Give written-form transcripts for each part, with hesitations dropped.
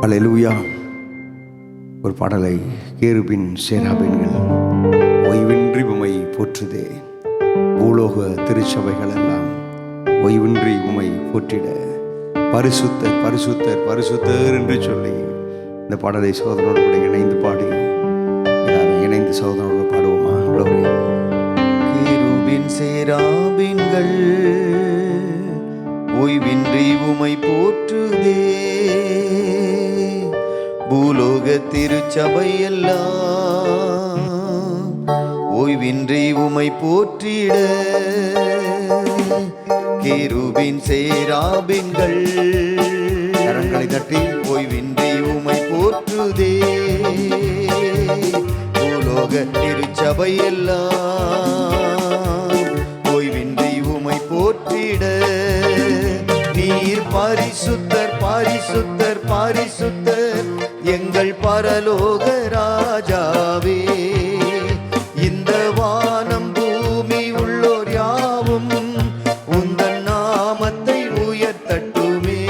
அல்லேலூயா. ஒரு பாடலை கேருபின் சேராபின்கள் ஓய்வின்றி உமை போற்றுதே, பூலோக திருச்சபைகள் எல்லாம் ஓய்வின்றி உமை போற்றிட பரிசுத்தர் பரிசுத்தர் பரிசுத்தர் என்று சொல்லி இந்த பாடலை சோதனோடு கூட இணைந்து பாடி இணைந்து சோதனோடு பாடுவோமா? கேருபின் சேராபின்கள் ஓய்வின்றி உமை போற்றுதே, பூலோக திருச்சபை எல்லாம் ஓய்வின்றி உமை போற்றிட கேருபின் சேராபின்கள் கரங்களை தட்டி ஓய்வின்றி உமை போற்றுதே, பூலோக திருச்சபை எல்லாம் ஓய்வின்றி உமை போற்றிட நீர் பரிசுத்தர் பரிசுத்தர் பரிசுத்தர் எங்கள் பரலோக ராஜாவே. இந்த வானம் பூமி உள்ளோர் யாவும் உந்தன் நாமத்தை உயர்த்தட்டுமே.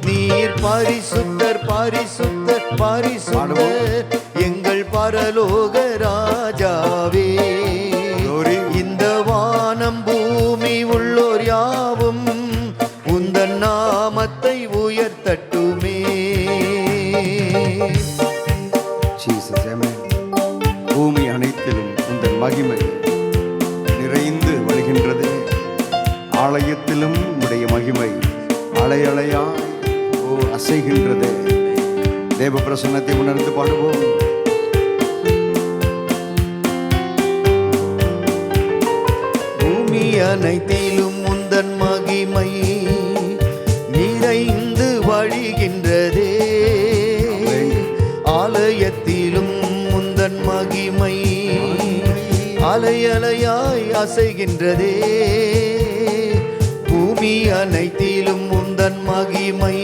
நீர் பரிசுத்தர் பரிசுத்தர் பரிசுத்தர் எங்கள் பரலோக ராஜாவே. இந்த வானம் பூமி உள்ளோர் யாவும் உந்தன் நாமத்தை உயர்த்தட்டுமே. பூமி அனைத்திலும் உந்தன் மகிமை நிறைந்து வருகின்றது, ஆலயத்திலும் உடைய மகிமை அலையலையா அசைகின்றது. தேவ பிரசன்னத்தை உணர்ந்து பாடுவோம். பூமி அனைத்திலும் உந்தன் மகிமை நிறைந்து வழிகின்றதே, ஆலயத்திலும் உந்தன் மகிமை அலையலையாய் அசைகின்றதே. பூமி அனைத்திலும் உந்தன் மகிமை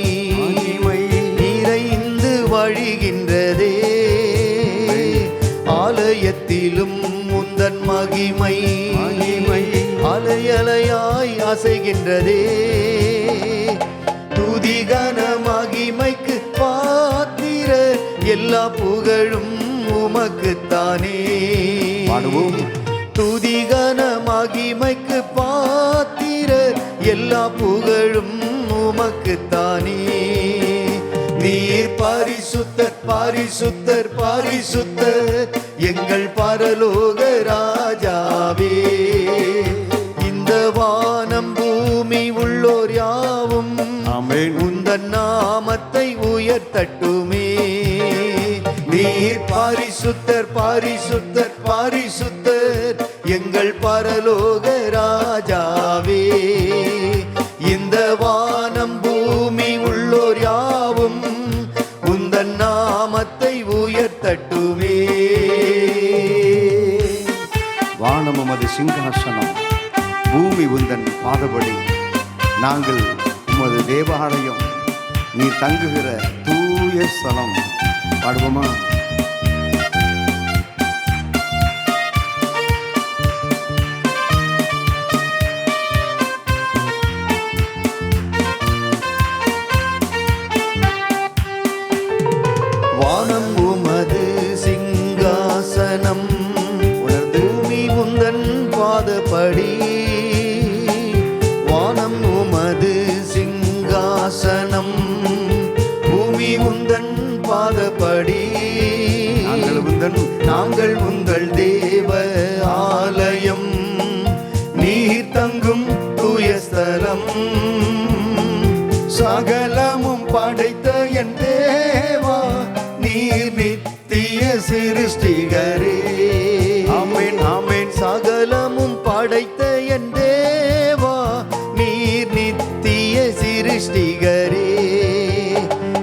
நிறைந்து வழிகின்றதே, ஆலயத்திலும் உந்தன் மகிமை அலையலையாய் அசைகின்றதே. துதிகன மகிமைக்கு பாத்திர எல்லா புகழும் உமக்குத்தானே. துதிகன மகிமைக்கு பாத்திர எல்லா புகழும் உமக்குத்தானே. நீர் பரிசுத்தர் பரிசுத்தர் பரிசுத்தர் எங்கள் பரலோக ராஜாவே. இந்த வானம் பூமி உள்ளோர் யாவும் உந்தன் நாமத்தை உயர்த்தட்டுமே. நீர் பரிசுத்தர் பரிசுத்தர் பரிசுத்தர் எங்கள் பரலோக ராஜாவே. இந்த வானம் பூமி உள்ளோர் யாவும் உந்தன் நாமத்தை உயர்த்தட்டுமே. வானம் உமது சிங்காசனம், பூமி உந்தன் பாதபடி, நாங்கள் உமது தேவாலயம், நீ தங்குகிற தூய ஸ்தலம். பாடுவோமா? வானம் உமது சிங்காசனம், பூமி உந்தன் பாதபடி. வானம் உமது சிங்காசனம், பூமி உந்தன் பாதபடி. நாங்கள் உங்கள் தேவ ஆலயம், நீர் தங்கும் தூய ஸ்தலம். சகலமும் படைத்த என் தேவா, நீர் நித்திய சிருஷ்டிகரே. ஆமென் ஆமென். சகலமும் படைத்த என் தேவா, நீர் நித்திய சிருஷ்டிகரே.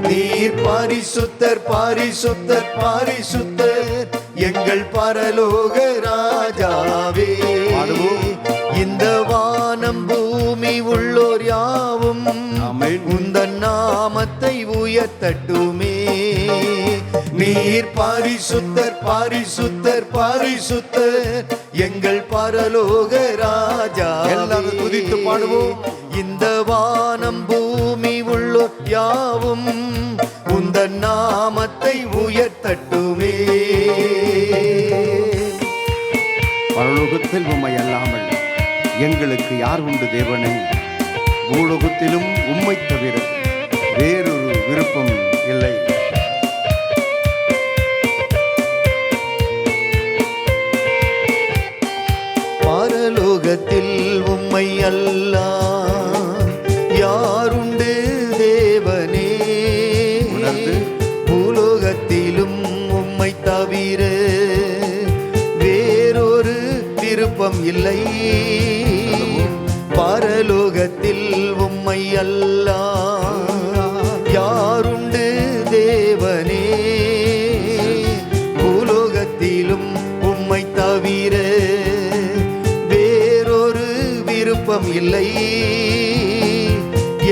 நீர் பரிசுத்தர் பரிசுத்தர் பரிசுத்தர் எங்கள் பரலோக ராஜாவே. இந்த வானம் பூமி உள்ளோர் யாவும் உந்தன் நாமத்தை உயர்த்தட்டுமே. நீர் பரிசுத்தர் பரிசுத்தர் பரிசுத்தர் எங்கள் பரலோக ராஜா. எல்லாரும் துதித்து பாடுவோம். இந்த வானம் பூமி உள்ளோர் யாவும் உந்தன் நாமத்தை உயர்த்தட்டுமே. பரலோகத்தில் உம்மை அல்லாமல் எங்களுக்கு யார் உண்டு தேவனே? பூலோகத்திலும் உம்மை தவிர வேறொரு விருப்பம் இல்லை. பரலோகத்தில் உம்மை அல்லால் யாருண்டு தேவனே? பூலோகத்திலும் உம்மை தவிர வேறொரு விருப்பம் இல்லை. பரலோகத்தில் உம்மை அல்லால் யாருண்டு தேவனே? பூலோகத்திலும் உம்மை தவிர வேறொரு விருப்பம் இல்லை.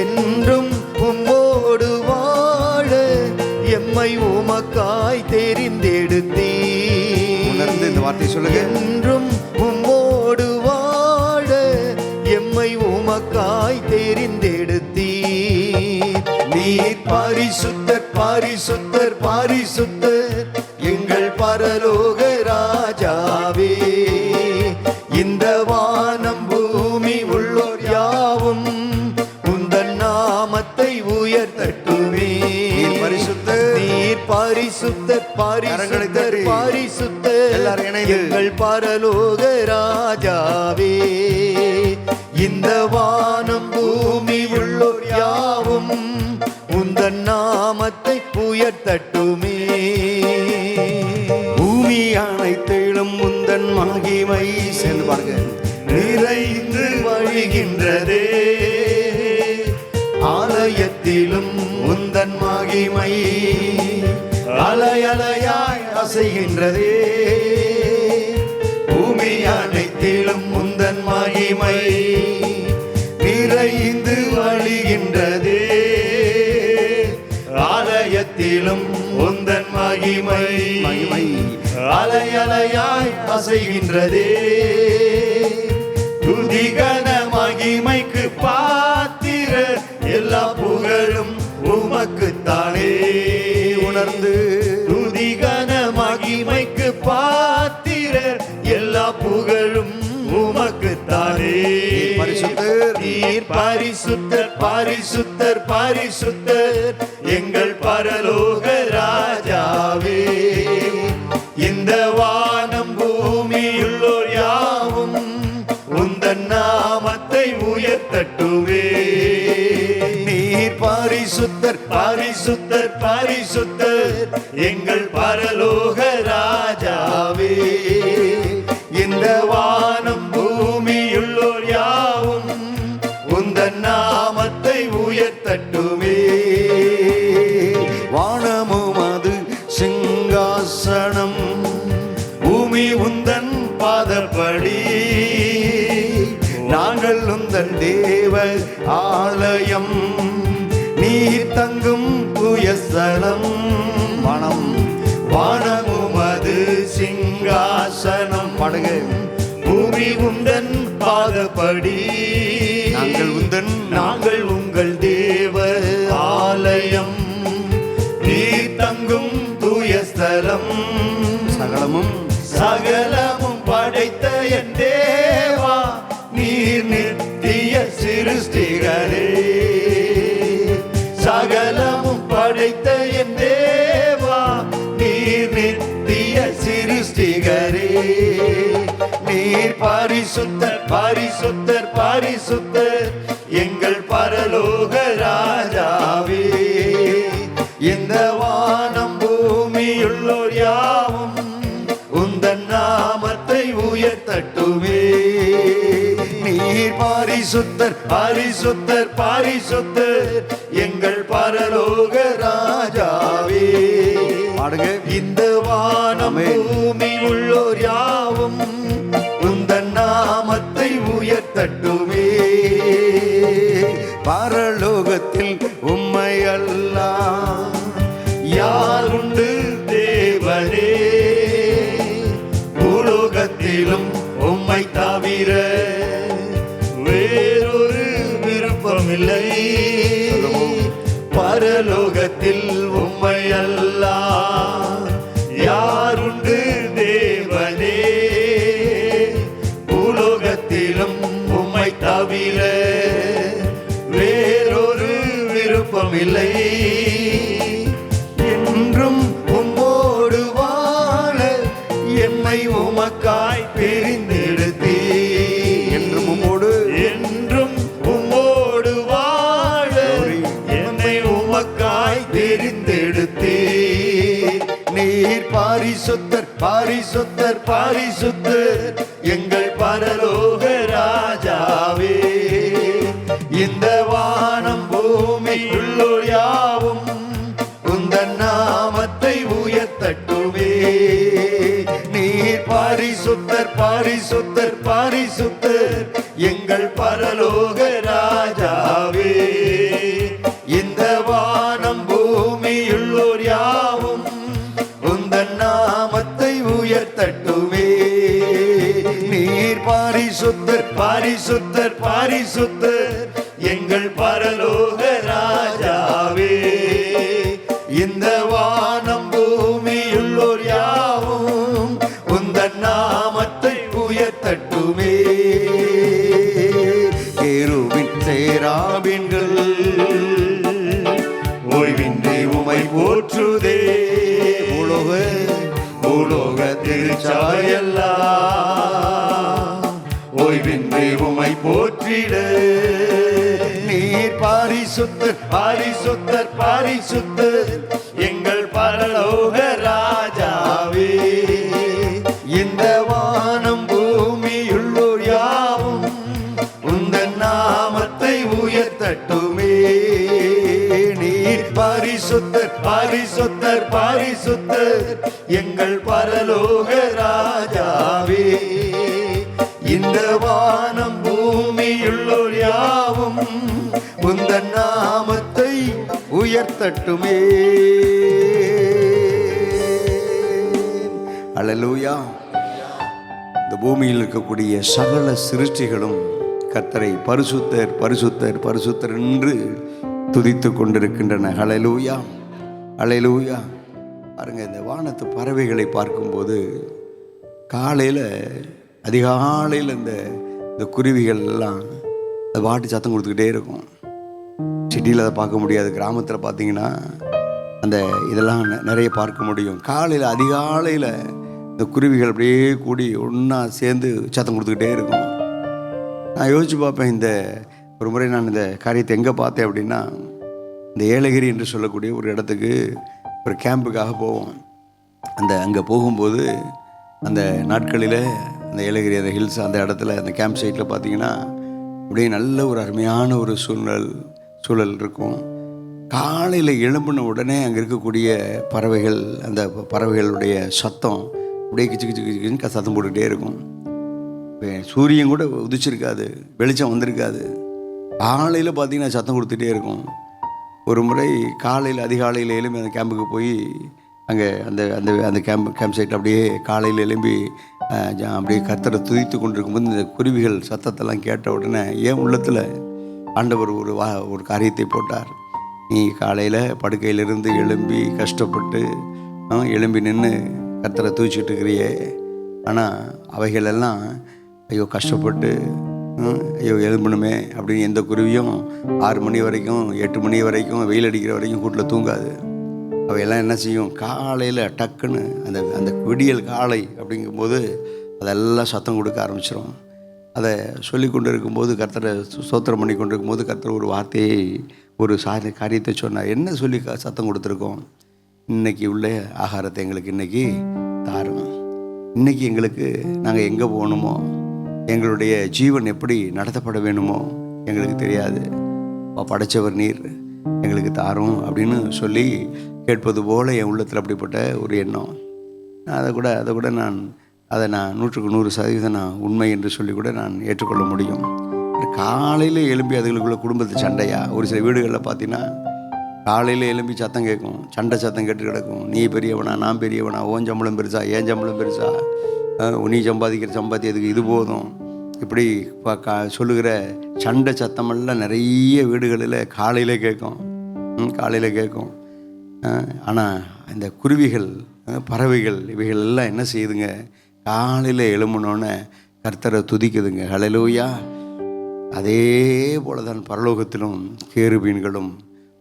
என்றும் உம்மோடு வாழ எம்மை உமக்காய் தெரிந்தெடுத்தீ. உணர்ந்து இந்த வார்த்தை சொல்லுங்க. என்றும் உம்மோடு வாழ எம்மை உமக்காய் தெரிந்தெடுத்தீ. நீர் பரிசுத்தர் பரிசுத்தர் பரிசுத்தர் எங்கள் பரலோக ராஜாவே. இந்த வானம் பூமி உள்ளோர் யாவும் உந்தன் நாமத்தை உயர்த்தட்டுமே. நீர் பரிசுத்தர், நீர் பரிசுத்தர் பரிசுத்தர் பரிசுத்தர் எல்லாரும் இணைந்து எங்கள் பரலோக ராஜாவே. இந்த வானம் பூமி உள்ளோர் யாவும் உந்தன் நாமத்தை உயர்த்தட்டுமே. பூமி அனைத்திலும் உந்தன் மகிமை சேர்ந்து பாருங்க. நிறைந்து வழிகின்றதே ஆலயத்திலும் உந்தன் மகிமை அலை அலையாய் அசைகின்றதே. பூமி அனைத்திலும் உந்தன் மகிமை நிறைந்து வழிகின்றதே. ஆலயத்திலும் உந்தன் மகிமை மகிமை அலை அலையாய் அசைகின்றதே. துதிகன மகிமைக்கு பாத்திரர் எல்லா புகழும் உமக்குத்தானே. உணர்ந்து துதிகன மகிமைக்கு பாத்திரர் எல்லா புகழும் உமக்குத்தானே. பரிசுத்தர், நீர் பரிசுத்தர் பரிசுத்தர் பரிசுத்தர் எங்கள் பரலோக ராஜாவே. இந்த வானம் பூமியுள்ளோர் யாவும் உந்தன் நாமத்தை உயர்த்தட்டுமே. நீர் பரிசுத்தர் பரிசுத்தர் பரிசுத்தர் எங்கள் பரலோக ராஜாவே. இந்த வானம் பூமியுள்ளோர் யாவும் உந்தன் நாமத்தை உயர்த்தட்டுமே. வானமும் அது சிங்காசனம், பூமி உந்தன் பாதப்படி. நாங்கள் உந்தன் தேவ ஆலயம், நீர் தங்கும் புயஸ்தலம். வானம் வானமும் அது சிங்காசனம் பாடுங்க. பூமி உந்தன் பாதப்படி. நாங்கள் உங்கள் தேவ ஆலயம், நீர் தங்கும் தூயஸ்தலம். சகலமும் சகலமும் படைத்த என் தேவா, நீர் நித்திய சிருஷ்டிகரே. சகலமும் படைத்த என் தேவா, நீர் நித்திய சிருஷ்டிகரே. நீர் பரிசுத்தர் பரிசுத்தர் பரிசுத்தர் எங்கள் பரலோக ராஜாவே. இந்த வானம் பூமியுள்ளோர் யாவும் உந்தன் நாமத்தை உயர்த்தட்டுமே. நீர் பரிசுத்தர் பரிசுத்தர் பரிசுத்தர் எங்கள் பரலோக ராஜாவே. பாடுங்க. இந்த வானம் பூமி உள்ளோர் யாவும் உந்தன் நாமத்தை உயர்த்தட்டுமே. பரலோகத்தில் உம்மை அல்லால் யாருண்டு தேவனே? பூலோகத்திலும் உம்மை தவிர வேறொரு விருப்பமில்லை. பரலோகத்தில் உம்மை உம்மையல்லால் யாருண்டு தேவனே? பூலோகத்திலும் உம்மை தவிர வேறொரு விருப்பமில்லை. என்றும் உம்மோடு வாழ என்னை உமக்காய் பிரிந்தெடுத்தீ. என்றும் உம்மோடு என்றும் உம்மோடு வாழ என்னை உமக்காய் பிரிந்தெடுத்தீ. நீர் பாரிசுத்தர் பாரிசுத்தர் பாரிசுத்தர் எங்கள் பரலோக ராஜாவே. இந்த வானம் பூமி உள்ளோர் யாவும் உந்தன் நாமத்தை உயர்த்தட்டுமே. நீர் பாரிசுத்தர் பாரிசுத்தர் பாரிசுத்தர் எங்கள் பரலோக ராஜாவே. இந்த வானம் பூமி உள்ளோர் யாவும் உந்தன் நாமத்தை உயர்த்தட்டுமே. நீர் பாரிசுத்தர் பாரிசுத்தர் பாரிசுத்தர் எங்கள் பரலோக ராஜாவே. இந்த வானம் பூமியுள்ளோர் யாவும் உந்தன் நாமத்தை உயர்த்தட்டுமே. கேருபின் சேராபின்கள் ஓய்வின்றி உமை போற்றுதே. பூலோக திருச்சாயெல்லாம் ஓய்வின்றி உமை போற்றிட. நீர் பாரிசுத்தர் பாரிசுத்தர் பாரிசுத்தர் எங்கள் பரலோக ராஜாவே. இந்த வானம் பூமியுள்ளோர் யாவும் உந்தன் நாமத்தை உயர்த்தட்டுமே. நீர் பாரிசுத்தர் பாரிசுத்தர் பாரிசுத்தர் எங்கள் பரலோக ராஜாவே. இந்த வானம் பூமியுள்ளோர் யாவும் உந்தன் நாமத்தை உயர்த்தட்டுமே. அல்லேலூயா. இந்த பூமியில் இருக்கக்கூடிய சகல சிருஷ்டிகளும் கர்த்தரை பரிசுத்தர் பரிசுத்தர் பரிசுத்தர் என்று துதித்து கொண்டிருக்கின்றன. அல்லேலூயா அல்லேலூயா. பாருங்க, இந்த வானத்து பறவைகளை பார்க்கும்போது காலையில் அதிகாலையில் இந்த குருவிகள் எல்லாம் அது வாட்டி சத்தம் கொடுத்துக்கிட்டே இருக்கும். சிட்டியில் அதை பார்க்க முடியாது. கிராமத்தில் பார்த்தீங்கன்னா அந்த இதெல்லாம் நிறைய பார்க்க முடியும். காலையில் அதிகாலையில் இந்த குருவிகள் அப்படியே கூடி ஒன்றா சேர்ந்து சத்தம் கொடுத்துக்கிட்டே இருக்கும். நான் யோசித்து பார்ப்பேன், இந்த ஒரு முறை நான் இந்த காரியத்தை எங்கே பார்த்தேன் அப்படின்னா, இந்த ஏலகிரி என்று சொல்லக்கூடிய ஒரு இடத்துக்கு ஒரு கேம்புக்காக போவோம். அங்கே போகும்போது அந்த நாட்களில் அந்த ஏலகிரி அந்த ஹில்ஸ் அந்த இடத்துல அந்த கேம்ப் சைட்டில் பார்த்தீங்கன்னா அப்படியே நல்ல ஒரு அருமையான ஒரு சூழல் இருக்கும். காலையில் எழும்பின உடனே அங்கே இருக்கக்கூடிய பறவைகள், அந்த பறவைகளுடைய சத்தம் அப்படியே கிச்சு கிச்சு கிச்சுன்னு சத்தம் போட்டுக்கிட்டே இருக்கும். சூரியன் கூட உதிச்சிருக்காது, வெளிச்சம் வந்திருக்காது. காலையில் பார்த்தீங்கன்னா சத்தம் கொடுத்துட்டே இருக்கும். ஒரு முறை காலையில் அதிகாலையில் எழும்பி அந்த கேம்புக்கு போய் அங்கே அந்த கேம்ப் சைட்டில் அப்படியே காலையில் எழும்பி அப்படியே கர்த்தரை துதித்து கொண்டிருக்கும்போது இந்த குருவிகள் சத்தத்தெல்லாம் கேட்ட உடனே என் உள்ளத்தில் ஆண்டவர் ஒரு காரியத்தை போட்டார். நீ காலையில் படுக்கையிலிருந்து எழும்பி கஷ்டப்பட்டு எழும்பி நின்று கர்த்தரை துதிச்சிட்டு இருக்கிறியே, ஆனால் அவைகளெல்லாம் ஐயோ கஷ்டப்பட்டு ஐயோ எழும்பணுமே அப்படின்னு எந்த குருவியும் 6 மணி வரைக்கும் 8 மணி வரைக்கும் வெயில் அடிக்கிற வரைக்கும் கூட்டில் தூங்காது. அவையெல்லாம் என்ன செய்யும், காலையில் டக்குன்னு அந்த விடியல் காலை அப்படிங்கும்போது அதெல்லாம் சத்தம் கொடுக்க ஆரம்பிச்சிடும். அதை சொல்லி கொண்டு இருக்கும்போது கர்த்தரை ஸ்தோத்திரம் பண்ணி கொண்டு இருக்கும்போது கர்த்தர் ஒரு வார்த்தையை ஒரு காரியத்தை சொன்னார். என்ன சொல்லி சத்தம் கொடுத்துருக்கோம், இன்றைக்கி உள்ள ஆகாரத்தை எங்களுக்கு இன்றைக்கி தாரும். இன்றைக்கி எங்களுக்கு நாங்கள் எங்கே போகணுமோ, எங்களுடைய ஜீவன் எப்படி நடத்தப்பட வேணுமோ எங்களுக்கு தெரியாது, படைச்சவர் நீர் எங்களுக்கு தாரும் அப்படின்னு சொல்லி கேட்பது போல் என் உள்ளத்தில் அப்படிப்பட்ட ஒரு எண்ணம். அதை கூட நான் 100க்கு 100% நான் உண்மை என்று சொல்லி கூட நான் ஏற்றுக்கொள்ள முடியும். காலையில் எழும்பி அதுகளுக்குள்ள குடும்பத்து சண்டையா, ஒரு சில வீடுகளில் பார்த்தீங்கன்னா காலையில் எழும்பி சத்தம் கேட்கும், சண்டை சத்தம் கேட்டு கிடக்கும். நீ பெரியவனா, நான் பெரியவனா, ஓன் சம்பளம் பெருசா, ஏன் சம்பளம் பெருசா, நீ சம்பாதிக்கிற சம்பாத்தியத்துக்கு இது போதும், இப்படி சொல்லுகிற சண்டை சத்தமெல்லாம் நிறைய வீடுகளில் காலையில் கேட்கும். ஆனால் இந்த குருவிகள், பறவைகள் இவைகள் எல்லாம் என்ன செய்யுதுங்க? காலையில் எழும்புனோன்னே கர்த்தரை துதிக்குதுங்க. ஹல்லேலூயா. அதே போல தான் பரலோகத்திலும் கேருபீன்களும்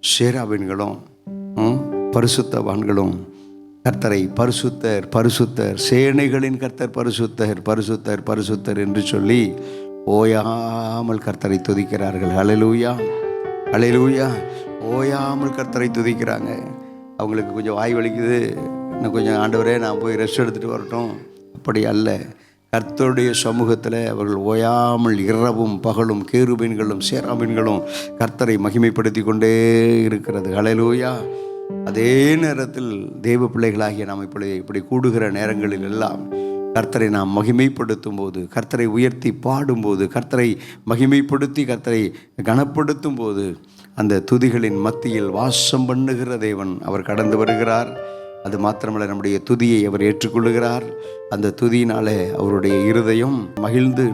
சேராபீன்களும் பரிசுத்தவான்களும் கர்த்தரை பரிசுத்தர் பரிசுத்தர், சேனைகளின் கர்த்தர் பரிசுத்தர் பரிசுத்தர் பரிசுத்தர் என்று சொல்லி ஓயாமல் கர்த்தரை துதிக்கிறார்கள். ஹல்லேலூயா, ஹல்லேலூயா. ஓயாமல் கர்த்தரை துதிக்கிறாங்க. அவங்களுக்கு கொஞ்சம் வாய் வலிக்குது, இன்னும் கொஞ்சம் ஆண்டவரே நான் போய் ரெஸ்ட் எடுத்துகிட்டு வரட்டும், அப்படி அல்ல. கர்த்தருடைய சமூகத்தில் அவர்கள் ஓயாமல் இரவும் பகலும் கேருபீன்களும் சேராபீன்களும் கர்த்தரை மகிமைப்படுத்தி கொண்டே இருக்கிறது. ஹல்லேலூயா. அதே நேரத்தில் தேவ பிள்ளைகளாகிய நாம் இப்படி கூடுகிற நேரங்களில் எல்லாம் கர்த்தரை நாம் மகிமைப்படுத்தும் போது, கர்த்தரை உயர்த்தி பாடும்போது, கர்த்தரை மகிமைப்படுத்தி கர்த்தரை கனப்படுத்தும் போது அந்த துதிகளின் மத்தியில் வாசம் பண்ணுகிற தேவன் அவர் கடந்து வருகிறார். அது மாத்திரமல்ல, நம்முடைய துதியை அவர் ஏற்றுக்கொள்ளுகிறார். அந்த துதியினாலே அவருடைய இருதயம் மகிழ்ந்து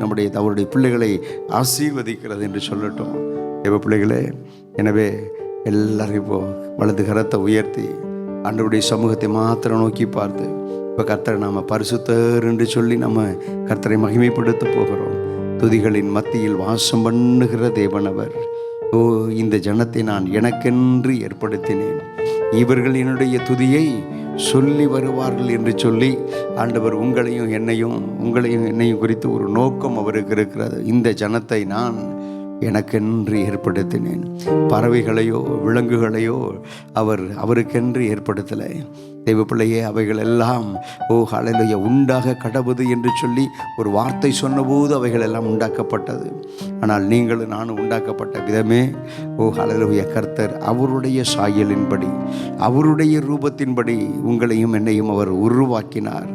அவருடைய பிள்ளைகளை ஆசீர்வதிக்கிறது என்று சொல்லட்டும் தேவ பிள்ளைகளே. எனவே எல்லாரும் இப்போ வலது கரத்தை உயர்த்தி ஆண்டவருடைய சமூகத்தை மாத்திரம் நோக்கி பார்த்து இப்போ கர்த்தரை நாம் பரிசுத்தர் என்று சொல்லி நம்ம கர்த்தரை மகிமைப்படுத்த போகிறோம். துதிகளின் மத்தியில் வாசம் பண்ணுகிற தேவன் அவர். ஓ, இந்த ஜனத்தை நான் எனக்கென்று ஏற்படுத்தினேன், இவர்கள் என்னுடைய துதியை சொல்லி வருவார்கள் என்று சொல்லி ஆண்டவர் உங்களையும் என்னையும் குறித்து ஒரு நோக்கம் அவருக்கு இருக்கிறது. இந்த ஜனத்தை நான் எனக்கென்று ஏற்படுத்தினேன். பறவைகளையோ விலங்குகளையோ அவருக்கென்று ஏற்படுத்தலை. தெய்வ பிள்ளையே, அவைகள் எல்லாம் ஹல்லேலூயா உண்டாக கடவுது என்று சொல்லி ஒரு வார்த்தை சொன்னபோது அவைகள் எல்லாம் உண்டாக்கப்பட்டது. ஆனால் நீங்களும் நானும் உண்டாக்கப்பட்ட விதமே ஹல்லேலூயா கர்த்தர் அவருடைய சாயலின்படி, அவருடைய ரூபத்தின்படி உங்களையும் என்னையும் அவர் உருவாக்கினார்.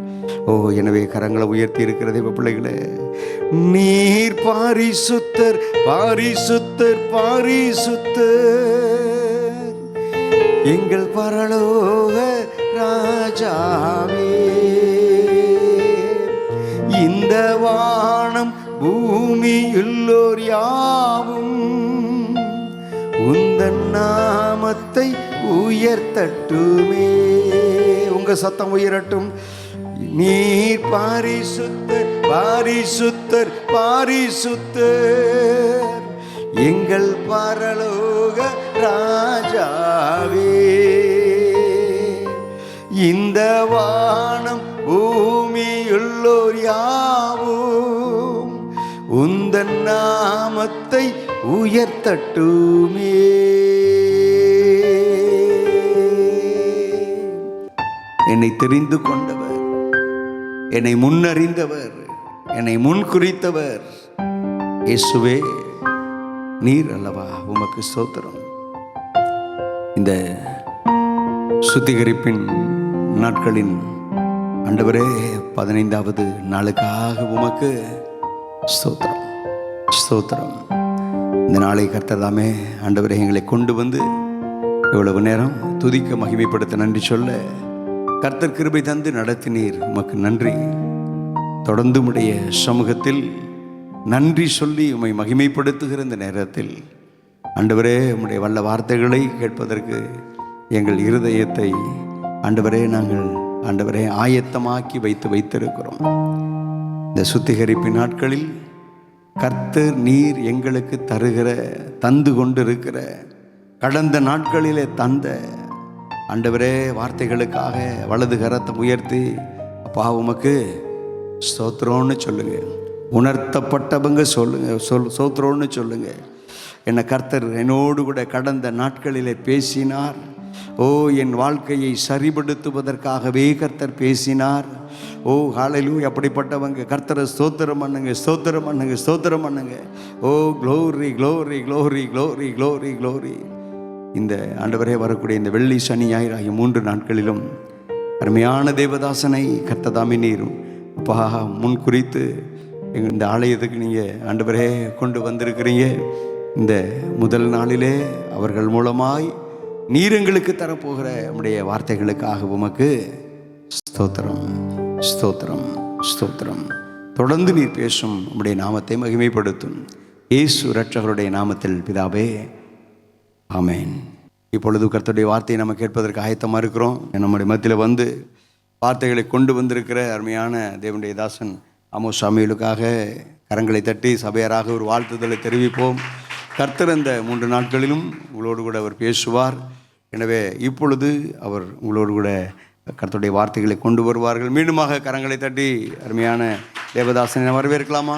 எனவே கரங்களை உயர்த்தி இருக்கிற தெய்வ பிள்ளைகளே, நீர் பாரிசுத்தர் பாரிசுத்தர் பாரிசுத்தர், எங்கள் பரலோக ராஜாவே, இந்த வானம் பூமியுள்ளோர் யாவும் உந்தன் நாமத்தை உயர்த்தட்டுமே. உங்க சத்தம் உயரட்டும். நீர் பாரிசுத்தர் பாரிசுத்தர் பாரிசுத்தர், எங்கள் பரலோக ராஜாவே, இந்த வானம் பூமியுள்ளோர் யாவும் உந்தன் நாமத்தை உயர்த்தட்டுமே. என்னை தெரிந்து கொண்டவர், என்னை முன்னறிந்தவர், என்னை முன் குறித்தவர் இயேசுவே நீர் அல்லவா. உமக்கு ஸ்தோத்திரம். இந்த சுத்திகரிப்பின் நாட்களின் ஆண்டவரே 15வது நாளுக்காக உமக்கு ஸ்தோத்திரம் ஸ்தோத்திரம். இந்த நாளை கர்த்தர்தாமே ஆண்டவரே எங்களை கொண்டு வந்து இவ்வளவு நேரம் துதிக்க மகிமைப்படுத்த நன்றி சொல்ல கர்த்தர் கிருபை தந்து நடத்தினீர். உமக்கு நன்றி. தொடர்ந்து உம்முடைய சமூகத்தில் நன்றி சொல்லி உம்மை மகிமைப்படுத்துகிற இந்த நேரத்தில் ஆண்டவரே உம்முடைய வல்ல வார்த்தைகளை கேட்பதற்கு எங்கள் இருதயத்தை ஆண்டவரே ஆயத்தமாக்கி வைத்திருக்கிறோம். இந்த சுத்திகரிப்பின் நாட்களில் கர்த்தர் நீர் எங்களுக்கு தந்து கொண்டிருக்கிற கடந்த நாட்களிலே தந்த ஆண்டவரே வார்த்தைகளுக்காக வலது கரத்தை உயர்த்தி அப்பா உமக்கு ஸ்தோத்திரம்னு சொல்லுங்க. உணர்த்தப்பட்டவங்க ஸ்தோத்திரம்னு சொல்லுங்க. என்னை கர்த்தர் என்னோடு கூட கடந்த நாட்களிலே பேசினார். என் வாழ்க்கையை சரிபடுத்துவதற்காகவே கர்த்தர் பேசினார். ஹல்லேலூயா. அப்படிப்பட்டவங்க கர்த்தரை ஸ்தோத்திரம் பண்ணுங்க, ஸ்தோத்திரம் பண்ணுங்க, ஸ்தோத்திரம் பண்ணுங்க. Glory glory glory glory glory glory. இந்த ஆண்டவரே வரக்கூடிய இந்த வெள்ளி சனி ஞாயிறு ஆகிய 3 நாட்களிலும் அருமையான தேவதாசனை கர்த்ததாமே நீரும் அப்பா முன் குறித்து இந்த ஆலயத்துக்கு நீங்கள் ஆண்டவரே கொண்டு வந்திருக்கிறீங்க. இந்த முதல் நாளிலே அவர்கள் மூலமாய் நீர் எங்களுக்கு தரப்போகிற நம்முடைய வார்த்தைகளுக்காக உமக்கு ஸ்தோத்திரம் ஸ்தோத்திரம் ஸ்தோத்திரம். தொடர்ந்து நீர் பேசும் நம்முடைய நாமத்தை மகிமைப்படுத்தும் இயேசு இரட்சகருடைய நாமத்தில் பிதாவே, ஆமென். இப்பொழுது கர்த்தருடைய வார்த்தையை நம்ம கேட்பதற்கு ஆயத்தமாக இருக்கிறோம். நம்முடைய மத்தியில் வந்து வார்த்தைகளை கொண்டு வந்திருக்கிற அருமையான தேவனுடைய தாசன் ஆமோஸ் சாமுவேலுக்காக கரங்களை தட்டி சபையராக ஒரு வாழ்த்துதலை தெரிவிப்போம். கர்த்தர் இந்த 3 நாட்களிலும் உங்களோடு கூட அவர் பேசுவார். எனவே இப்பொழுது அவர் உங்களோடு கூட கர்த்தருடைய வார்த்தைகளை கொண்டு வருவார்கள். மீண்டுமாக கரங்களை தட்டி அருமையான தேவதாசனை வரவேற்கலாமா?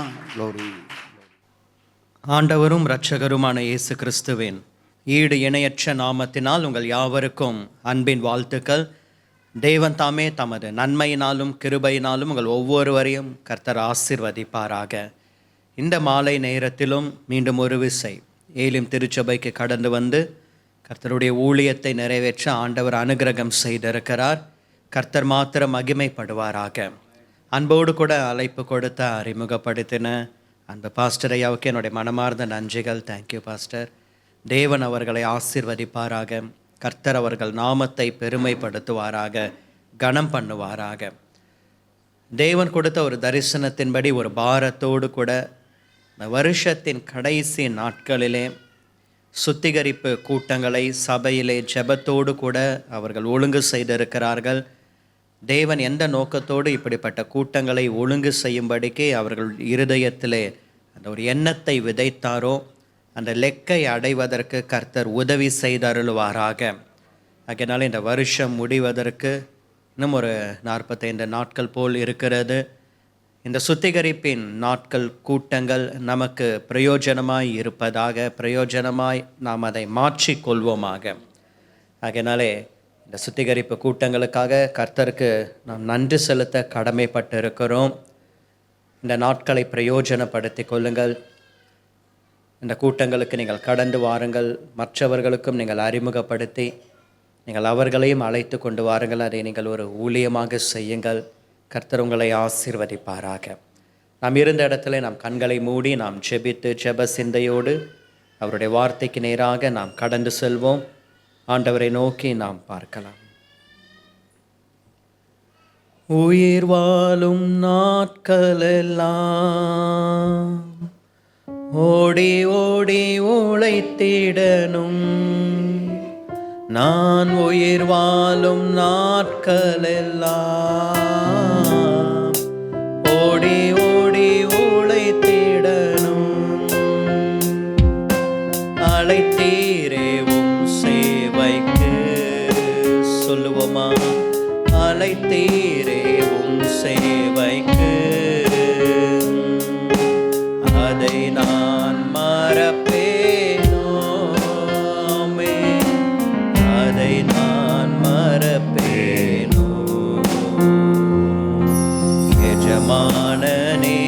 ஆண்டவரும் இரட்சகருமான இயேசு கிறிஸ்துவின் ஈடு இணையற்ற நாமத்தினால் உங்கள் யாவருக்கும் அன்பின் வாழ்த்துக்கள். தேவன் தாமே தமது நன்மையினாலும் கிருபையினாலும் உங்கள் ஒவ்வொருவரையும் கர்த்தர் ஆசீர்வதிப்பாராக. இந்த மாலை நேரத்திலும் மீண்டும் ஒரு விசை ஏலிம் திருச்சபைக்கு கடந்து வந்து கர்த்தருடைய ஊழியத்தை நிறைவேற்ற ஆண்டவர் அனுக்கிரகம் செய்திருக்கிறார். கர்த்தர் மாத்திரம் மகிமைப்படுவாராக. அன்போடு கூட அழைப்பு கொடுத்த அறிமுகப்படுத்தின அன்பு பாஸ்டர் ஐயாவுக்கு என்னுடைய மனமார்ந்த நன்றிகள். Thank you pastor. தேவன் அவர்களை ஆசீர்வதிப்பாராக. கர்த்தர் அவர்கள் நாமத்தை பெருமைப்படுத்துவாராக, கனம் பண்ணுவாராக. தேவன் கொடுத்த ஒரு தரிசனத்தின்படி ஒரு பாரத்தோடு கூட இந்த வருஷத்தின் கடைசி நாட்களிலே சுத்திகரிப்பு கூட்டங்களை சபையிலே ஜெபத்தோடு கூட அவர்கள் ஒழுங்கு செய்திருக்கிறார்கள். தேவன் எந்த நோக்கத்தோடு இப்படிப்பட்ட கூட்டங்களை ஒழுங்கு செய்யும்படிக்கு அவர்கள் இருதயத்திலே அந்த ஒரு எண்ணத்தை விதைத்தாரோ அந்த லெக்கை அடைவதற்கு கர்த்தர் உதவி செய்தருள்வாராக. அதனால் இந்த வருஷம் முடிவதற்கு இன்னும் ஒரு 45 நாட்கள் போல் இருக்கிறது. இந்த சுத்திகரிப்பின் நாட்கள் கூட்டங்கள் நமக்கு பிரயோஜனமாய் இருப்பதாக, பிரயோஜனமாய் நாம் அதை மாற்றிக்கொள்வோமாக. அதனாலே இந்த சுத்திகரிப்பு கூட்டங்களுக்காக கர்த்தருக்கு நாம் நன்றி செலுத்த கடமைப்பட்டு இருக்கிறோம். இந்த நாட்களை பிரயோஜனப்படுத்தி கொள்ளுங்கள். இந்த கூட்டங்களுக்கு நீங்கள் கடந்து வாருங்கள். மற்றவர்களுக்கும் நீங்கள் அறிமுகப்படுத்தி நீங்கள் அவர்களையும் அழைத்து கொண்டு வாருங்கள். அதை நீங்கள் ஒரு ஊழியமாக செய்யுங்கள். கர்த்தர் உங்களை ஆசீர்வதிப்பாராக. நாம் இருந்த இடத்துல நாம் கண்களை மூடி நாம் ஜெபித்து ஜெப சிந்தையோடு அவருடைய வார்த்தைக்கு நேராக நாம் கடந்து செல்வோம். ஆண்டவரை நோக்கி நாம் பார்க்கலாம். உயிர் வாழும் நாட்களெல்லாம் ஓடி ஓடி உழைத்திடனும், நான் உயிர் வாழும் நாட்களெல்லாம் ஓடி ஓடி உழைத்திடனும், அழைத்தீரேவும் சேவைக்கு. சொல்லுவோமா? அழைத்தீரேவும் சேவைக்கு, அதை நான் மறப்பேனோ? அதை நான் மறப்பேனோ? எஜமானனே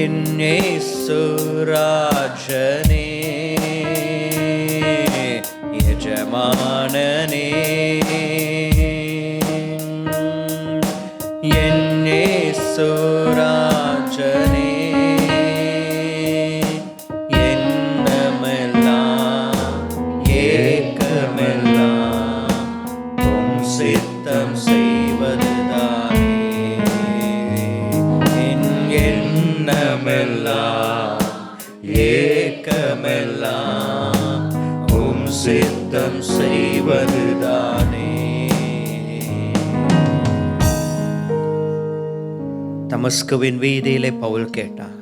என் இயேசு ராஜனே, எஜமானனே என் இயேசு ராஜனே, எண்ணமெல்லாம் ஏக்கமெல்லாம் உம் சித்தம் செய்வதுதானே. என் எண்ணமெல்லாம் ஏக்கமெல்லாம் உம் சித்தம் செய்வதுதானே. தமஸ்குவின் வீதியிலே பவுல் கேட்டார்,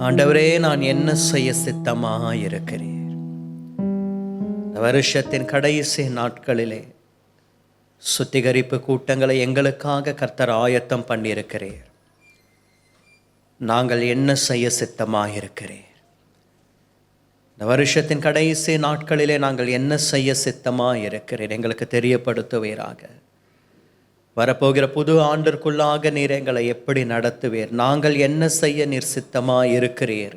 ஆண்டவரே நான் என்ன செய்ய சித்தமாயிருக்கிறீர்? இந்த வருஷத்தின் கடைசி நாட்களிலே சுத்திகரிப்பு கூட்டங்களை எங்களுக்காக கர்த்தர் ஆயத்தம் பண்ணியிருக்கிறீர். நாங்கள் என்ன செய்ய சித்தமாயிருக்கிறீர்? இந்த வருஷத்தின் கடைசி நாட்களிலே நாங்கள் என்ன செய்ய சித்தமாயிருக்கிறீர் எங்களுக்கு தெரியப்படுத்துவீராக. வரப்போகிற புது ஆண்டிற்குள்ளாக நீர் எங்களை எப்படி நடத்துவீர்? நாங்கள் என்ன செய்ய நீர் சித்தமாய் இருக்கிறீர்?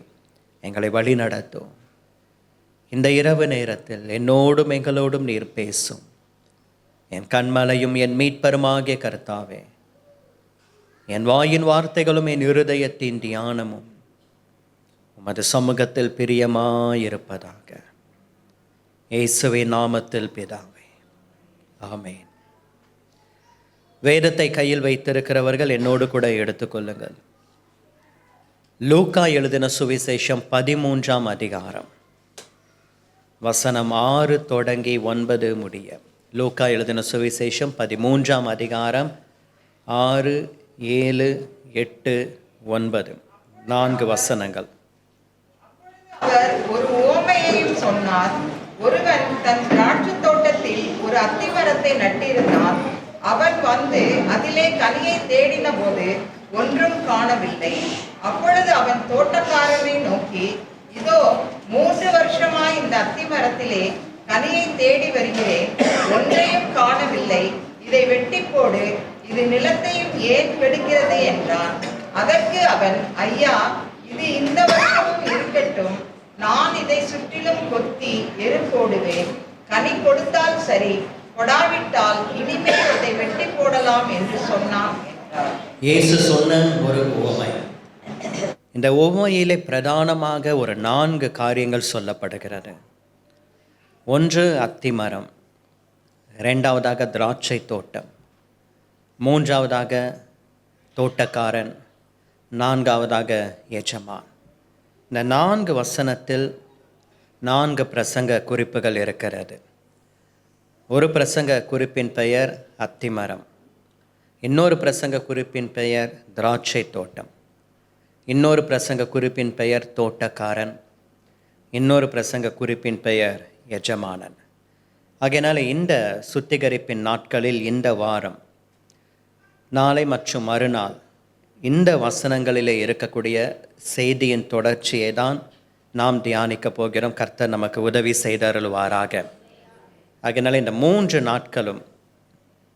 எங்களை வழி நடத்தும். இந்த இரவு நேரத்தில் என்னோடும் எங்களோடும் நீர் பேசும். என் கண்மலையும் என் மீட்பருமாகிய கர்த்தாவே, என் வாயின் வார்த்தைகளும் என் இருதயத்தின் தியானமும் உமது சமூகத்தில் பிரியமாயிருப்பதாக. இயேசுவின் நாமத்தில் பிதாவே, ஆமென். வேதத்தை கையில் வைத்திருக்கிறவர்கள் என்னோடு கூட எடுத்துக்கொள்ளுங்கள். லூக்கா எழுதின சுவிசேஷம் 13ஆம் அதிகாரம் வசனம் 6 தொடங்கி 9 முடிய. லூக்கா எழுதின சுவிசேஷம் 13ஆம் அதிகாரம் 6, 7, 8, 9 4 வசனங்கள். அவர் ஒரு உவமையையும் சொன்னார். ஒருவன் தன் திராட்சைத் தோட்டத்தில் ஒரு அத்திமரத்தை நட்டிருந்தான். அவன் வந்து அதிலே கனியை தேடின போது ஒன்றும் காணவில்லை. அப்பொழுது அவன் தோட்டக்காரனை நோக்கி, இதோ 3 வருஷமாய் இந்த அத்திமரத்திலே கனியை தேடி வருகிறேன், ஒன்றையும் காணவில்லை. இதை வெட்டி போடு, இது நிலத்தையும் ஏன் கெடுக்கிறது என்றான். அதற்கு அவன், ஐயா, இது இந்த வருஷமும் இருக்கட்டும். நான் இதை சுற்றிலும் கொத்தி எரு போடுவேன். கனி கொடுத்தால் சரி, கொடாவிட்டால் இனிமேல் அதை வெட்டி போடலாம் என்று சொன்னான் என்றார். இயேசு சொன்ன ஒரு உவமை. இந்த உவமையிலே பிரதானமாக ஒரு 4 காரியங்கள் சொல்லப்படுகிறது. ஒன்று அத்திமரம், 2வதாக திராட்சை தோட்டம், 3வதாக தோட்டக்காரன், 4வதாக எஜமான். இந்த 4 வசனத்தில் 4 பிரசங்க குறிப்புகள் இருக்கிறது. ஒரு பிரசங்க குறிப்பின் பெயர் அத்திமரம், இன்னொரு பிரசங்க குறிப்பின் பெயர் திராட்சை தோட்டம், இன்னொரு பிரசங்க குறிப்பின் பெயர் தோட்டக்காரன், இன்னொரு பிரசங்க குறிப்பின் பெயர் எஜமானன். ஆகையினால இந்த சுத்திகரிப்பின் நாட்களில், இந்த வாரம், நாளை மற்றும் மறுநாள், இந்த வசனங்களிலே இருக்கக்கூடிய செய்தியின் தொடர்ச்சியை தான் நாம் தியானிக்க போகிறோம். கர்த்தர் நமக்கு உதவி செய்தருள்வாராக. ஆகையினால இந்த 3 நாட்களும்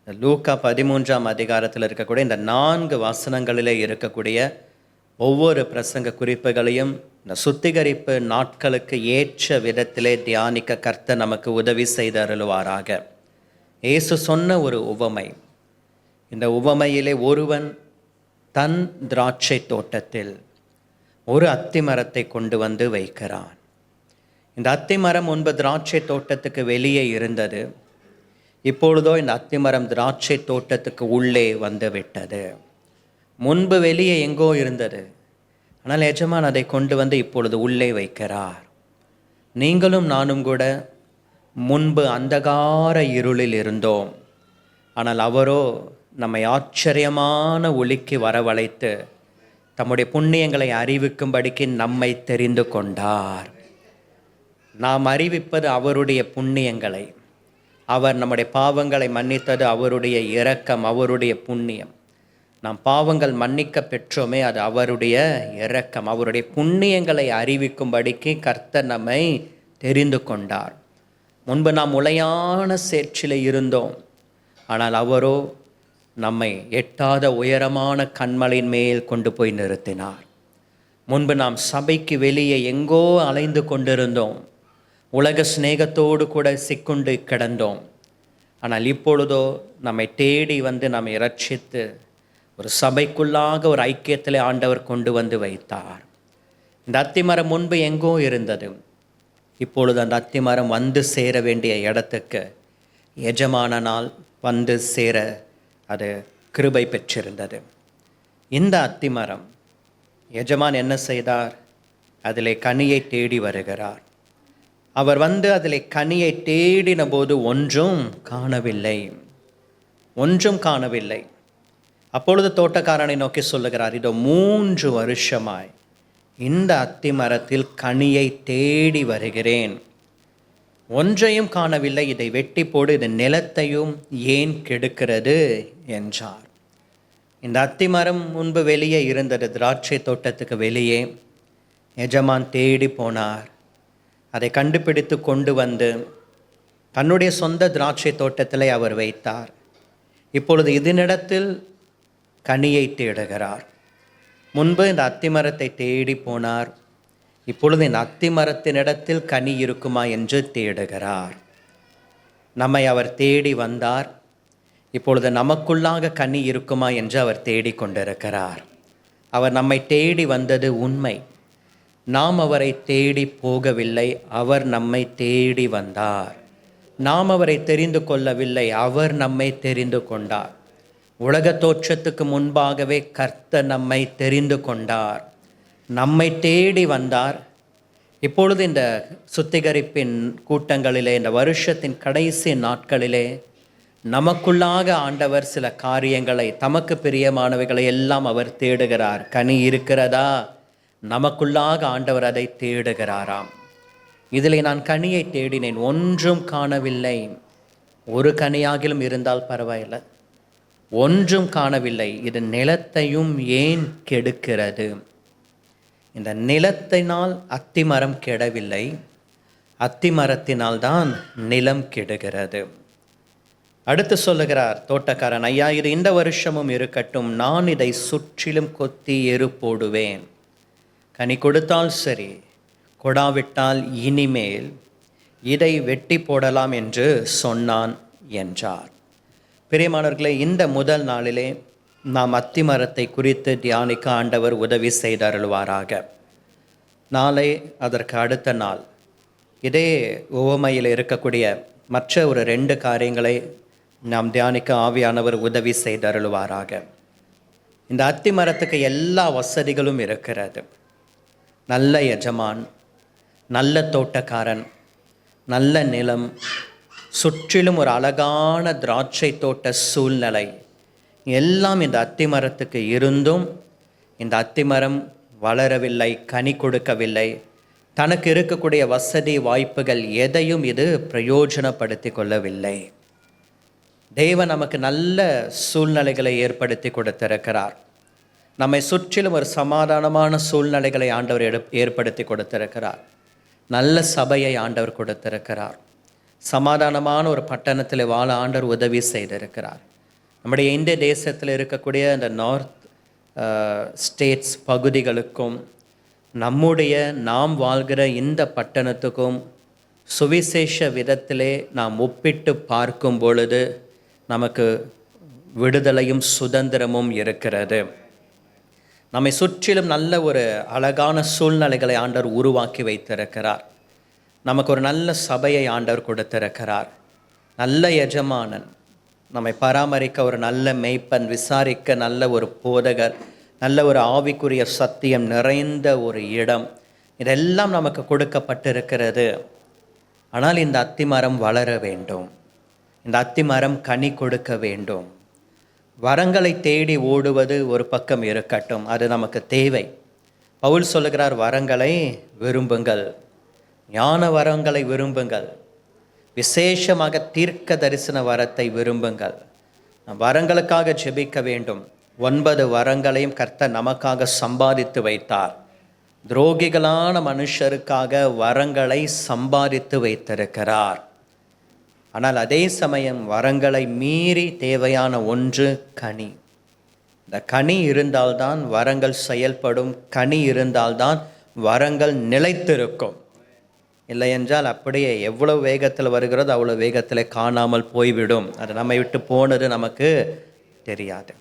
லூக்கா 13ஆம் அதிகாரத்தில் இருக்கக்கூடிய இந்த 4 வசனங்களிலே இருக்கக்கூடிய ஒவ்வொரு பிரசங்க குறிப்புகளையும் இந்த சுத்திகரிப்பு நாட்களுக்கு ஏற்ற விதத்திலே தியானிக்க கர்த்தர் நமக்கு உதவி செய்து அருள்வாராக. இயேசு சொன்ன ஒரு உவமை. இந்த உவமையிலே ஒருவன் தன் திராட்சை தோட்டத்தில் ஒரு அத்திமரத்தை கொண்டு வந்து வைக்கிறான். இந்த அத்திமரம் முன்பு திராட்சை தோட்டத்துக்கு வெளியே இருந்தது. இப்பொழுதோ இந்த அத்திமரம் திராட்சை தோட்டத்துக்கு உள்ளே வந்து விட்டது. முன்பு வெளியே எங்கோ இருந்தது, ஆனால் எஜமான் அதை கொண்டு வந்து இப்பொழுது உள்ளே வைக்கிறார். நீங்களும் நானும் கூட முன்பு அந்தகார இருளில் இருந்தோம், ஆனால் அவரோ நம்மை ஆச்சரியமான ஒளிக்கு வரவழைத்து தம்முடைய புண்ணியங்களை அறிவிக்கும்படிக்கு நம்மை தெரிந்து கொண்டார். நாம் அறிவிப்பது அவருடைய புண்ணியங்களை. அவர் நம்முடைய பாவங்களை மன்னித்தது அவருடைய இரக்கம், அவருடைய புண்ணியம். நாம் பாவங்கள் மன்னிக்க பெற்றோமே, அது அவருடைய இரக்கம். அவருடைய புண்ணியங்களை அறிவிக்கும்படிக்கு கர்த்தர் நம்மை தெரிந்து கொண்டார். முன்பு நாம் உளையான சேற்றிலே இருந்தோம், ஆனால் அவரோ நம்மை எட்டாத உயரமான கன்மலையின் மேல் கொண்டு போய் நிறுத்தினார். முன்பு நாம் சபைக்கு வெளியே எங்கோ அலைந்து கொண்டிருந்தோம், உலக சிநேகத்தோடு கூட சிக்குண்டு கிடந்தோம். ஆனால் இப்பொழுதோ நம்மை தேடி வந்து நம்மை இரட்சித்து ஒரு சபைக்குள்ளாக ஒரு ஐக்கியத்திலே ஆண்டவர் கொண்டு வந்து வைத்தார். இந்த அத்திமரம் முன்பு எங்கோ இருந்தது. இப்பொழுது அந்த அத்திமரம் வந்து சேர வேண்டிய இடத்துக்கு எஜமானனால் வந்து சேர அது கிருபை பெற்றிருந்தது. இந்த அத்திமரம் எஜமான் என்ன செய்தார்? அதிலே கனியை தேடி வருகிறார். அவர் வந்து அதிலே கனியை தேடின போது ஒன்றும் காணவில்லை. அப்பொழுது தோட்டக்காரனை நோக்கி சொல்லுகிறார், இதோ 3 வருஷமாய் இந்த அத்திமரத்தில் கனியை தேடி வருகிறேன், ஒன்றையும் காணவில்லை. இதை வெட்டி போடு, இது நிலத்தையும் ஏன் கெடுக்கிறது என்றார். இந்த அத்திமரம் முன்பு வெளியே இருந்தது, திராட்சை தோட்டத்துக்கு வெளியே. எஜமான் தேடி போனார், அதை கண்டுபிடித்து கொண்டு வந்து தன்னுடைய சொந்த திராட்சை தோட்டத்திலே அவர் வைத்தார். இப்பொழுது இதனிடத்தில் கனியை தேடுகிறார். முன்பு இந்த அத்திமரத்தை தேடி போனார், இப்பொழுது இந்த அத்திமரத்தினிடத்தில் கனி இருக்குமா என்று தேடுகிறார். நம்மை அவர் தேடி வந்தார், இப்பொழுது நமக்குள்ளாக கனி இருக்குமா என்று அவர் தேடிக்கொண்டிருக்கிறார். அவர் நம்மை தேடி வந்தது உண்மை. நாம் அவரை தேடி போகவில்லை, அவர் நம்மை தேடி வந்தார். நாம் அவரை தெரிந்து கொள்ளவில்லை, அவர் நம்மை தெரிந்து கொண்டார். உலக தோற்றத்துக்கு முன்பாகவே கர்த்தர் நம்மை தெரிந்து கொண்டார், நம்மை தேடி வந்தார். இப்பொழுது இந்த சுத்திகரிப்பின் கூட்டங்களிலே, இந்த வருஷத்தின் கடைசி நாட்களிலே நமக்குள்ளாக ஆண்டவர் சில காரியங்களை, தமக்கு பிரியமானவைகளை எல்லாம் அவர் தேடுகிறார். கனி இருக்கிறதா? நமக்குள்ளாக ஆண்டவர் அதை தேடுகிறாராம். இதில் நான் கனியை தேடினேன், ஒன்றும் காணவில்லை. ஒரு கனியாகிலும் இருந்தால் பரவாயில்லை, ஒன்றும் காணவில்லை. இது நிலத்தையும் ஏன் கெடுக்கிறது? இந்த நிலத்தினால் அத்திமரம் கெடவில்லை, அத்திமரத்தினால்தான் நிலம் கெடுகிறது. அடுத்து சொல்லுகிறார் தோட்டக்காரன், ஐயா இது இந்த வருஷமும் இருக்கட்டும், நான் இதை சுற்றிலும் கொத்தி எரு போடுவேன். கனி கொடுத்தால் சரி, கொடாவிட்டால் இனிமேல் இதை வெட்டி போடலாம் என்று சொன்னான் என்றார். பிரியமானவர்களே, இந்த முதல் நாளிலே நாம் அத்திமரத்தை குறித்து தியானிக்க ஆண்டவர் உதவி செய்தருள்வாராக. நாளை, அதற்கு அடுத்த நாள் இதே உவமையில் இருக்கக்கூடிய மற்ற ஒரு 2 காரியங்களை நாம் தியானிக்க ஆவியானவர் உதவி செய்தருள்வாராக. இந்த அத்திமரத்துக்கு எல்லா வசதிகளும் இருக்கிறது. நல்ல எஜமான், நல்ல தோட்டக்காரன், நல்ல நிலம், சுற்றிலும் ஒரு அழகான திராட்சை தோட்ட சூழ்நிலை எல்லாம் இந்த அத்திமரத்துக்கு இருந்தும் இந்த அத்திமரம் வளரவில்லை, கனி கொடுக்கவில்லை. தனக்கு இருக்கக்கூடிய வசதி வாய்ப்புகள் எதையும் இது பிரயோஜனப்படுத்தி கொள்ளவில்லை. தேவன் நமக்கு நல்ல சூழ்நிலைகளை ஏற்படுத்தி கொடுத்திருக்கிறார். நம்மை சுற்றிலும் ஒரு சமாதானமான சூழ்நிலைகளை ஆண்டவர் ஏற்படுத்தி கொடுத்திருக்கிறார். நல்ல சபையை ஆண்டவர் கொடுத்திருக்கிறார். சமாதானமான ஒரு பட்டணத்தில் வாழ ஆண்டவர் உதவி செய்திருக்கிறார். நம்முடைய இந்திய தேசத்தில் இருக்கக்கூடிய இந்த நார்த் ஸ்டேட்ஸ் பகுதிகளுக்கும் நம்முடைய நாம் வாழ்கிற இந்த பட்டணத்துக்கும் சுவிசேஷ விதத்திலே நாம் ஒப்பிட்டு பார்க்கும் பொழுது நமக்கு விடுதலையும் சுதந்திரமும் இருக்கிறது. நம்மை சுற்றிலும் நல்ல ஒரு அழகான சூழ்நிலைகளை ஆண்டவர் உருவாக்கி வைத்திருக்கிறார். நமக்கு ஒரு நல்ல சபையை ஆண்டவர் கொடுத்திருக்கிறார். நல்ல எஜமானன், நம்மை பராமரிக்க ஒரு நல்ல மேய்ப்பன், விசாரிக்க நல்ல ஒரு போதகர், நல்ல ஒரு ஆவிக்குரிய சத்தியம் நிறைந்த ஒரு இடம், இதெல்லாம் நமக்கு கொடுக்கப்பட்டிருக்கிறது. ஆனால் இந்த அத்திமரம் வளர வேண்டும், இந்த அத்திமரம் கனி கொடுக்க வேண்டும். வரங்களை தேடி ஓடுவது ஒரு பக்கம் இருக்கட்டும், அது நமக்கு தேவை. பவுல் சொல்லுகிறார், வரங்களை விரும்புங்கள், ஞான வரங்களை விரும்புங்கள், விசேஷமாக தீர்க்க தரிசன வரத்தை விரும்புங்கள். வரங்களுக்காக ஜெபிக்க வேண்டும். 9 வரங்களையும் கர்த்தர் நமக்காக சம்பாதித்து வைத்தார். துரோகிகளான மனுஷருக்காக வரங்களை சம்பாதித்து வைத்திருக்கிறார். ஆனால் அதே சமயம் வரங்களை மீறி தேவையான ஒன்று கனி. இந்த கனி இருந்தால்தான் வரங்கள் செயல்படும். கனி இருந்தால்தான் வரங்கள் நிலைத்திருக்கும். இல்லை என்றால் அப்படியே எவ்வளவு வேகத்தில் வருகிறதோ அவ்வளோ வேகத்தில் காணாமல் போய்விடும். அது நம்மை விட்டு போனது நமக்கு தெரியாது.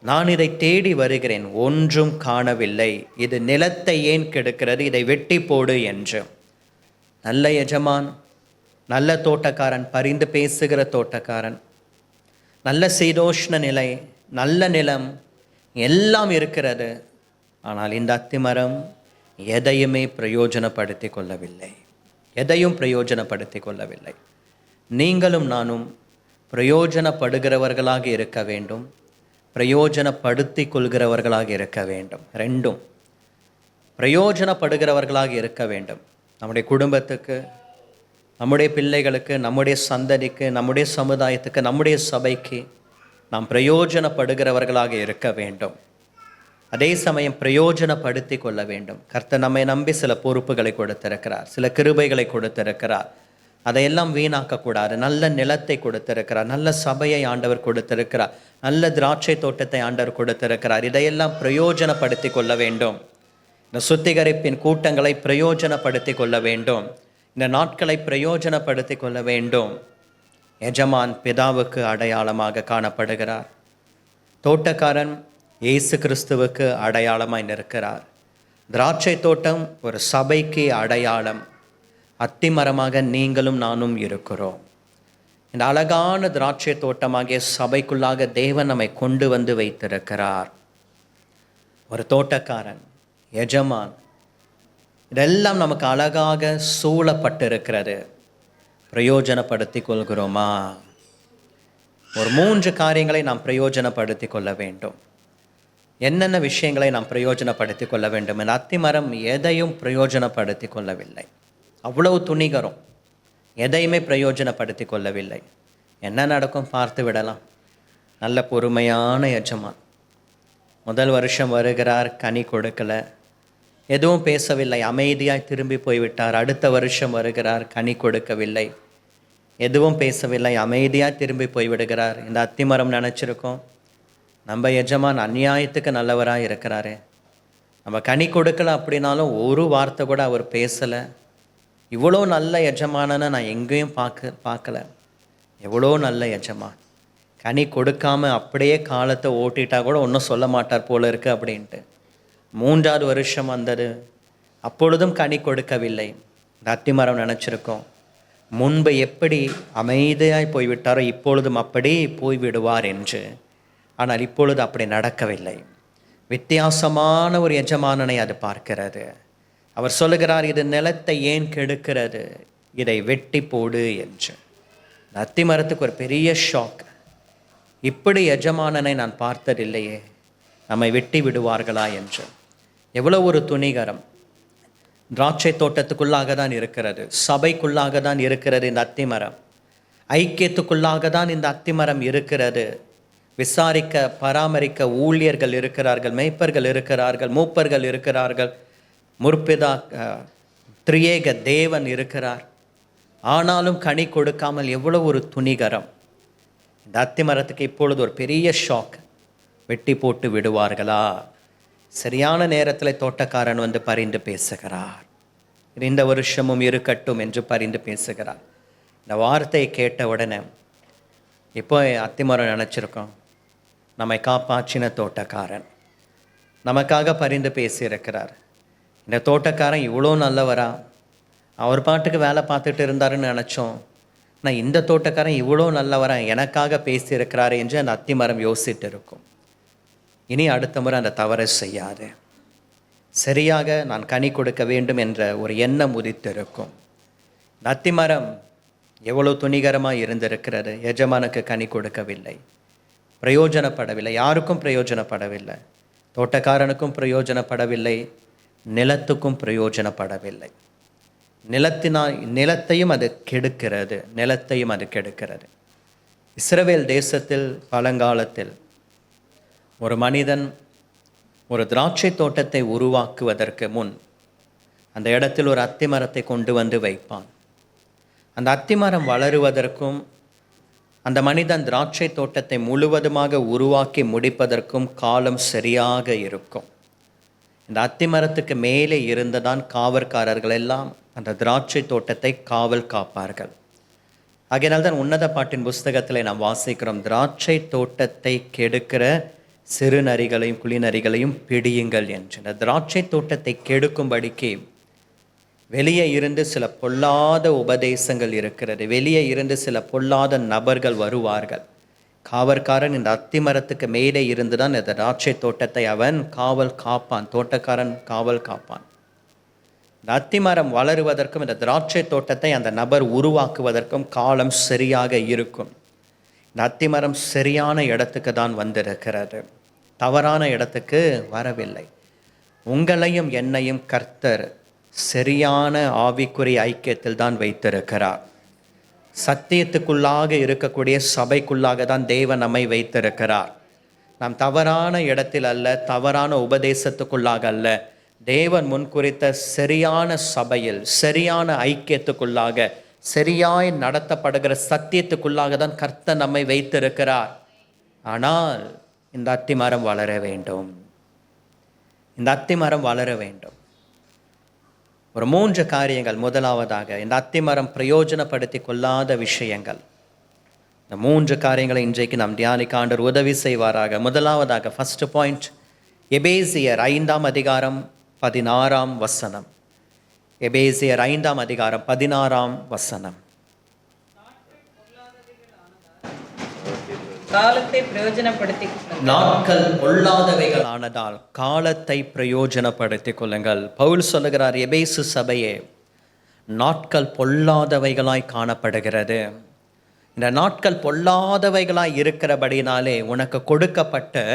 நான் இதை தேடி வருகிறேன், ஒன்றும் காணவில்லை. இது நிலத்தை ஏன் கெடுக்கிறது? இதை வெட்டி போடு என்று. நல்ல எஜமான், நல்ல தோட்டக்காரன், பரிந்து பேசுகிற தோட்டக்காரன், நல்ல சீதோஷ்ண நிலை, நல்ல நிலம் எல்லாம் இருக்கிறது. ஆனால் இந்த அத்திமரம் எதையுமே பிரயோஜனப்படுத்தி கொள்ளவில்லை, எதையும் பிரயோஜனப்படுத்தி கொள்ளவில்லை. நீங்களும் நானும் பிரயோஜனப்படுகிறவர்களாக இருக்க வேண்டும், பிரயோஜனப்படுத்தி கொள்கிறவர்களாக இருக்க வேண்டும். ரெண்டும். பிரயோஜனப்படுகிறவர்களாக இருக்க வேண்டும். நம்முடைய குடும்பத்துக்கு, நம்முடைய பிள்ளைகளுக்கு, நம்முடைய சந்ததிக்கு, நம்முடைய சமுதாயத்துக்கு, நம்முடைய சபைக்கு நாம் பிரயோஜனப்படுகிறவர்களாக இருக்க வேண்டும். அதே சமயம் பிரயோஜனப்படுத்தி கொள்ள வேண்டும். கர்த்தர் நம்மை நம்பி சில பொறுப்புகளை கொடுத்திருக்கிறார், சில கிருபைகளை கொடுத்திருக்கிறார். அதையெல்லாம் வீணாக்கக்கூடாது. நல்ல நிலத்தை கொடுத்திருக்கிறார், நல்ல சபையை ஆண்டவர் கொடுத்திருக்கிறார், நல்ல திராட்சை தோட்டத்தை ஆண்டவர் கொடுத்திருக்கிறார். இதையெல்லாம் பிரயோஜனப்படுத்தி கொள்ள வேண்டும். இந்த சுத்திகரிப்பின் கூட்டங்களை பிரயோஜனப்படுத்தி கொள்ள வேண்டும். இந்த நாட்களை பிரயோஜனப்படுத்தி கொள்ள வேண்டும். எஜமான் பிதாவுக்கு அடையாளமாக காணப்படுகிறார். தோட்டக்காரன் இயேசு கிறிஸ்துவுக்கு அடையாளமாய் நிற்கிறார். திராட்சை தோட்டம் ஒரு சபைக்கு அடையாளம். அத்திமரமாக நீங்களும் நானும் இருக்கிறோம். இந்த அழகான திராட்சை தோட்டமாகிய சபைக்குள்ளாக தேவன் நம்மை கொண்டு வந்து வைத்திருக்கிறார். ஒரு தோட்டக்காரன், எஜமான், இதெல்லாம் நமக்கு அழகாக சூழப்பட்டிருக்கிறது. பிரயோஜனப்படுத்தி கொள்கிறோமா? ஒரு 3 காரியங்களை நாம் பிரயோஜனப்படுத்தி கொள்ள வேண்டும். என்னென்ன விஷயங்களை நாம் பிரயோஜனப்படுத்தி கொள்ள வேண்டும்? இந்த அத்திமரம் எதையும் பிரயோஜனப்படுத்தி கொள்ளவில்லை. அவ்வளவு துணிகரம், எதையுமே பிரயோஜனப்படுத்தி கொள்ளவில்லை. என்ன நடக்கும் பார்த்து விடலாம். நல்ல பொறுமையான எஜமான். முதல் வருஷம் வருகிறார், கனி கொடுக்கலை, எதுவும் பேசவில்லை, அமைதியாய் திரும்பி போய்விட்டார். அடுத்த வருஷம் வருகிறார், கனி கொடுக்கவில்லை, எதுவும் பேசவில்லை, அமைதியாக திரும்பி போய்விடுகிறார். இந்த அத்திமரம் நினச்சிருக்கோம், நம்ம எஜமான் அநியாயத்துக்கு நல்லவராக இருக்கிறாரு, நம்ம கனி கொடுக்கல அப்படின்னாலும் ஒரு வார்த்தை கூட அவர் பேசலை, இவ்வளோ நல்ல எஜமானனை நான் எங்கேயும் பார்க்கல, எவ்வளோ நல்ல எஜமான், கனி கொடுக்காமல் அப்படியே காலத்தை ஓட்டிட்டா கூட ஒன்றும் சொல்ல மாட்டார் போல இருக்கு அப்படின்ட்டு. 3வது வருஷம் வந்தது, அப்பொழுதும் கனி கொடுக்கவில்லை. இந்த அத்திமரம் நினச்சிருக்கோம், முன்பு எப்படி அமைதியாய் போய்விட்டாரோ இப்பொழுதும் அப்படி போய்விடுவார் என்று. ஆனால் இப்பொழுது அப்படி நடக்கவில்லை. வித்தியாசமான ஒரு எஜமானனை அது பார்க்கிறது. அவர் சொல்லுகிறார், இது நிலத்தை ஏன் கெடுக்கிறது, இதை வெட்டி போடு என்று. அத்திமரத்துக்கு ஒரு பெரிய ஷாக். இப்படி எஜமானனை நான் பார்த்ததில்லையே, நம்மை வெட்டி விடுவார்களா என்று. எவ்வளோ ஒரு துணிகரம். திராட்சை தோட்டத்துக்குள்ளாக தான் இருக்கிறது, சபைக்குள்ளாக தான் இருக்கிறது இந்த அத்திமரம், ஐக்கியத்துக்குள்ளாக தான் இந்த அத்திமரம் இருக்கிறது. விசாரிக்க பராமரிக்க ஊழியர்கள் இருக்கிறார்கள், மேய்ப்பர்கள் இருக்கிறார்கள், மூப்பர்கள் இருக்கிறார்கள், முற்பிதா திரியேக தேவன் இருக்கிறார். ஆனாலும் கனி கொடுக்காமல் எவ்வளோ ஒரு துணிகரம். இந்த அத்திமரத்துக்கு இப்பொழுது ஒரு பெரிய ஷாக், வெட்டி போட்டு விடுவார்களா? சரியான நேரத்தில் தோட்டக்காரன் வந்து பரிந்து பேசுகிறார், இந்த வருஷமும் இருக்கட்டும் என்று பரிந்து பேசுகிறார். இந்த வார்த்தையை கேட்ட உடனே இப்போ அத்திமரம் நினச்சிருக்கோம், நம்மை காப்பாற்றின தோட்டக்காரன் நமக்காக பரிந்து பேசியிருக்கிறார். இந்த தோட்டக்காரன் இவ்வளோ நல்லவரா, அவர் பாட்டுக்கு வேலை பார்த்துட்டு இருந்தாருன்னு நினச்சோம், நான் இந்த தோட்டக்காரன் இவ்வளோ நல்லவரா, எனக்காக பேசியிருக்கிறாரு என்று அந்த அத்திமரம் யோசித்து இருக்கும். இனி அடுத்த முறை அந்த தவறை செய்யாது, சரியாக நான் கனி கொடுக்க வேண்டும் என்ற ஒரு எண்ணம் உதித்திருக்கும். இந்த அத்திமரம் எவ்வளோ துணிகரமாக இருந்திருக்கிறது. எஜமானுக்கு கனி கொடுக்கவில்லை, பிரயோஜனப்படவில்லை, யாருக்கும் பிரயோஜனப்படவில்லை, தோட்டக்காரனுக்கும் பிரயோஜனப்படவில்லை, நிலத்துக்கும் பிரயோஜனப்படவில்லை. நிலத்தையும் அது கெடுக்கிறது, நிலத்தையும் அது கெடுக்கிறது. இஸ்ரவேல் தேசத்தில் பழங்காலத்தில் ஒரு மனிதன் ஒரு திராட்சை தோட்டத்தை உருவாக்குவதற்கு முன் அந்த இடத்தில் ஒரு அத்திமரத்தை கொண்டு வந்து வைப்பான். அந்த அத்திமரம் வளருவதற்கும் அந்த மனிதன் திராட்சை தோட்டத்தை முழுவதுமாக உருவாக்கி முடிப்பதற்கும் காலம் சரியாக இருக்கும். இந்த அத்திமரத்துக்கு மேலே இருந்துதான் காவற்காரர்கள் எல்லாம் அந்த திராட்சை தோட்டத்தை காவல் காப்பார்கள். ஆகையினால்தான் உன்னத பாட்டின் புஸ்தகத்தில் நாம் வாசிக்கிறோம், திராட்சை தோட்டத்தை கெடுக்கிற சிறு நரிகளையும் குளிநரிகளையும் பிடியுங்கள் என்று. இந்த திராட்சை தோட்டத்தை கெடுக்கும்படிக்கு வெளியே இருந்து சில பொல்லாத உபதேசங்கள் இருக்கிறது, வெளியே இருந்து சில பொல்லாத நபர்கள் வருவார்கள். காவற்காரன் இந்த அத்திமரத்துக்கு மேலே இருந்து தான் இந்த திராட்சை தோட்டத்தை அவன் காவல் காப்பான், தோட்டக்காரன் காவல் காப்பான். இந்த அத்திமரம் வளருவதற்கும் இந்த திராட்சை தோட்டத்தை அந்த நபர் உருவாக்குவதற்கும் காலம் சரியாக இருக்கும். இந்த அத்திமரம் சரியான இடத்துக்கு தான் வந்திருக்கிறது, தவறான இடத்துக்கு வரவில்லை. உங்களையும் என்னையும் கர்த்தர் சரியான ஆவிக்குரிய ஐக்கியத்தில் தான் வைத்திருக்கிறார். சத்தியத்துக்குள்ளாக இருக்கக்கூடிய சபைக்குள்ளாக தான் தேவன் நம்மை வைத்திருக்கிறார். நாம் தவறான இடத்தில் அல்ல, தவறான உபதேசத்துக்குள்ளாக அல்ல, தேவன் முன்குறித்த சரியான சபையில் சரியான ஐக்கியத்துக்குள்ளாக சரியாய் நடத்தப்படுகிற சத்தியத்துக்குள்ளாக தான் கர்த்தர் நம்மை வைத்திருக்கிறார். ஆனால் இந்த அத்திமரம் வளர வேண்டும், இந்த அத்திமரம் வளர வேண்டும். ஒரு 3 காரியங்கள். முதலாவதாக, இந்த அத்திமரம் பிரயோஜனப்படுத்தி கொள்ளாத விஷயங்கள். இந்த 3 காரியங்களை இன்றைக்கு நாம் தியானிக்க ஆண்டவர் உதவி செய்வாராக. முதலாவதாக, ஃபர்ஸ்ட் பாயிண்ட், எபேசியர் 5ஆம் அதிகாரம் 16ஆம் வசனம். எபேசியர் 5ஆம் அதிகாரம் 16ஆம் வசனம். காலத்தை பிரயோஜனப்படுத்திக் கொள்ளுங்கள். நாட்கள் பொல்லாதவைகளானதால் காலத்தை பிரயோஜனப்படுத்திக் கொள்ளுங்கள். பவுல் சொல்லுகிறார், எபேசு சபையே, நாட்கள் பொல்லாதவைகளாய் காணப்படுகிறது. இந்த நாட்கள் பொல்லாதவைகளாய் இருக்கிறபடினாலே உனக்கு கொடுக்கப்பட்ட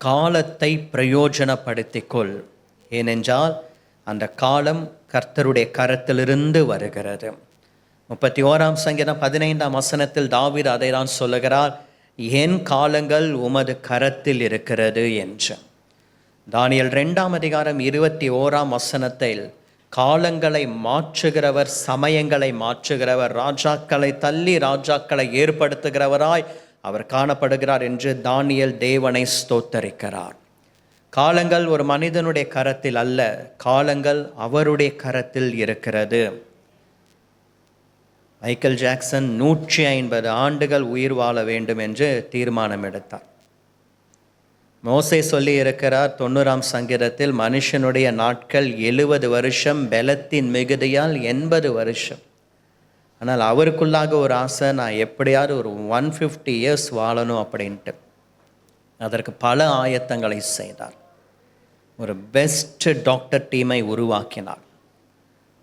காலத்தை பிரயோஜனப்படுத்திக்கொள். ஏனென்றால் அந்த காலம் கர்த்தருடைய கரத்திலிருந்து வருகிறது. 31ஆம் சங்கீதம் 15ஆம் வசனத்தில் தாவீது அதை தான் சொல்லுகிறார், என் காலங்கள் உமது கரத்தில் இருக்கிறது என்று. தானியேல் 2ஆம் அதிகாரம் 21ஆம் வசனத்தில் காலங்களை மாற்றுகிறவர், சமயங்களை மாற்றுகிறவர், ராஜாக்களை தள்ளி ராஜாக்களை ஏற்படுத்துகிறவராய் அவர் காணப்படுகிறார் என்று தானியேல் தேவனை ஸ்தோத்தரிக்கிறார். காலங்கள் ஒரு மனிதனுடைய கரத்தில் அல்ல, காலங்கள் அவருடைய கரத்தில் இருக்கிறது. மைக்கேல் ஜாக்சன் 150 ஆண்டுகள் உயிர் வாழ வேண்டும் என்று தீர்மானம் எடுத்தார். மோசே சொல்லி இருக்கிறார் 90ஆம் சங்கீதத்தில், மனுஷனுடைய நாட்கள் 70 வருஷம், பலத்தின் மிகுதியால் 80 வருஷம். ஆனால் அவருக்குள்ளாக ஒரு ஆசை, நான் எப்படியாவது ஒரு 150 இயர்ஸ் வாழணும் அப்படின்ட்டு. அதற்கு பல ஆயத்தங்களை செய்தார். ஒரு பெஸ்ட் டாக்டர் டீமை உருவாக்கினார்.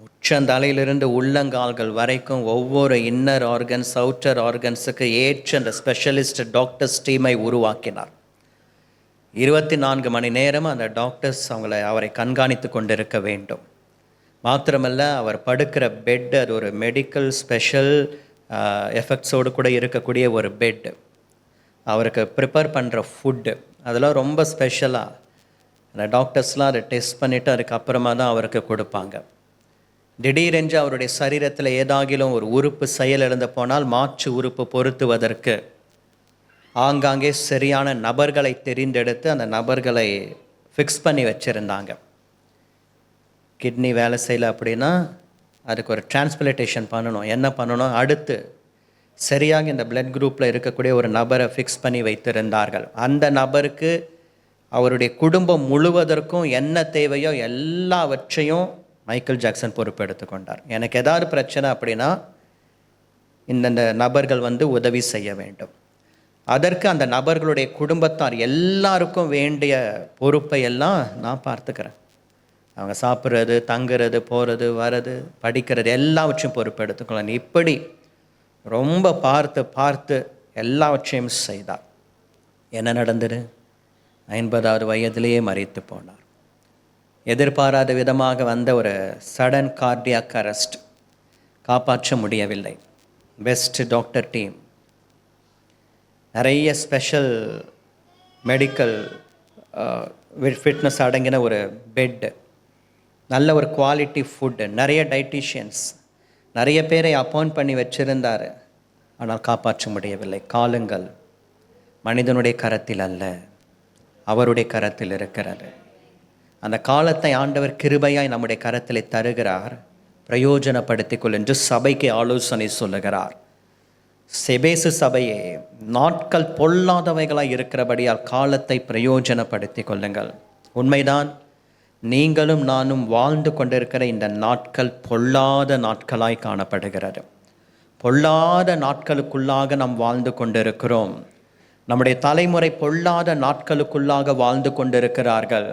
உச்சந்தலையிலிருந்து உள்ளங்கால்கள் வரைக்கும் ஒவ்வொரு இன்னர் ஆர்கன்ஸ், அவுட்டர் ஆர்கன்ஸுக்கு ஏற்ற அந்த ஸ்பெஷலிஸ்ட் டாக்டர்ஸ் டீமை உருவாக்கினார். 24 மணி நேரம் அந்த டாக்டர்ஸ் அவரை கண்காணித்து கொண்டிருக்க வேண்டும். மாத்திரமல்ல, அவர் படுக்கிற பெட் அது ஒரு மெடிக்கல் ஸ்பெஷல் எஃபெக்ட்ஸோடு கூட இருக்கக்கூடிய ஒரு பெட். அவருக்கு ப்ரிப்பேர் பண்ணுற ஃபுட்டு அதெல்லாம் ரொம்ப ஸ்பெஷலாக அந்த டாக்டர்ஸ்லாம் அதை டெஸ்ட் பண்ணிவிட்டு அதுக்கப்புறமா தான் அவருக்கு கொடுப்பாங்க. திடீரென்று அவருடைய சரீரத்தில் ஏதாகிலும் ஒரு உறுப்பு செயலிழந்து போனால் மாற்று உறுப்பு பொருத்துவதற்கு ஆங்காங்கே சரியான நபர்களை தெரிந்தெடுத்து அந்த நபர்களை ஃபிக்ஸ் பண்ணி வச்சுருந்தாங்க. கிட்னி வேலை செய்யலை அப்படின்னா அதுக்கு ஒரு டிரான்ஸ்பிளேஷன் பண்ணணும். என்ன பண்ணணும், அடுத்து சரியாக இந்த பிளட் குரூப்பில் இருக்கக்கூடிய ஒரு நபரை ஃபிக்ஸ் பண்ணி வைத்திருந்தார்கள். அந்த நபருக்கு அவருடைய குடும்பம் முழுவதற்கும் என்ன தேவையோ எல்லாவற்றையும் மைக்கேல் ஜாக்சன் பொறுப்பெடுத்து கொண்டார். எனக்கு ஏதாவது பிரச்சனை அப்படின்னா இந்தந்த நபர்கள் உதவி செய்ய வேண்டும். அதற்கு அந்த நபர்களுடைய குடும்பத்தார் எல்லாருக்கும் வேண்டிய பொறுப்பை எல்லாம் நான் பார்த்துக்கிறேன். அவங்க சாப்பிட்றது, தங்குறது, போகிறது, வர்றது, படிக்கிறது எல்லாவற்றையும் பொறுப்பெடுத்துக்கலாம். இப்படி ரொம்ப பார்த்து பார்த்து எல்லாவற்றையும் செய்தார். என்ன நடந்தது? 50வது வயதிலேயே மரித்து போனார். எதிர்பாராத விதமாக வந்த ஒரு சடன் கார்டியாக் அரெஸ்ட், காப்பாற்ற முடியவில்லை. பெஸ்ட் டாக்டர் டீம், நிறைய ஸ்பெஷல் மெடிக்கல் ஃபிட்னஸ் அடங்கின ஒரு பெட்டு, நல்ல ஒரு குவாலிட்டி ஃபுட்டு, நிறைய டைட்டிஷியன்ஸ், நிறைய பேரை அப்பாயிண்ட் பண்ணி வச்சுருந்தார். ஆனால் காப்பாற்ற முடியவில்லை. காலங்கள் மனிதனுடைய கரத்தில் அல்ல, அவருடைய கரத்தில் இருக்கிறது. அந்த காலத்தை ஆண்டவர் கிருபையாய் நம்முடைய கரத்தில் தருகிறார். பிரயோஜனப்படுத்திக்கொள் என்று சபைக்கு ஆலோசனை சொல்லுகிறார். எபேசு சபையே, நாட்கள் பொல்லாதவைகளாய் இருக்கிறபடியால் காலத்தை பிரயோஜனப்படுத்தி கொள்ளுங்கள். உண்மைதான், நீங்களும் நானும் வாழ்ந்து கொண்டிருக்கிற இந்த நாட்கள் பொல்லாத நாட்களாய் காணப்படுகிறது. பொல்லாத நாட்களுக்குள்ளாக நாம் வாழ்ந்து கொண்டிருக்கிறோம். நம்முடைய தலைமுறை பொல்லாத நாட்களுக்குள்ளாக வாழ்ந்து கொண்டிருக்கிறார்கள்.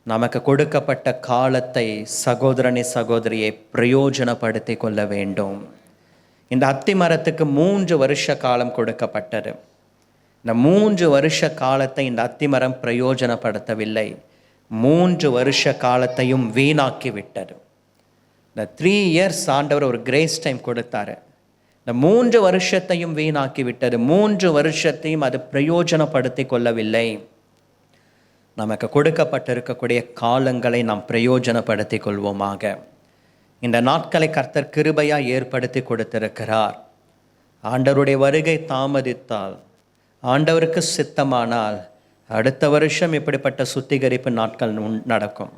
நமக்கு கொடுக்கப்பட்ட காலத்தை சகோதரனை சகோதரியை பிரயோஜனப்படுத்தி கொள்ள வேண்டும். இந்த அத்தி மரத்துக்கு 3 வருஷ காலம் கொடுக்கப்பட்டது. இந்த 3 வருஷ காலத்தை இந்த அத்தி மரம் பிரயோஜனப்படுத்தவில்லை. 3 வருஷ காலத்தையும் வீணாக்கி விட்டது. இந்த 3 இயர்ஸ் ஆண்டவர் ஒரு கிரேஸ் டைம் கொடுத்தாரு. இந்த 3 வருஷத்தையும் வீணாக்கி விட்டது. 3 வருஷத்தையும் அது பிரயோஜனப்படுத்தி கொள்ளவில்லை. நமக்கு கொடுக்கப்பட்டிருக்கக்கூடிய காலங்களை நாம் பிரயோஜனப்படுத்தி கொள்வோமாக. இந்த நாட்களை கர்த்தர் கிருபையாக ஏற்படுத்தி கொடுத்திருக்கிறார். ஆண்டவருடைய வருகை தாமதித்தால், ஆண்டவருக்கு சித்தமானால் அடுத்த வருஷம் இப்படிப்பட்ட சுத்திகரிப்பு நாட்கள் நடக்கும்.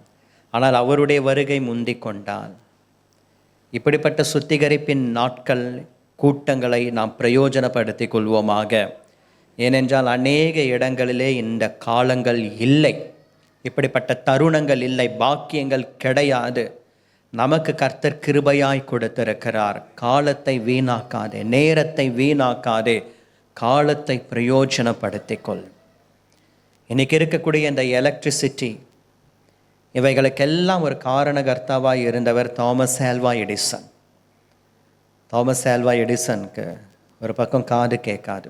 ஆனால் அவருடைய வருகை முந்தி கொண்டால் இப்படிப்பட்ட சுத்திகரிப்பின் நாட்கள் கூட்டங்களை நாம் பிரயோஜனப்படுத்தி கொள்வோமாக. ஏனென்றால் அநேக இடங்களிலே இந்த காலங்கள் இல்லை, இப்படிப்பட்ட தருணங்கள் இல்லை, பாக்கியங்கள் கிடையாது. நமக்கு கர்த்தர் கிருபையாய் கொடுத்திருக்கிறார். காலத்தை வீணாக்காதே, நேரத்தை வீணாக்காதே, காலத்தை பிரயோஜனப்படுத்திக்கொள். இன்றைக்கி இருக்கக்கூடிய இந்த எலக்ட்ரிசிட்டி இவைகளுக்கெல்லாம் ஒரு காரணகர்த்தாவாக இருந்தவர் Thomas Alva Edison. Thomas Alva எடிசனுக்கு ஒரு பக்கம் காது கேட்காது.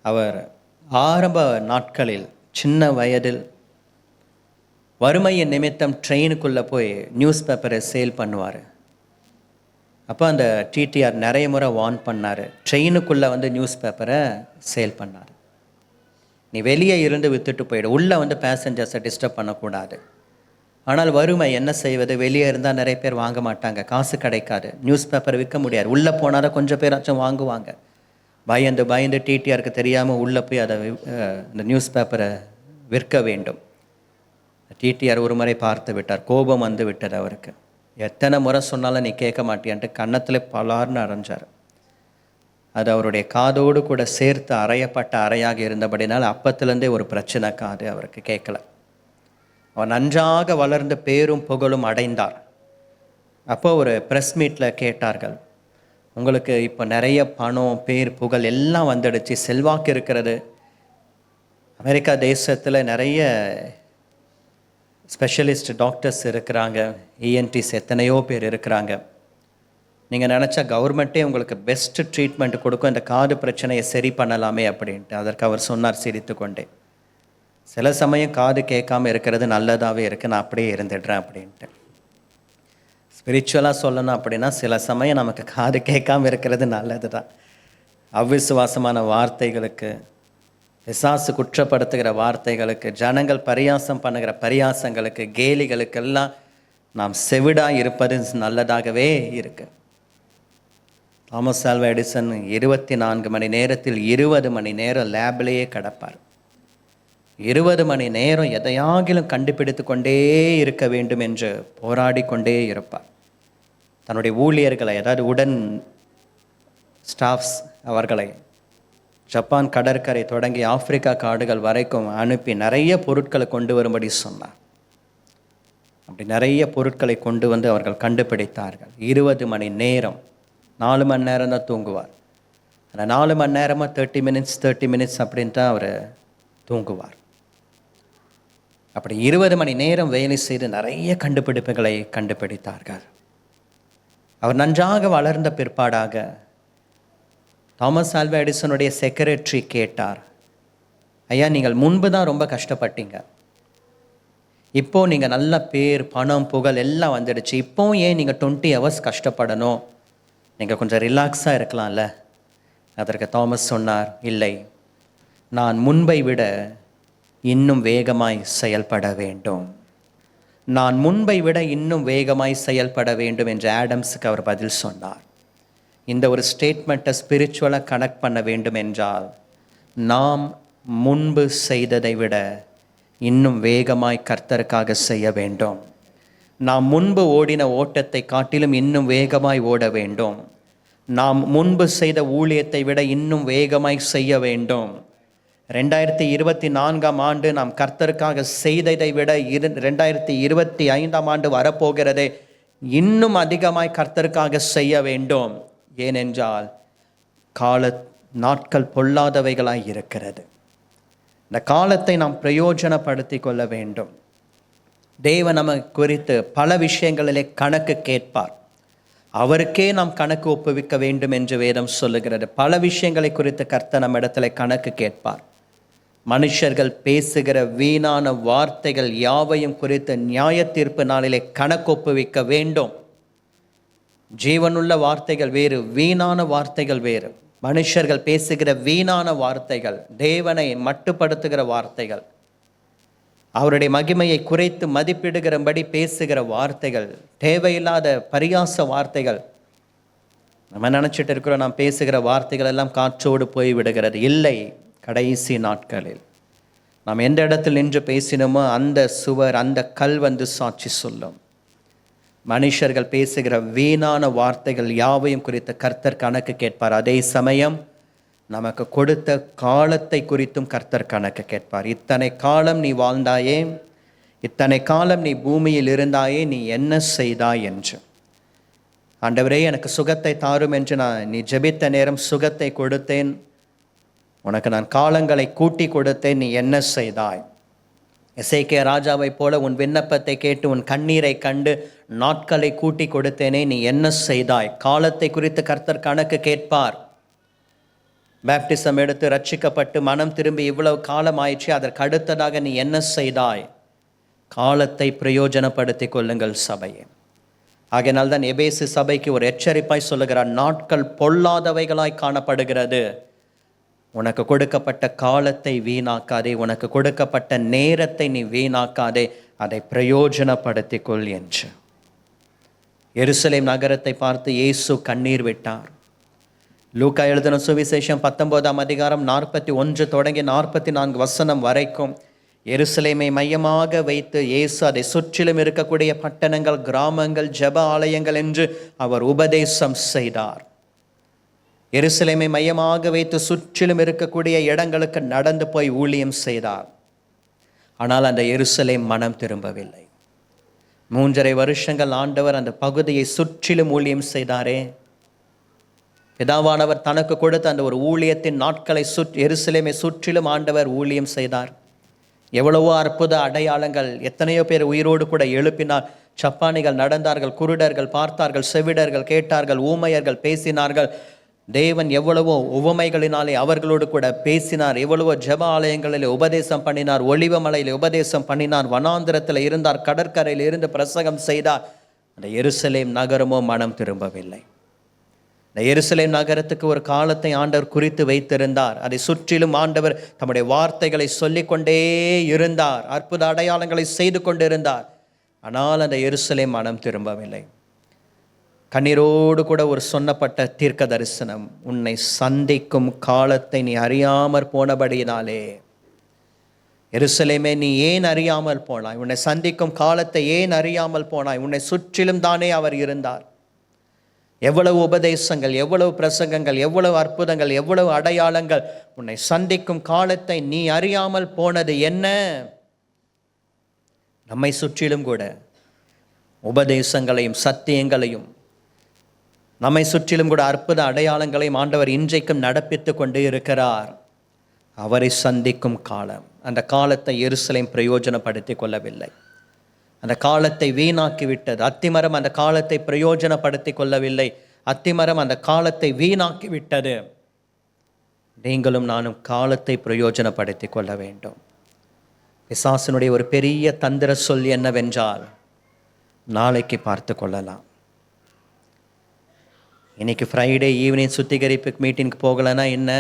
அவர் ஆரம்ப நாட்களில் சின்ன வயதில் வறுமையின் நிமித்தம் ட்ரெயினுக்குள்ளே போய் நியூஸ் பேப்பரை சேல் பண்ணுவார். அப்போ அந்த டிடிஆர் நிறைய முறை வார்ன் பண்ணார், ட்ரெயினுக்குள்ளே வந்து நியூஸ் பேப்பரை சேல் பண்ணார். நீ வெளியே இருந்து விற்றுட்டு போயிடு, உள்ளே வந்து பேசஞ்சர்ஸை டிஸ்டர்ப் பண்ணக்கூடாது. ஆனால் வறுமை என்ன செய்வது, வெளியே இருந்தால் நிறைய பேர் வாங்க மாட்டாங்க, காசு கிடைக்காது, நியூஸ் பேப்பர் விற்க முடியாது. உள்ளே போனால் தான் கொஞ்சம் பேராச்சும் வாங்குவாங்க. பயந்து டிடிஆருக்கு தெரியாமல் உள்ளே போய் அதை இந்த நியூஸ் பேப்பரை விற்க வேண்டும். டிடிஆர் ஒரு முறை பார்த்து விட்டார், கோபம் வந்து விட்டது அவருக்கு. எத்தனை முறை சொன்னாலும் நீ கேட்க மாட்டியான்ட்டு கன்னத்தில் பலார்னு அரைஞ்சார். அது அவருடைய காதோடு கூட சேர்த்து அறையப்பட்ட அறையாக இருந்தபடினால் அப்பத்திலேருந்தே ஒரு பிரச்சனை, காது அவருக்கு கேட்கல. அவர் நன்றாக வளர்ந்து பேரும் புகழும் அடைந்தார். அப்போ ஒரு ப்ரெஸ் மீட்டில் கேட்டார்கள், உங்களுக்கு இப்போ நிறைய பணம் பேர் புகழ் எல்லாம் வந்துடுச்சு, செல்வாக்கு இருக்கிறது, அமெரிக்கா தேசத்தில் நிறைய ஸ்பெஷலிஸ்ட் டாக்டர்ஸ் இருக்கிறாங்க, இஎன்டிஸ் எத்தனையோ பேர் இருக்கிறாங்க, நீங்கள் நினச்சா கவர்மெண்ட்டே உங்களுக்கு பெஸ்ட்டு ட்ரீட்மெண்ட் கொடுக்கும், இந்த காது பிரச்சனையை சரி பண்ணலாமே அப்படின்ட்டு. அதற்கு அவர் சொன்னார் சிரித்து கொண்டே, சில சமயம் காது கேட்காம இருக்கிறது நல்லதாகவே இருக்குது, நான் அப்படியே இருந்துடுறேன் அப்படின்ட்டு. ஸ்பிரிச்சுவலாக சொல்லணும் அப்படின்னா சில சமயம் நமக்கு காது கேட்காம இருக்கிறது நல்லது தான். அவ்விசுவாசமான வார்த்தைகளுக்கு, பிசாசு குற்றப்படுத்துகிற வார்த்தைகளுக்கு, ஜனங்கள் பரியாசம் பண்ணுகிற பரியாசங்களுக்கு, கேலிகளுக்கெல்லாம் நாம் செவிடாக இருப்பது நல்லதாகவே இருக்குது. தாமஸ் ஆல்வா எடிசன் 24 மணி நேரத்தில் 20 மணி நேரம் லேபிலேயே கிடப்பார். 20 மணி நேரம் எதையாகிலும் கண்டுபிடித்து கொண்டே இருக்க வேண்டும் என்று போராடி கொண்டே இருப்பார். தன்னுடைய ஊழியர்களை, அதாவது உடன் ஸ்டாஃப்ஸ் அவர்களை ஜப்பான் கடற்கரை தொடங்கி ஆப்பிரிக்கா காடுகள் வரைக்கும் அனுப்பி நிறைய பொருட்களை கொண்டு வரும்படி சொன்னார். அப்படி நிறைய பொருட்களை கொண்டு வந்து அவர்கள் கண்டுபிடித்தார்கள். 20 மணி நேரம், 4 மணி நேரம் தான் தூங்குவார். ஆனால் 4 மணி நேரமாக 30 மினிட்ஸ் அப்படின்ட்டு அவர் தூங்குவார். அப்படி 20 மணி நேரம் வேலை செய்து நிறைய கண்டுபிடிப்புகளை கண்டுபிடித்தார்கள். அவர் நன்றாக வளர்ந்த பிற்பாடாக தாமஸ் ஆல்வா எடிசனுடைய செக்ரட்டரி கேட்டார், ஐயா நீங்கள் முன்பு தான் ரொம்ப கஷ்டப்பட்டீங்க, இப்போது நீங்கள் நல்ல பேர் பணம் புகழ் எல்லாம் வந்துடுச்சு, இப்போவும் ஏன் நீங்கள் 20 hours கஷ்டப்படணும், நீங்கள் கொஞ்சம் ரிலாக்ஸாக இருக்கலாம்ல. அதற்கு தாமஸ் சொன்னார், இல்லை, நான் முன்பை விட இன்னும் வேகமாய் செயல்பட வேண்டும், நான் முன்பை விட இன்னும் வேகமாய் செயல்பட வேண்டும் என்று ஆடம்ஸுக்கு அவர் பதில் சொன்னார். இந்த ஒரு ஸ்டேட்மெண்ட்டை ஸ்பிரிச்சுவலாக கனெக்ட் பண்ண வேண்டும் என்றால், நாம் முன்பு செய்ததை விட இன்னும் வேகமாய் கர்த்தருக்காக செய்ய வேண்டும். நாம் முன்பு ஓடின ஓட்டத்தை காட்டிலும் இன்னும் வேகமாய் ஓட வேண்டும். நாம் முன்பு செய்த ஊழியத்தை விட இன்னும் வேகமாய் செய்ய வேண்டும். 2024 ஆண்டு நாம் கர்த்தருக்காக செய்ததை விட 2025 ஆண்டு வரப்போகிறதே இன்னும் அதிகமாய் கர்த்தருக்காக செய்ய வேண்டும். ஏனென்றால் நாட்கள் பொல்லாதவைகளாய் இருக்கிறது. இந்த காலத்தை நாம் பிரயோஜனப்படுத்தி கொள்ள வேண்டும். தேவன் நம்ம குறித்து பல விஷயங்களிலே கணக்கு கேட்பார். அவருக்கே நாம் கணக்கு ஒப்புவிக்க வேண்டும் என்று வேதம் சொல்லுகிறது. பல விஷயங்களை குறித்து கர்த்தர் நம்ம இடத்துல கணக்கு கேட்பார். மனுஷர்கள் பேசுகிற வீணான வார்த்தைகள் யாவையும் குறித்து நியாய தீர்ப்பு நாளிலே கணக்கு ஒப்புவிக்க வேண்டும். ஜீவனுள்ள வார்த்தைகள் வேறு, வீணான வார்த்தைகள் வேறு. மனுஷர்கள் பேசுகிற வீணான வார்த்தைகள், தேவனை மட்டுப்படுத்துகிற வார்த்தைகள், அவருடைய மகிமையை குறைத்து மதிப்பிடுகிறபடி பேசுகிற வார்த்தைகள், தேவையில்லாத பரியாச வார்த்தைகள். நம்ம நினச்சிட்டு இருக்கிறோம் நாம் பேசுகிற வார்த்தைகள் எல்லாம் காற்றோடு போய் விடுகிறது. இல்லை, கடைசி நாட்களில் நாம் எந்த இடத்தில் நின்று பேசினோமோ அந்த சுவர், அந்த கல் வந்து சாட்சி சொல்லும். மனுஷர்கள் பேசுகிற வீணான வார்த்தைகள் யாவையும் குறித்து கர்த்தர் கணக்கு கேட்பார். அதே சமயம் நமக்கு கொடுத்த காலத்தை குறித்தும் கர்த்தர் கணக்கு கேட்பார். இத்தனை காலம் நீ வாழ்ந்தாயே, இத்தனை காலம் நீ பூமியில் இருந்தாயே, நீ என்ன செய்தாய் என்று. ஆண்டவரே எனக்கு சுகத்தை தாரும் என்று நீ ஜெபித்த நேரம் சுகத்தை கொடுத்தேன், உனக்கு நான் காலங்களை கூட்டி கொடுத்தேன், நீ என்ன செய்தாய்? எசேக்கியா ராஜாவை போல உன் விண்ணப்பத்தை கேட்டு உன் கண்ணீரை கண்டு நாட்களை கூட்டி கொடுத்தேனே, நீ என்ன செய்தாய்? காலத்தை குறித்து கர்த்தர் கணக்கு கேட்பார். பேப்டிசம் எடுத்து ரட்சிக்கப்பட்டு மனம் திரும்பி இவ்வளவு காலம் ஆயிடுச்சு, அதற்கு அடுத்ததாக நீ என்ன செய்தாய்? காலத்தை பிரயோஜனப்படுத்திக் கொள்ளுங்கள் சபையே. ஆகையினால் தான் எபேசு சபைக்கு ஒரு எச்சரிப்பாய் சொல்லுகிறார், நாட்கள் பொல்லாதவைகளாய் காணப்படுகிறது, உனக்கு கொடுக்கப்பட்ட காலத்தை வீணாக்காதே, உனக்கு கொடுக்கப்பட்ட நேரத்தை நீ வீணாக்காதே, அதை பிரயோஜனப்படுத்திக் கொள் என்று. எருசலேம் நகரத்தை பார்த்து இயேசு கண்ணீர் விட்டார். லூக்கா எழுதின சுவிசேஷம் 19ஆம் அதிகாரம் 41 தொடங்கி 44 வசனம் வரைக்கும் எருசலேமை மையமாக வைத்து இயேசு அதை சுற்றிலும் இருக்கக்கூடிய பட்டணங்கள், கிராமங்கள், ஜெப ஆலயங்கள் என்று அவர் உபதேசம் செய்தார். எருசலேமை மையமாக வைத்து சுற்றிலும் இருக்கக்கூடிய இடங்களுக்கு நடந்து போய் ஊழியம் செய்தார். ஆனால் அந்த எருசலேம் மனம் திரும்பவில்லை. 3.5 வருஷங்கள் ஆண்டவர் அந்த பகுதியை சுற்றிலும் ஊழியம் செய்தாரே. பிதாவானவர் தனக்கு கொடுத்த அந்த ஒரு ஊழியத்தின் நாட்களை எருசலேமை சுற்றிலும் ஆண்டவர் ஊழியம் செய்தார். எவ்வளவோ அற்புத அடையாளங்கள், எத்தனையோ பேர் உயிரோடு கூட எழுப்பினார். சப்பானிகள் நடந்தார்கள், குருடர்கள் பார்த்தார்கள், செவிடர்கள் கேட்டார்கள், ஊமையர்கள் பேசினார்கள். தேவன் எவ்வளவோ உவமைகளினாலே அவர்களோடு கூட பேசினார். எவ்வளவோ ஜெப ஆலயங்களில் உபதேசம் பண்ணினார், ஒலிவ மலையில் உபதேசம் பண்ணினார், வனாந்திரத்தில் இருந்தார், கடற்கரையில் இருந்து பிரசங்கம் செய்தார். அந்த எருசலேம் நகரமோ மனம் திரும்பவில்லை. இந்த எருசலேம் நகரத்துக்கு ஒரு காலத்தை ஆண்டவர் குறித்து வைத்திருந்தார். அதை சுற்றிலும் ஆண்டவர் தம்முடைய வார்த்தைகளை சொல்லிக்கொண்டே இருந்தார், அற்புத அடையாளங்களை செய்து கொண்டிருந்தார். ஆனால் அந்த எருசலேம் மனம் திரும்பவில்லை. கண்ணீரோடு கூட ஒரு சொன்னப்பட்ட தீர்க்க தரிசனம், உன்னை சந்திக்கும் காலத்தை நீ அறியாமற் போனபடியினாலே. எருசலேமே, நீ ஏன் அறியாமல் போனாய்? உன்னை சந்திக்கும் காலத்தை ஏன் அறியாமல் போனாய்? உன்னை சுற்றிலும் தானே அவர் இருந்தார். எவ்வளவு உபதேசங்கள், எவ்வளவு பிரசங்கங்கள், எவ்வளவு அற்புதங்கள், எவ்வளவு அடையாளங்கள். உன்னை சந்திக்கும் காலத்தை நீ அறியாமல் போனது என்ன? நம்மை சுற்றிலும் கூட உபதேசங்களையும் சத்தியங்களையும், நம்மை சுற்றிலும் கூட அற்புத அடையாளங்களையும் ஆண்டவர் இன்றைக்கும் நடப்பித்து கொண்டு இருக்கிறார். அவரை சந்திக்கும் காலம், அந்த காலத்தை எருசலேம் பிரயோஜனப்படுத்தி கொள்ளவில்லை. அந்த காலத்தை வீணாக்கி விட்டது. அத்திமரம் அந்த காலத்தை பிரயோஜனப்படுத்தி கொள்ளவில்லை. அத்திமரம் அந்த காலத்தை வீணாக்கி விட்டது. நீங்களும் நானும் காலத்தை பிரயோஜனப்படுத்தி கொள்ள வேண்டும். பிசாசனுடைய ஒரு பெரிய தந்திர சொல் என்னவென்றால், நாளைக்கு பார்த்து கொள்ளலாம். இன்னைக்கு ஃப்ரைடே ஈவினிங் சுத்திகரிப்பு மீட்டிங்க்கு போகலைன்னா என்ன?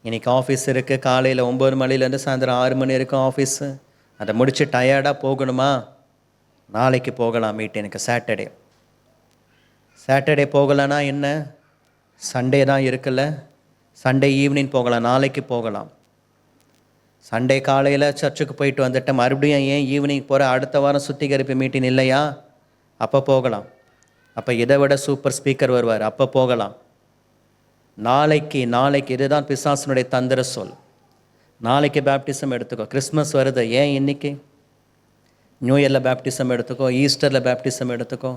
இன்னைக்கு ஆஃபீஸ் இருக்குது, காலையில் 9 மணிலேருந்து சாயந்தரம் 6 மணி இருக்கும் ஆஃபீஸு. அதை முடித்து டயர்டாக போகணுமா? நாளைக்கு போகலாம் மீட்டிங்க்கு. சாட்டர்டே போகலைன்னா என்ன? சண்டே தான் இருக்குல்ல, சண்டே ஈவினிங் போகலாம், நாளைக்கு போகலாம். சண்டே காலையில் சர்ச்சுக்கு போயிட்டு வந்துட்டேன், மறுபடியும் ஏன் ஈவினிங் போகிற? அடுத்த வாரம் சுத்திகரிப்பு மீட்டிங் இல்லையா? அப்போ போகலாம். அப்போ இதை விட சூப்பர் ஸ்பீக்கர் வருவார், அப்போ போகலாம். நாளைக்கு இதுதான் பிசாசனுடைய தந்திர சொல். நாளைக்கு பேப்டிசம் எடுத்துக்கோ, கிறிஸ்மஸ் வருது ஏன் இன்னைக்கு? நியூ இயரில் பேப்டிசம் எடுத்துக்கோ, ஈஸ்டரில் பேப்டிசம் எடுத்துக்கோ.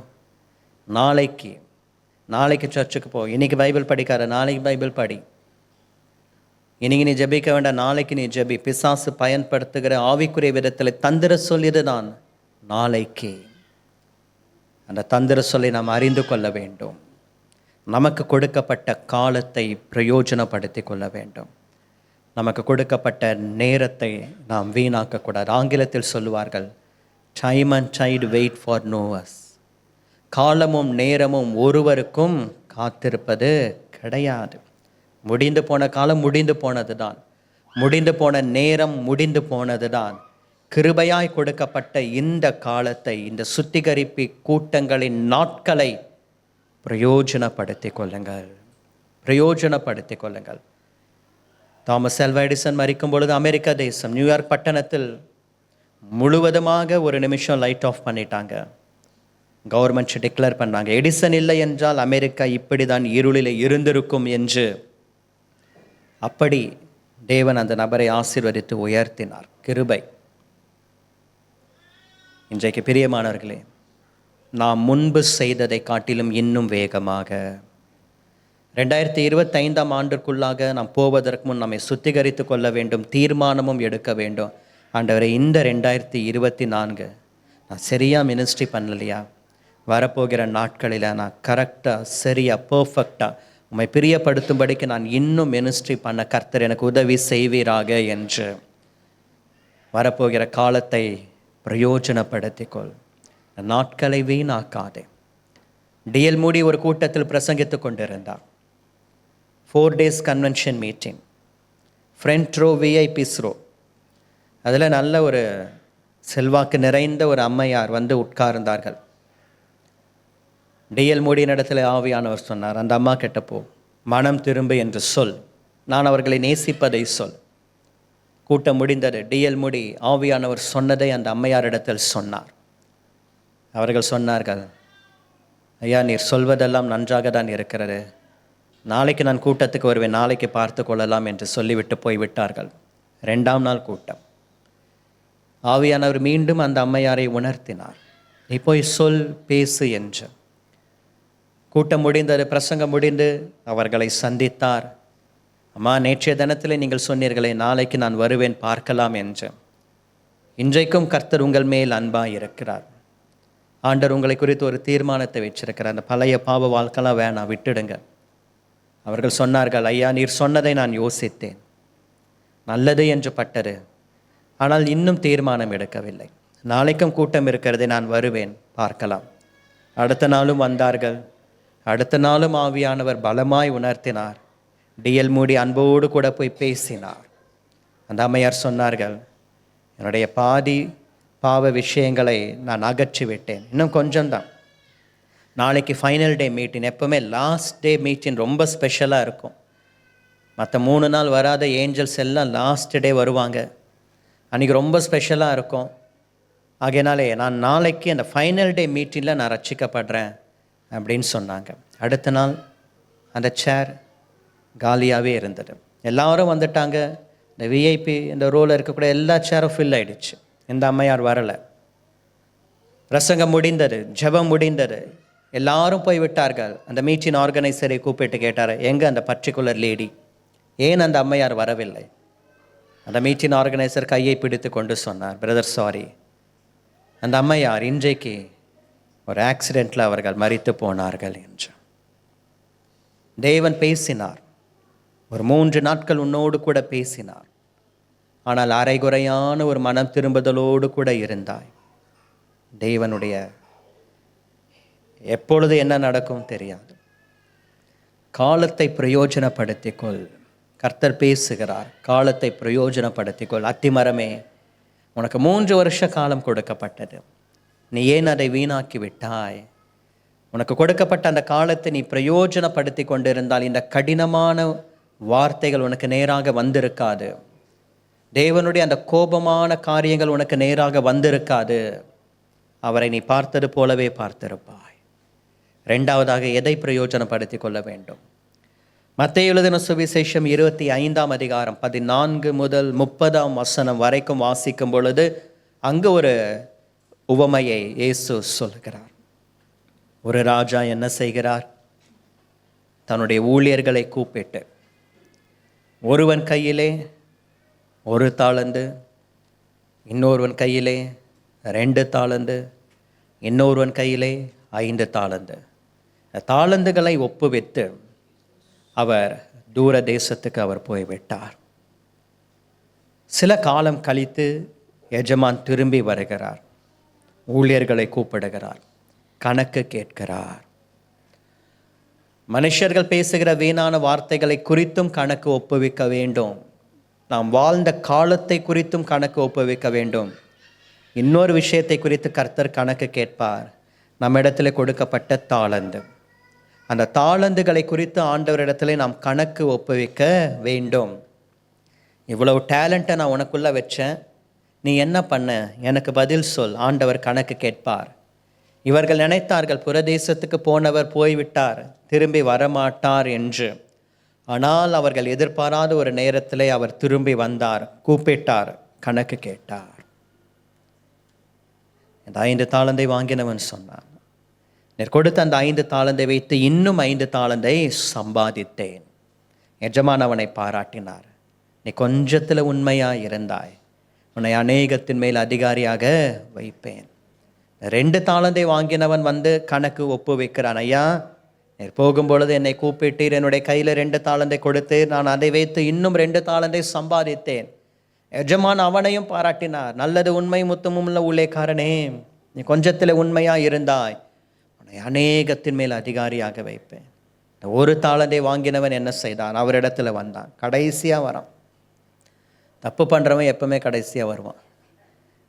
நாளைக்கு சர்ச்சுக்கு போ. இன்றைக்கி பைபிள் படிக்காத, நாளைக்கு பைபிள் படி. இன்றைக்கி நீ ஜெபிக்க வேண்டாம், நாளைக்கு நீ ஜெபி. பிசாசு பயன்படுத்துகிற ஆவிக்குரிய விதத்தில் தந்திர சொல் இதுதான். நாளைக்கு அந்த தந்திர சொல்லை நாம் அறிந்து கொள்ள வேண்டும். நமக்கு கொடுக்கப்பட்ட காலத்தை பிரயோஜனப்படுத்தி கொள்ள வேண்டும். நமக்கு கொடுக்கப்பட்ட நேரத்தை நாம் வீணாக்கக்கூடாது. ஆங்கிலத்தில் சொல்லுவார்கள், time and tide wait for no us. காலமும் நேரமும் ஒருவருக்கும் காத்திருப்பது கிடையாது. முடிந்து போன காலம் முடிந்து போனது தான். முடிந்து போன நேரம் முடிந்து போனது தான். கிருபையாய் கொடுக்கப்பட்ட இந்த காலத்தை, இந்த சுத்திகரிப்பு கூட்டங்களின் நாட்களை பிரயோஜனப்படுத்திக் கொள்ளுங்கள். தாமஸ் ஆல்வா எடிசன் மரிக்கும் பொழுது அமெரிக்கா தேசம் நியூயார்க் பட்டணத்தில் முழுவதுமாக ஒரு நிமிஷம் லைட் ஆஃப் பண்ணிட்டாங்க. கவர்மெண்ட் டிக்ளேர் பண்ணாங்க, எடிசன் இல்லை என்றால் அமெரிக்கா இப்படி தான் இருளில் இருந்திருக்கும் என்று. அப்படி தேவன் அந்த நபரை ஆசீர்வதித்து உயர்த்தினார். கிருபை. இன்றைக்கு பிரியமானவர்களே, நாம் முன்பு செய்ததை காட்டிலும் இன்னும் வேகமாக. 2025 ஆண்டிற்குள்ளாக நாம் போவதற்கு முன் நம்மை சுத்திகரித்து கொள்ள வேண்டும், தீர்மானமும் எடுக்க வேண்டும். ஆண்டவரை, இந்த 2024 நான் சரியாக மினிஸ்ட்ரி பண்ணலையா? வரப்போகிற நாட்களில் நான் கரெக்டாக, சரியாக, பர்ஃபெக்டாக உம்மை பிரியப்படுத்தும்படிக்கு நான் இன்னும் மினிஸ்ட்ரி பண்ண கர்த்தர் எனக்கு உதவி செய்வீராக என்று வரப்போகிற காலத்தை பிரயோஜனப்படுத்திக்கொள். நாட்களை வீணாக்காதே. டிஎல் மூடி ஒரு கூட்டத்தில் பிரசங்கித்து கொண்டிருந்தார். 4 days convention meeting, front row, VIPs row. அதில் நல்ல ஒரு செல்வாக்கு நிறைந்த ஒரு அம்மையார் வந்து உட்கார்ந்தார்கள். டிஎல் மூடியின் இடத்துல ஆவியானவர் சொன்னார், அந்த அம்மா கிட்ட போ, மனம் திரும்பு என்று சொல், நான் அவர்களை நேசிப்பதை சொல். கூட்டம் முடிந்தது. டிஎல் மூடி ஆவியானவர் சொன்னதை அந்த அம்மையாரிடத்தில் சொன்னார். அவர்கள் சொன்னார்கள், ஐயா, நீர் சொல்வதெல்லாம் நன்றாக தான் இருக்கிறது, நாளைக்கு நான் கூட்டத்துக்கு வருவேன், நாளைக்கு பார்த்து கொள்ளலாம் என்று சொல்லிவிட்டு போய்விட்டார்கள். 2ஆம் நாள் கூட்டம். ஆவியானவர் மீண்டும் அந்த அம்மையாரை உணர்த்தினார், நீ போய் சொல், பேசு என்று. கூட்டம் முடிந்தது, பிரசங்கம் முடிந்து அவர்களை சந்தித்தார். அம்மா, நேற்றைய தினத்தில் நீங்கள் சொன்னீர்களே, நாளைக்கு நான் வருவேன் பார்க்கலாம் என்று. இன்றைக்கும் கர்த்தர் உங்கள் மேல் அன்பாக இருக்கிறார். ஆண்டவர் உங்களை குறித்து ஒரு தீர்மானத்தை வச்சிருக்கிறார். அந்த பழைய பாவ வாழ்க்கைலாம் வேணாம், விட்டுடுங்க. அவர்கள் சொன்னார்கள், ஐயா, நீர் சொன்னதை நான் யோசித்தேன், நல்லது என்று பட்டது, ஆனால் இன்னும் தீர்மானம் எடுக்கவில்லை. நாளைக்கும் கூட்டம் இருக்கிறது, நான் வருவேன் பார்க்கலாம். அடுத்த நாளும் வந்தார்கள். அடுத்த நாளும் ஆவியானவர் பலமாய் உணர்த்தினார். டிஎல் மூடி அன்போடு கூட போய் பேசினார். அந்த அம்மையார் சொன்னார்கள், என்னுடைய பாதி பாவ விஷயங்களை நான் அகற்றி விட்டேன், இன்னும் கொஞ்சம்தான். நாளைக்கு ஃபைனல் டே மீட்டிங். எப்போவுமே லாஸ்ட் டே மீட்டிங் ரொம்ப ஸ்பெஷலாக இருக்கும். மற்ற 3 நாள் வராத ஏஞ்சல்ஸ் எல்லாம் லாஸ்ட் டே வருவாங்க. அன்றைக்கி ரொம்ப ஸ்பெஷலாக இருக்கும். ஆகையினாலே நான் நாளைக்கு அந்த ஃபைனல் டே மீட்டிங்கில் நான் ரட்சிக்கப்படுறேன் அப்படின்னு சொன்னாங்க. அடுத்த நாள் அந்த சேர் காலியாகவே இருந்தது. எல்லாரும் வந்துட்டாங்க. இந்த விஐபி இந்த ரோவில் இருக்கக்கூடிய எல்லா சேரும் ஃபில் ஆகிடுச்சு. இந்த அம்மையார் வரலை. பிரசங்கம் முடிந்தது, ஜெபம் முடிந்தது, எல்லாரும் போய் விட்டார்கள். அந்த மீட்டிங் ஆர்கனைசரை கூப்பிட்டு கேட்டார், எங்கே அந்த பர்டிகுலர் லேடி, ஏன் அந்த அம்மையார் வரவில்லை? அந்த மீட்டிங் ஆர்கனைசர் கையை பிடித்து கொண்டு சொன்னார், பிரதர், சாரி, அந்த அம்மையார் இன்றைக்கு ஒரு ஆக்சிடெண்ட்டில் அவர்கள் மரித்து போனார்கள் என்று. தேவன் பேசினார். ஒரு 3 நாட்கள் உன்னோடு கூட பேசினார். ஆனால் அரைகுறையான ஒரு மனம் திரும்புதலோடு கூட இருந்தாய். தேவனுடைய எப்பொழுது என்ன நடக்கும் தெரியாது. காலத்தை பிரயோஜனப்படுத்திக்கொள். கர்த்தர் பேசுகிறார், காலத்தை பிரயோஜனப்படுத்திக்கொள். அத்திமரமே, உனக்கு 3 வருஷ காலம் கொடுக்கப்பட்டது, நீ ஏன் அதை வீணாக்கி விட்டாய்? உனக்கு கொடுக்கப்பட்ட அந்த காலத்தை நீ பிரயோஜனப்படுத்தி கொண்டிருந்தால் இந்த கடினமான வார்த்தைகள் உனக்கு நேராக வந்திருக்காது. தேவனுடைய அந்த கோபமான காரியங்கள் உனக்கு நேராக வந்திருக்காது. அவரை நீ பார்த்தது போலவே பார்த்திருப்பாய். 2வதாக எதை பிரயோஜனப்படுத்தி கொள்ள வேண்டும்? மத்தேயு எழுதின சுவிசேஷம் 25ஆம் அதிகாரம் 14 முதல் 30ஆம் வசனம் வரைக்கும் வாசிக்கும் பொழுது அங்கு ஒரு உவமையை இயேசு சொல்கிறார். ஒரு ராஜா என்ன செய்கிறார்? தன்னுடைய ஊழியர்களை கூப்பிட்டு, ஒருவன் கையிலே 1 தாலந்து, இன்னொருவன் கையிலே 2 தாலந்து, இன்னொருவன் கையிலே 5 தாலந்து, தாளந்துகளை ஒப்புவித்து அவர் தூர தேசத்துக்கு அவர் போய்விட்டார். சில காலம் கழித்து எஜமான் திரும்பி வருகிறார். ஊழியர்களை கூப்பிடுகிறார், கணக்கு கேட்கிறார். மனுஷர்கள் பேசுகிற வீணான வார்த்தைகளை குறித்தும் கணக்கு ஒப்புவிக்க வேண்டும். நாம் வாழ்ந்த காலத்தை குறித்தும் கணக்கு ஒப்புவிக்க வேண்டும். இன்னொரு விஷயத்தை குறித்து கர்த்தர் கணக்கு கேட்பார், நம்மிடத்தில் கொடுக்கப்பட்ட தாளந்து. அந்த தாளந்துகளை குறித்து ஆண்டவரிடத்துல நாம் கணக்கு ஒப்புவிக்க வேண்டும். இவ்வளவு டேலண்ட்டை நான் உனக்குள்ளே வச்சேன், நீ என்ன பண்ண, எனக்கு பதில் சொல். ஆண்டவர் கணக்கு கேட்பார். இவர்கள் நினைத்தார்கள் புரதேசத்துக்கு போனவர் போய்விட்டார், திரும்பி வரமாட்டார் என்று. ஆனால் அவர்கள் எதிர்பாராத ஒரு நேரத்திலே அவர் திரும்பி வந்தார், கூப்பிட்டார், கணக்கு கேட்டார். இந்த 5 தாளந்தை வாங்கினவன் சொன்னான், நீர் கொடுத்த அந்த 5 தாளந்தை வைத்து இன்னும் 5 தாளந்தை சம்பாதித்தேன். எஜமான் அவனை பாராட்டினார். நீ கொஞ்சத்தில் உண்மையாக இருந்தாய், உன்னை அநேகத்தின் மேல் அதிகாரியாக வைப்பேன். 2 தாளந்தை வாங்கினவன் வந்து கணக்கு ஒப்பு வைக்கிறான். ஐயா, நீர் போகும்பொழுது என்னை கூப்பிட்டீர், என்னுடைய கையில் 2 தாளந்தை கொடுத்து நான் அதை வைத்து இன்னும் 2 தாளந்தை சம்பாதித்தேன். எஜமான் அவனையும் பாராட்டினார். நல்லது, உண்மை முத்தமும் உள்ள ஊழியக்காரனே, நீ கொஞ்சத்தில் உண்மையாக இருந்தாய், உன்னை அநேகத்தின் மேல் அதிகாரியாக வைப்பேன். இந்த 1 தாளந்தை வாங்கினவன் என்ன செய்தான்? அவரிடத்துல வந்தான். கடைசியாக வரான். தப்பு பண்ணுறவன் எப்பவுமே கடைசியாக வருவான்.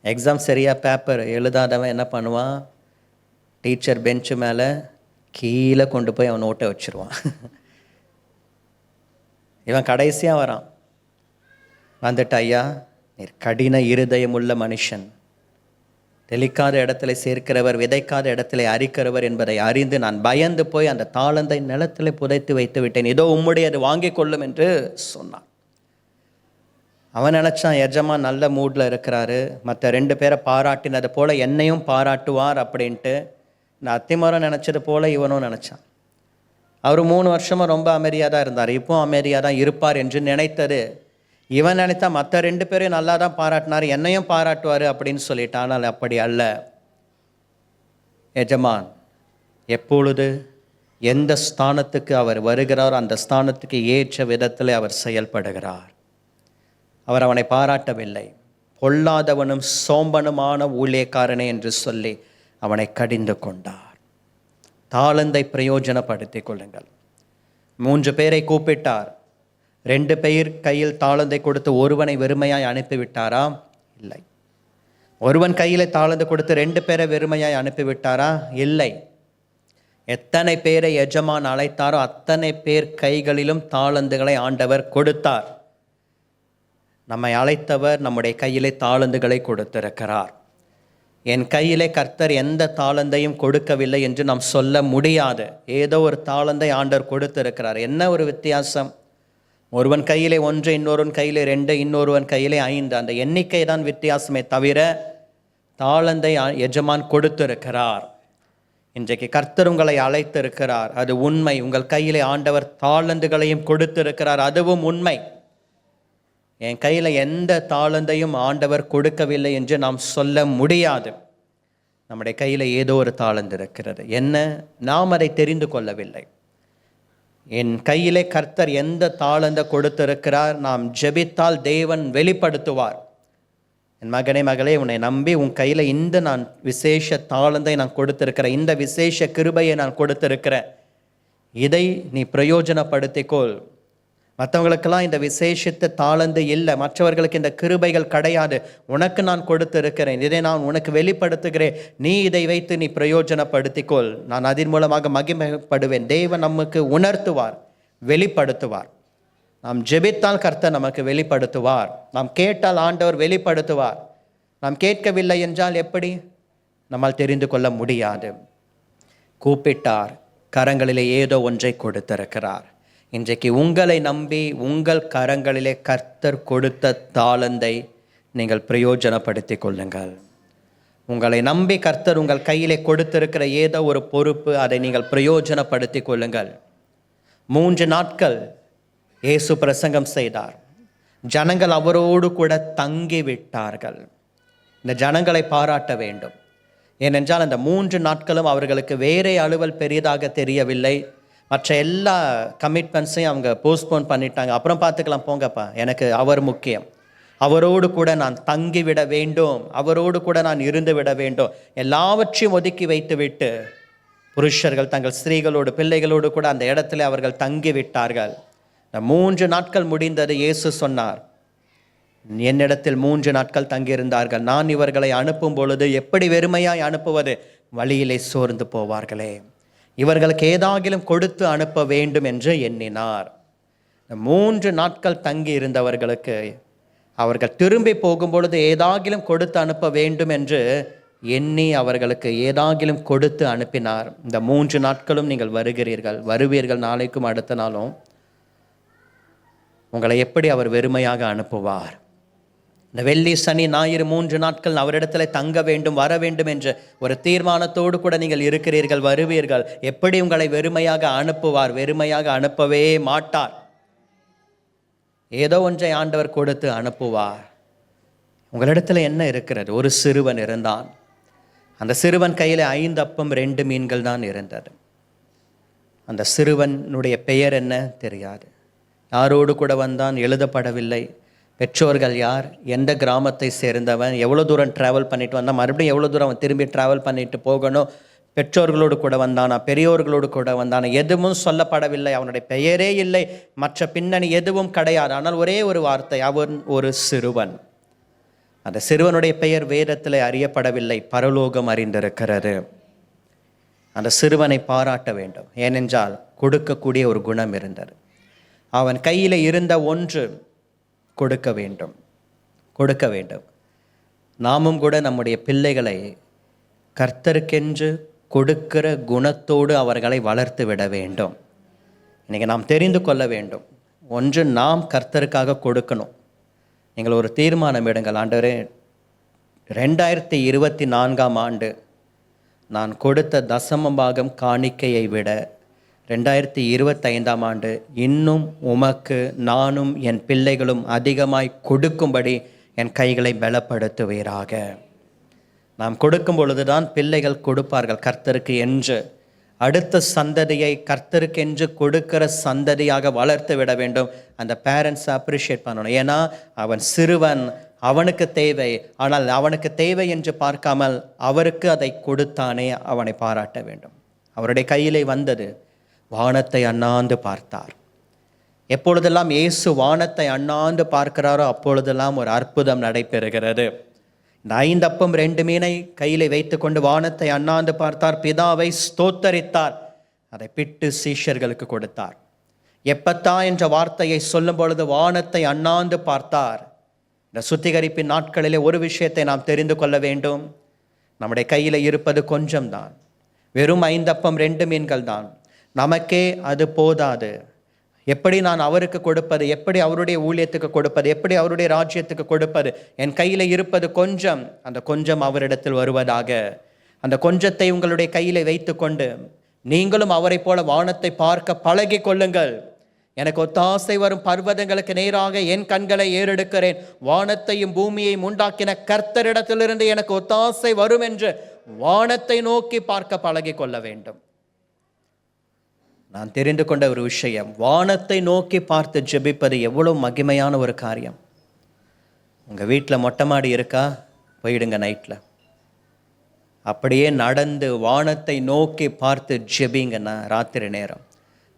எக்ஸாம் சரியாக பேப்பர் எழுதாதவன் என்ன பண்ணுவான்? டீச்சர் பெஞ்சு மேலே கீழே கொண்டு போய் அவன் நோட்டை வச்சுருவான். இவன் கடைசியாக வரான். வந்துட்டு, ஐயா, நீர் கடின இருதயம் உள்ள மனுஷன், தெளிக்காத இடத்துல சேர்க்கிறவர், விதைக்காத இடத்துல அரிக்கிறவர் என்பதை அறிந்து நான் பயந்து போய் அந்த தாளந்தை நிலத்தில் புதைத்து வைத்து விட்டேன். இதோ உம்முடையது வாங்கி கொள்ளும் என்று சொன்னான். அவன் நினச்சான், எஜமான் நல்ல மூடில் இருக்கிறாரு, மற்ற 2 பேரை பாராட்டினது போல் என்னையும் பாராட்டுவார் அப்படின்ட்டு. இந்த அத்திமரம் நினச்சது போல் இவனும் நினச்சான். அவர் 3 வருஷமாக ரொம்ப அமைதியாக தான் இருந்தார், இப்போ அமைதியாக தான் இருப்பார் என்று நினைத்தது. இவன் நினைத்தா மற்ற 2 பேரையும் நல்லா தான் பாராட்டினார், என்னையும் பாராட்டுவார் அப்படின்னு சொல்லிட்டான். ஆனால் அப்படி அல்ல. எஜமான் எப்பொழுது எந்த ஸ்தானத்துக்கு அவர் வருகிறார், அந்த ஸ்தானத்துக்கு ஏற்ற விதத்தில் அவர் செயல்படுகிறார். அவர் அவனை பாராட்டவில்லை. பொல்லாதவனும் சோம்பனுமான ஊழியக்காரனே என்று சொல்லி அவனை கடிந்து கொண்டார். தாளந்தை பிரயோஜனப்படுத்திக் கொள்ளுங்கள். 3 பேரை கூப்பிட்டார். 2 பேர் கையில் தாளந்தை கொடுத்து ஒருவனை வெறுமையாய் அனுப்பிவிட்டாரா? இல்லை. ஒருவன் கையில் தாளந்தை கொடுத்து 2 பேரை வெறுமையாய் அனுப்பிவிட்டாரா? இல்லை. எத்தனை பேரை எஜமான் அழைத்தாரோ அத்தனை பேர் கைகளிலும் தாளந்துகளை ஆண்டவர் கொடுத்தார். நம்மை அழைத்தவர் நம்முடைய கையிலே தாளந்துகளை கொடுத்திருக்கிறார். என் கையிலே கர்த்தர் எந்த தாளந்தையும் கொடுக்கவில்லை என்று நாம் சொல்ல முடியாது. ஏதோ ஒரு தாளந்தை ஆண்டவர் கொடுத்திருக்கிறார். என்ன ஒரு வித்தியாசம்? ஒருவன் கையிலே 1, இன்னொருவன் கையிலே 2, இன்னொருவன் கையிலே 5. அந்த எண்ணிக்கை தான் வித்தியாசமே தவிர தாளந்தை எஜமான் கொடுத்திருக்கிறார். இன்றைக்கு கர்த்தர் உங்களை அழைத்திருக்கிறார், அது உண்மை. உங்கள் கையிலே ஆண்டவர் தாளந்துகளையும் கொடுத்திருக்கிறார், அதுவும் உண்மை. என் கையில் எந்த தாளந்தையும் ஆண்டவர் கொடுக்கவில்லை என்று நாம் சொல்ல முடியாது. நம்முடைய கையில் ஏதோ ஒரு தாளந்து இருக்கிறது. என்ன? நாம் அதை தெரிந்து கொள்ளவில்லை. என் கையிலே கர்த்தர் எந்த தாளந்தை கொடுத்திருக்கிறார், நாம் ஜெபித்தால் தேவன் வெளிப்படுத்துவார். என் மகனே, மகளே, உன்னை நம்பி உன் கையில் இந்த நான் விசேஷ தாளந்தை நான் கொடுத்திருக்கிறேன், இந்த விசேஷ கிருபையை நான் கொடுத்திருக்கிறேன், இதை நீ பிரயோஜனப்படுத்திக்கொள். மற்றவங்களுக்கெல்லாம் இந்த விசேஷத்தை தாளந்து இல்லை, மற்றவர்களுக்கு இந்த கிருபைகள் கிடையாது. உனக்கு நான் கொடுத்திருக்கிறேன், இதை நான் உனக்கு வெளிப்படுத்துகிறேன். நீ இதை வைத்து நீ பிரயோஜனப்படுத்திக்கொள். நான் அதன் மூலமாக மகிமைப்படுவேன். தேவன் நமக்கு உணர்த்துவார், வெளிப்படுத்துவார். நாம் ஜெபித்தால் கர்த்தர் நமக்கு வெளிப்படுத்துவார். நாம் கேட்டால் ஆண்டவர் வெளிப்படுத்துவார். நாம் கேட்கவில்லை என்றால் எப்படி? நம்மால் தெரிந்து கொள்ள முடியாது. கூப்பிட்டார், கரங்களிலே ஏதோ ஒன்றை கொடுத்திருக்கிறார். இன்றைக்கு உங்களை நம்பி உங்கள் கரங்களிலே கர்த்தர் கொடுத்த தாளந்தை நீங்கள் பிரயோஜனப்படுத்தி கொள்ளுங்கள். உங்களை நம்பி கர்த்தர் உங்கள் கையிலே கொடுத்திருக்கிற ஏதோ ஒரு பொறுப்பு, அதை நீங்கள் பிரயோஜனப்படுத்தி கொள்ளுங்கள். 3 நாட்கள் இயேசு பிரசங்கம் செய்தார். ஜனங்கள் அவரோடு கூட தங்கி விட்டார்கள். இந்த ஜனங்களை பாராட்ட வேண்டும். ஏனென்றால் அந்த 3 நாட்களும் அவர்களுக்கு வேறே அலுவல் பெரியதாக தெரியவில்லை. மற்ற எல்லா கமிட்மெண்ட்ஸையும் அவங்க போஸ்ட்போன் பண்ணிட்டாங்க. அப்புறம் பார்த்துக்கலாம், போங்கப்பா, எனக்கு அவர் முக்கியம், அவரோடு கூட நான் தங்கிவிட வேண்டும், அவரோடு கூட நான் இருந்து விட வேண்டும். எல்லாவற்றையும் ஒதுக்கி வைத்து விட்டு புருஷர்கள் தங்கள் ஸ்திரீகளோடு பிள்ளைகளோடு கூட அந்த இடத்துல அவர்கள் தங்கி விட்டார்கள். இந்த 3 நாட்கள் முடிந்தது. இயேசு சொன்னார், என்னிடத்தில் 3 நாட்கள் தங்கியிருந்தார்கள். நான் இவர்களை அனுப்பும் பொழுது எப்படி வெறுமையாய் அனுப்புவது? வழியிலே சோர்ந்து போவார்களே. இவர்களுக்கு ஏதாகிலும் கொடுத்து அனுப்ப வேண்டும் என்று எண்ணினார். 3 நாட்கள் தங்கி இருந்தவர்களுக்கு அவர்கள் திரும்பி போகும்பொழுது ஏதாகிலும் கொடுத்து அனுப்ப வேண்டும் என்று எண்ணி அவர்களுக்கு ஏதாகிலும் கொடுத்து அனுப்பினார். இந்த 3 நாட்களும் நீங்கள் வருவீர்கள், நாளைக்கும் அடுத்த நாளும். உங்களை எப்படி அவர் வெறுமையாக அனுப்புவார்? இந்த வெள்ளி சனி ஞாயிறு 3 நாட்கள் அவரிடத்துல தங்க வேண்டும், வர வேண்டும் என்ற ஒரு தீர்மானத்தோடு கூட நீங்கள் இருக்கிறீர்கள், வருவீர்கள். எப்படி உங்களை வெறுமையாக அனுப்புவார்? வெறுமையாக அனுப்பவே மாட்டார். ஏதோ ஒன்றை ஆண்டவர் கொடுத்து அனுப்புவார். உங்களிடத்துல என்ன இருக்கிறது? ஒரு சிறுவன் இருந்தான். அந்த சிறுவன் கையில் 5 அப்பம் 2 மீன்கள் தான் இருந்தது. அந்த சிறுவனுடைய பெயர் என்ன தெரியாது. யாரோடு கூட வந்தான் எழுதப்படவில்லை. பெற்றோர்கள் யார், எந்த கிராமத்தை சேர்ந்தவன், எவ்வளோ தூரம் ட்ராவல் பண்ணிட்டு வந்தான், மறுபடியும் எவ்வளோ தூரம் அவன் திரும்பி ட்ராவல் பண்ணிட்டு போகணும், பெற்றோர்களோடு கூட வந்தானா, பெரியோர்களோடு கூட வந்தானா, எதுவும் சொல்லப்படவில்லை. அவனுடைய பெயரே இல்லை, மற்ற பின்னணி எதுவும் கிடையாது. ஆனால் ஒரே ஒரு வார்த்தை, அவன் ஒரு சிறுவன். அந்த சிறுவனுடைய பெயர் வேதத்தில் அறியப்படவில்லை, பரலோகம் அறிந்திருக்கிறது. அந்த சிறுவனை பாராட்ட வேண்டும். ஏனென்றால் கொடுக்கக்கூடிய ஒரு குணம் இருந்தது. அவன் கையில் இருந்த ஒன்று கொடுக்க வேண்டும், கொடுக்க வேண்டும். நாமும் கூட நம்முடைய பிள்ளைகளை கர்த்தருக்கென்று கொடுக்கிற குணத்தோடு அவர்களை வளர்த்து விட வேண்டும். இன்றைக்கி நாம் தெரிந்து கொள்ள வேண்டும், ஒன்று நாம் கர்த்தருக்காக கொடுக்கணும். நீங்கள் ஒரு தீர்மானம் எடுங்கள், ஆண்டவரே 2024ஆம் ஆண்டு நான் கொடுத்த தசம பாகம் காணிக்கையை விட 2025ஆம் ஆண்டு இன்னும் உமக்கு நானும் என் பிள்ளைகளும் அதிகமாய் கொடுக்கும்படி என் கைகளை பலப்படுத்துவீராக. நாம் கொடுக்கும் பொழுதுதான் பிள்ளைகள் கொடுப்பார்கள் கர்த்தருக்கு என்று. அடுத்த சந்ததியை கர்த்தருக்கென்று கொடுக்கிற சந்ததியாக வளர்த்து விட வேண்டும். அந்த பேரண்ட்ஸ் அப்ரிஷியேட் பண்ணணும். ஏன்னா அவன் சிறுவன், அவனுக்கு தேவை. ஆனால் அவனுக்கு தேவை என்று பார்க்காமல் அவருக்கு அதை கொடுத்தானே, அவனை பாராட்ட வேண்டும். அவருடைய கையிலே வந்தது, வானத்தை அண்ணாந்து பார்த்தார். எப்பொழுதெல்லாம் இயேசு வானத்தை அண்ணாந்து பார்க்கிறாரோ அப்பொழுதெல்லாம் ஒரு அற்புதம் நடைபெறுகிறது. இந்த 5 அப்பம் 2 மீனை கையிலே வைத்து கொண்டு வானத்தை அண்ணாந்து பார்த்தார், பிதாவை ஸ்தோத்தரித்தார், அதை பிட்டு சீஷர்களுக்கு கொடுத்தார். எப்பத்தா என்ற வார்த்தையை சொல்லும் பொழுது வானத்தை அண்ணாந்து பார்த்தார். இந்த சுத்திகரிப்பின் நாட்களிலே ஒரு விஷயத்தை நாம் தெரிந்து கொள்ள வேண்டும். நம்முடைய கையில் இருப்பது கொஞ்சம்தான், வெறும் 5 அப்பம் 2 மீன்கள் தான். நமக்கே அது போதாது. எப்படி நான் அவருக்கு கொடுப்பது, எப்படி அவருடைய ஊழியத்துக்கு கொடுப்பது, எப்படி அவருடைய ராஜ்யத்துக்கு கொடுப்பது? என் கையில் இருப்பது கொஞ்சம், அந்த கொஞ்சம் அவரிடத்தில் வருவதாக. அந்த கொஞ்சத்தை உங்களுடைய கையில் வைத்து கொண்டு நீங்களும் அவரை போல வானத்தை பார்க்க பழகி கொள்ளுங்கள். எனக்கு ஒத்தாசை வரும் பர்வதங்களுக்கு நேராக என் கண்களை ஏறெடுக்கிறேன், வானத்தையும் பூமியையும் உண்டாக்கின கர்த்தரிடத்திலிருந்து எனக்கு ஒத்தாசை வரும் என்று வானத்தை நோக்கி பார்க்க பழகி கொள்ள வேண்டும். நான் தெரிந்து கொண்ட ஒரு விஷயம், வானத்தை நோக்கி பார்த்து ஜெபிப்பது எவ்வளோ மகிமையான ஒரு காரியம். உங்கள் வீட்டில் மொட்டை மாடி இருக்கா? போயிடுங்க நைட்டில், அப்படியே நடந்து வானத்தை நோக்கி பார்த்து ஜெபிங்கன்னா ராத்திரி நேரம்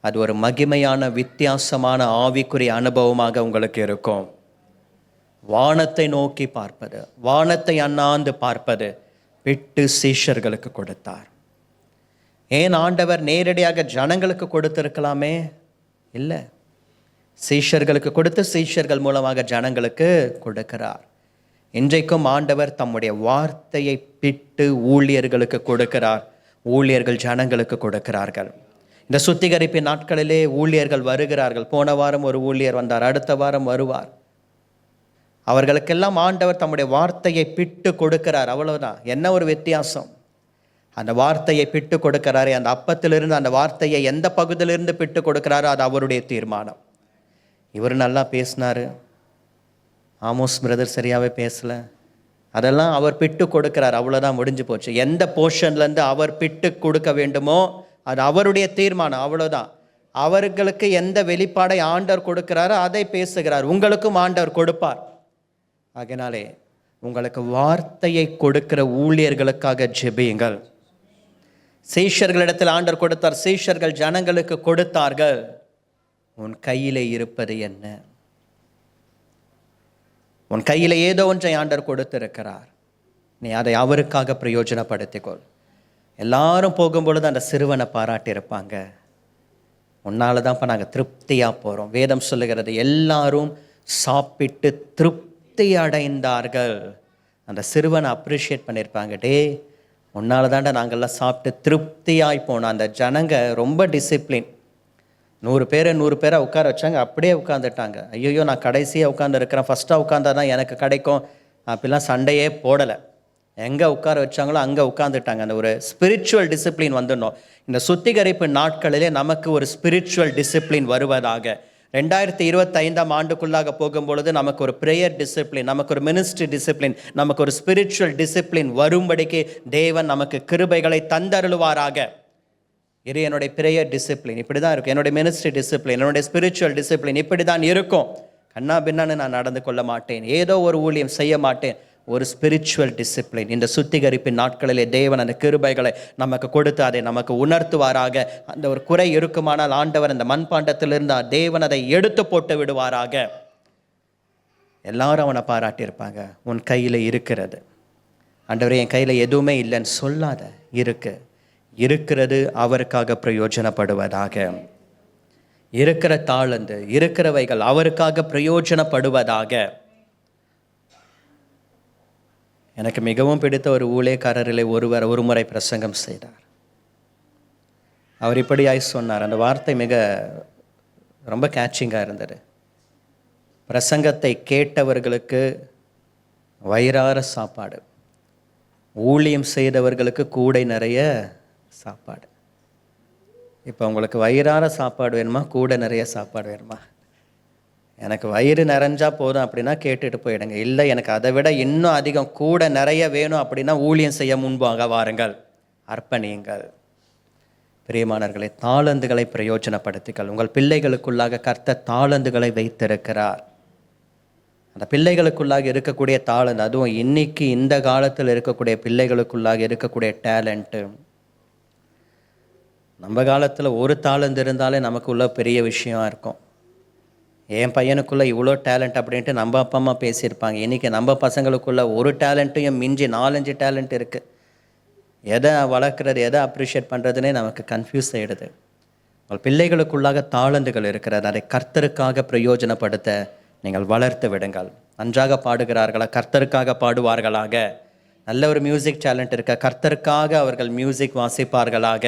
அது ஒரு மகிமையான வித்தியாசமான ஆவிக்குரிய அனுபவமாக உங்களுக்கு இருக்கும். வானத்தை நோக்கி பார்ப்பது, வானத்தை அண்ணாந்து பார்ப்பது விட்டு சீஷர்களுக்கு கொடுத்தார். ஏன் ஆண்டவர் நேரடியாக ஜனங்களுக்கு கொடுத்திருக்கலாமே? இல்லை, சீஷர்களுக்கு கொடுத்து சீஷர்கள் மூலமாக ஜனங்களுக்கு கொடுக்கிறார். இன்றைக்கும் ஆண்டவர் தம்முடைய வார்த்தையை பிட்டு ஊழியர்களுக்கு கொடுக்கிறார், ஊழியர்கள் ஜனங்களுக்கு கொடுக்கிறார்கள். இந்த சுத்திகரிப்பின் நாட்களிலே ஊழியர்கள் வருகிறார்கள். போன வாரம் ஒரு ஊழியர் வந்தார், அடுத்த வாரம் வருவார். அவர்களுக்கெல்லாம் ஆண்டவர் தம்முடைய வார்த்தையை பிட்டு கொடுக்கிறார், அவ்வளவுதான். என்ன ஒரு வித்தியாசம்! அந்த வார்த்தையை பிட்டு கொடுக்கிறாரே, அந்த அப்பத்திலிருந்து அந்த வார்த்தையை எந்த பகுதியிலிருந்து பிட்டு கொடுக்கிறாரோ அது அவருடைய தீர்மானம். இவர் நல்லா பேசினார், ஆமோஸ் பிரதர் சரியாகவே பேசலை, அதெல்லாம் அவர் பிட்டு கொடுக்கிறார், அவ்வளோதான், முடிஞ்சு போச்சு. எந்த போர்ஷன்லேருந்து அவர் பிட்டு கொடுக்க வேண்டுமோ அது அவருடைய தீர்மானம், அவ்வளோதான். அவர்களுக்கு எந்த வெளிப்பாடை ஆண்டவர் கொடுக்கிறாரோ அதை பேசுகிறார். உங்களுக்கும் ஆண்டவர் கொடுப்பார். ஆகையினாலே உங்களுக்கு வார்த்தையை கொடுக்கிற ஊழியர்களுக்காக ஜெபியுங்கள். சீஷர்களிடத்தில் ஆண்டவர் கொடுத்தார், சீஷர்கள் ஜனங்களுக்கு கொடுத்தார்கள். உன் கையிலே இருப்பது என்ன? உன் கையில் ஏதோ ஒன்றை ஆண்டவர் கொடுத்திருக்கிறார், நீ அதை அவருக்காக பிரயோஜனப்படுத்திக்கொள். எல்லாரும் போகும்பொழுது அந்த சிறுவனை பாராட்டியிருப்பாங்க, உன்னால தான்ப்பா நாங்கள் திருப்தியாக போகிறோம். வேதம் சொல்லுகிறது எல்லாரும் சாப்பிட்டு திருப்தி அடைந்தார்கள். அந்த சிறுவனை அப்ரிஷியேட் பண்ணியிருப்பாங்க, டே உன்னால தாண்டா நாங்கள்லாம் சாப்பிட்டு திருப்தியாய் போனோம். அந்த ஜனங்க ரொம்ப டிசிப்ளின், 100 பேரை உட்கார வச்சாங்க, அப்படியே உட்காந்துட்டாங்க. ஐயோ நான் கடைசியாக உட்காந்துருக்கிறேன், ஃபஸ்ட்டாக உட்காந்தா தான் எனக்கு கிடைக்கும் அப்படிலாம் சண்டையே போடலை. எங்கே உட்கார வச்சாங்களோ அங்கே உட்காந்துட்டாங்க. அந்த ஒரு ஸ்பிரிச்சுவல் டிசிப்ளின் வந்துடணும். இந்த சுத்திகரிப்பு நாட்களிலே நமக்கு ஒரு ஸ்பிரிச்சுவல் டிசிப்ளின் வருவதாக. 2025 ஆண்டுக்குள்ளாக போகும்பொழுது நமக்கு ஒரு ப்ரேயர் டிசிப்ளின், நமக்கு ஒரு மினிஸ்ட்ரி டிசிப்ளின், நமக்கு ஒரு ஸ்பிரிச்சுவல் டிசிப்ளின் வரும்படிக்கு தேவன் நமக்கு கிருபைகளை தந்தருளுவாராக. இது என்னுடைய ப்ரேயர் டிசிப்ளின் இப்படி தான் இருக்கும், என்னுடைய மினிஸ்ட்ரி டிசிப்ளின், என்னுடைய ஸ்பிரிச்சுவல் டிசிப்ளின் இப்படி தான் இருக்கும். கண்ணா பின்னான்னு நான் நடந்து கொள்ள மாட்டேன், ஏதோ ஒரு ஊழியம் செய்ய மாட்டேன். ஒரு ஸ்பிரிச்சுவல் டிசிப்ளின் இந்த சுத்திகரிப்பின் நாட்களிலே தேவன் அந்த கிருபைகளை நமக்கு கொடுத்து அதை நமக்கு உணர்த்துவாராக. அந்த ஒரு குறை இருக்குமானால் ஆண்டவர் அந்த மண்பாண்டத்திலிருந்து தேவன் அதை எடுத்து போட்டு விடுவாராக. எல்லாரும் அவனை பாராட்டியிருப்பாங்க. உன் கையில் இருக்கிறது ஆண்டவரே, என் கையில் எதுவுமே இல்லைன்னு சொல்லாத, இருக்கிறது அவருக்காக பிரயோஜனப்படுவதாக. இருக்கிற தாளந்து இருக்கிறவைகள் அவருக்காக பிரயோஜனப்படுவதாக. எனக்கு மிகவும் பிடித்த ஒரு ஊழியக்காரரிலே ஒருவர் ஒரு முறை பிரசங்கம் செய்தார். அவர் இப்படியாய் சொன்னார். அந்த வார்த்தை ரொம்ப கேட்சிங்காக இருந்தது. பிரசங்கத்தை கேட்டவர்களுக்கு வயிறார சாப்பாடு, ஊழியம் செய்தவர்களுக்கு கூடை நிறைய சாப்பாடு. இப்போ உங்களுக்கு வயிறார சாப்பாடு வேணுமா, கூடை நிறைய சாப்பாடு வேணுமா? எனக்கு வயிறு நிறைஞ்சா போதும் அப்படின்னா கேட்டுட்டு போயிடுங்க. இல்லை எனக்கு அதை விட இன்னும் அதிகம் கூட நிறைய வேணும் அப்படின்னா ஊழியம் செய்ய முன்பாக வாருங்கள், அர்ப்பணியுங்கள். பிரியமானவர்களை, தாளந்துகளை பிரயோஜனப்படுத்திகள். உங்கள் பிள்ளைகளுக்குள்ளாக கர்த்தர் தாளந்துகளை வைத்திருக்கிறார். அந்த பிள்ளைகளுக்குள்ளாக இருக்கக்கூடிய தாளந்து, அதுவும் இன்னைக்கு இந்த காலத்தில் இருக்கக்கூடிய பிள்ளைகளுக்குள்ளாக இருக்கக்கூடிய டேலண்ட்டு, நம்ம காலத்தில் ஒரு தாளந்து இருந்தாலே நமக்குள்ள பெரிய விஷயம் இருக்கும். என் பையனுக்குள்ளே இவ்வளோ டேலண்ட் அப்படின்ட்டு நம்ம அப்பா அம்மா பேசியிருப்பாங்க. இன்றைக்கி நம்ம பசங்களுக்குள்ளே ஒரு டேலண்ட்டையும் மிஞ்சி 4-5 டேலண்ட் இருக்குது. எதை வளர்க்குறது, எதை அப்ரிஷியேட் பண்ணுறதுனே நமக்கு கன்ஃபியூஸ் ஆகிடுது. உங்கள் பிள்ளைகளுக்குள்ளாக தாளந்துகள் இருக்கிறது, அதை கர்த்தருக்காக பிரயோஜனப்படுத்த நீங்கள் வளர்த்து விடுங்கள். நன்றாக பாடுகிறார்களா, கர்த்தருக்காக பாடுவார்களாக. நல்ல ஒரு மியூசிக் டேலண்ட் இருக்க, கர்த்தருக்காக அவர்கள் மியூசிக் வாசிப்பார்களாக.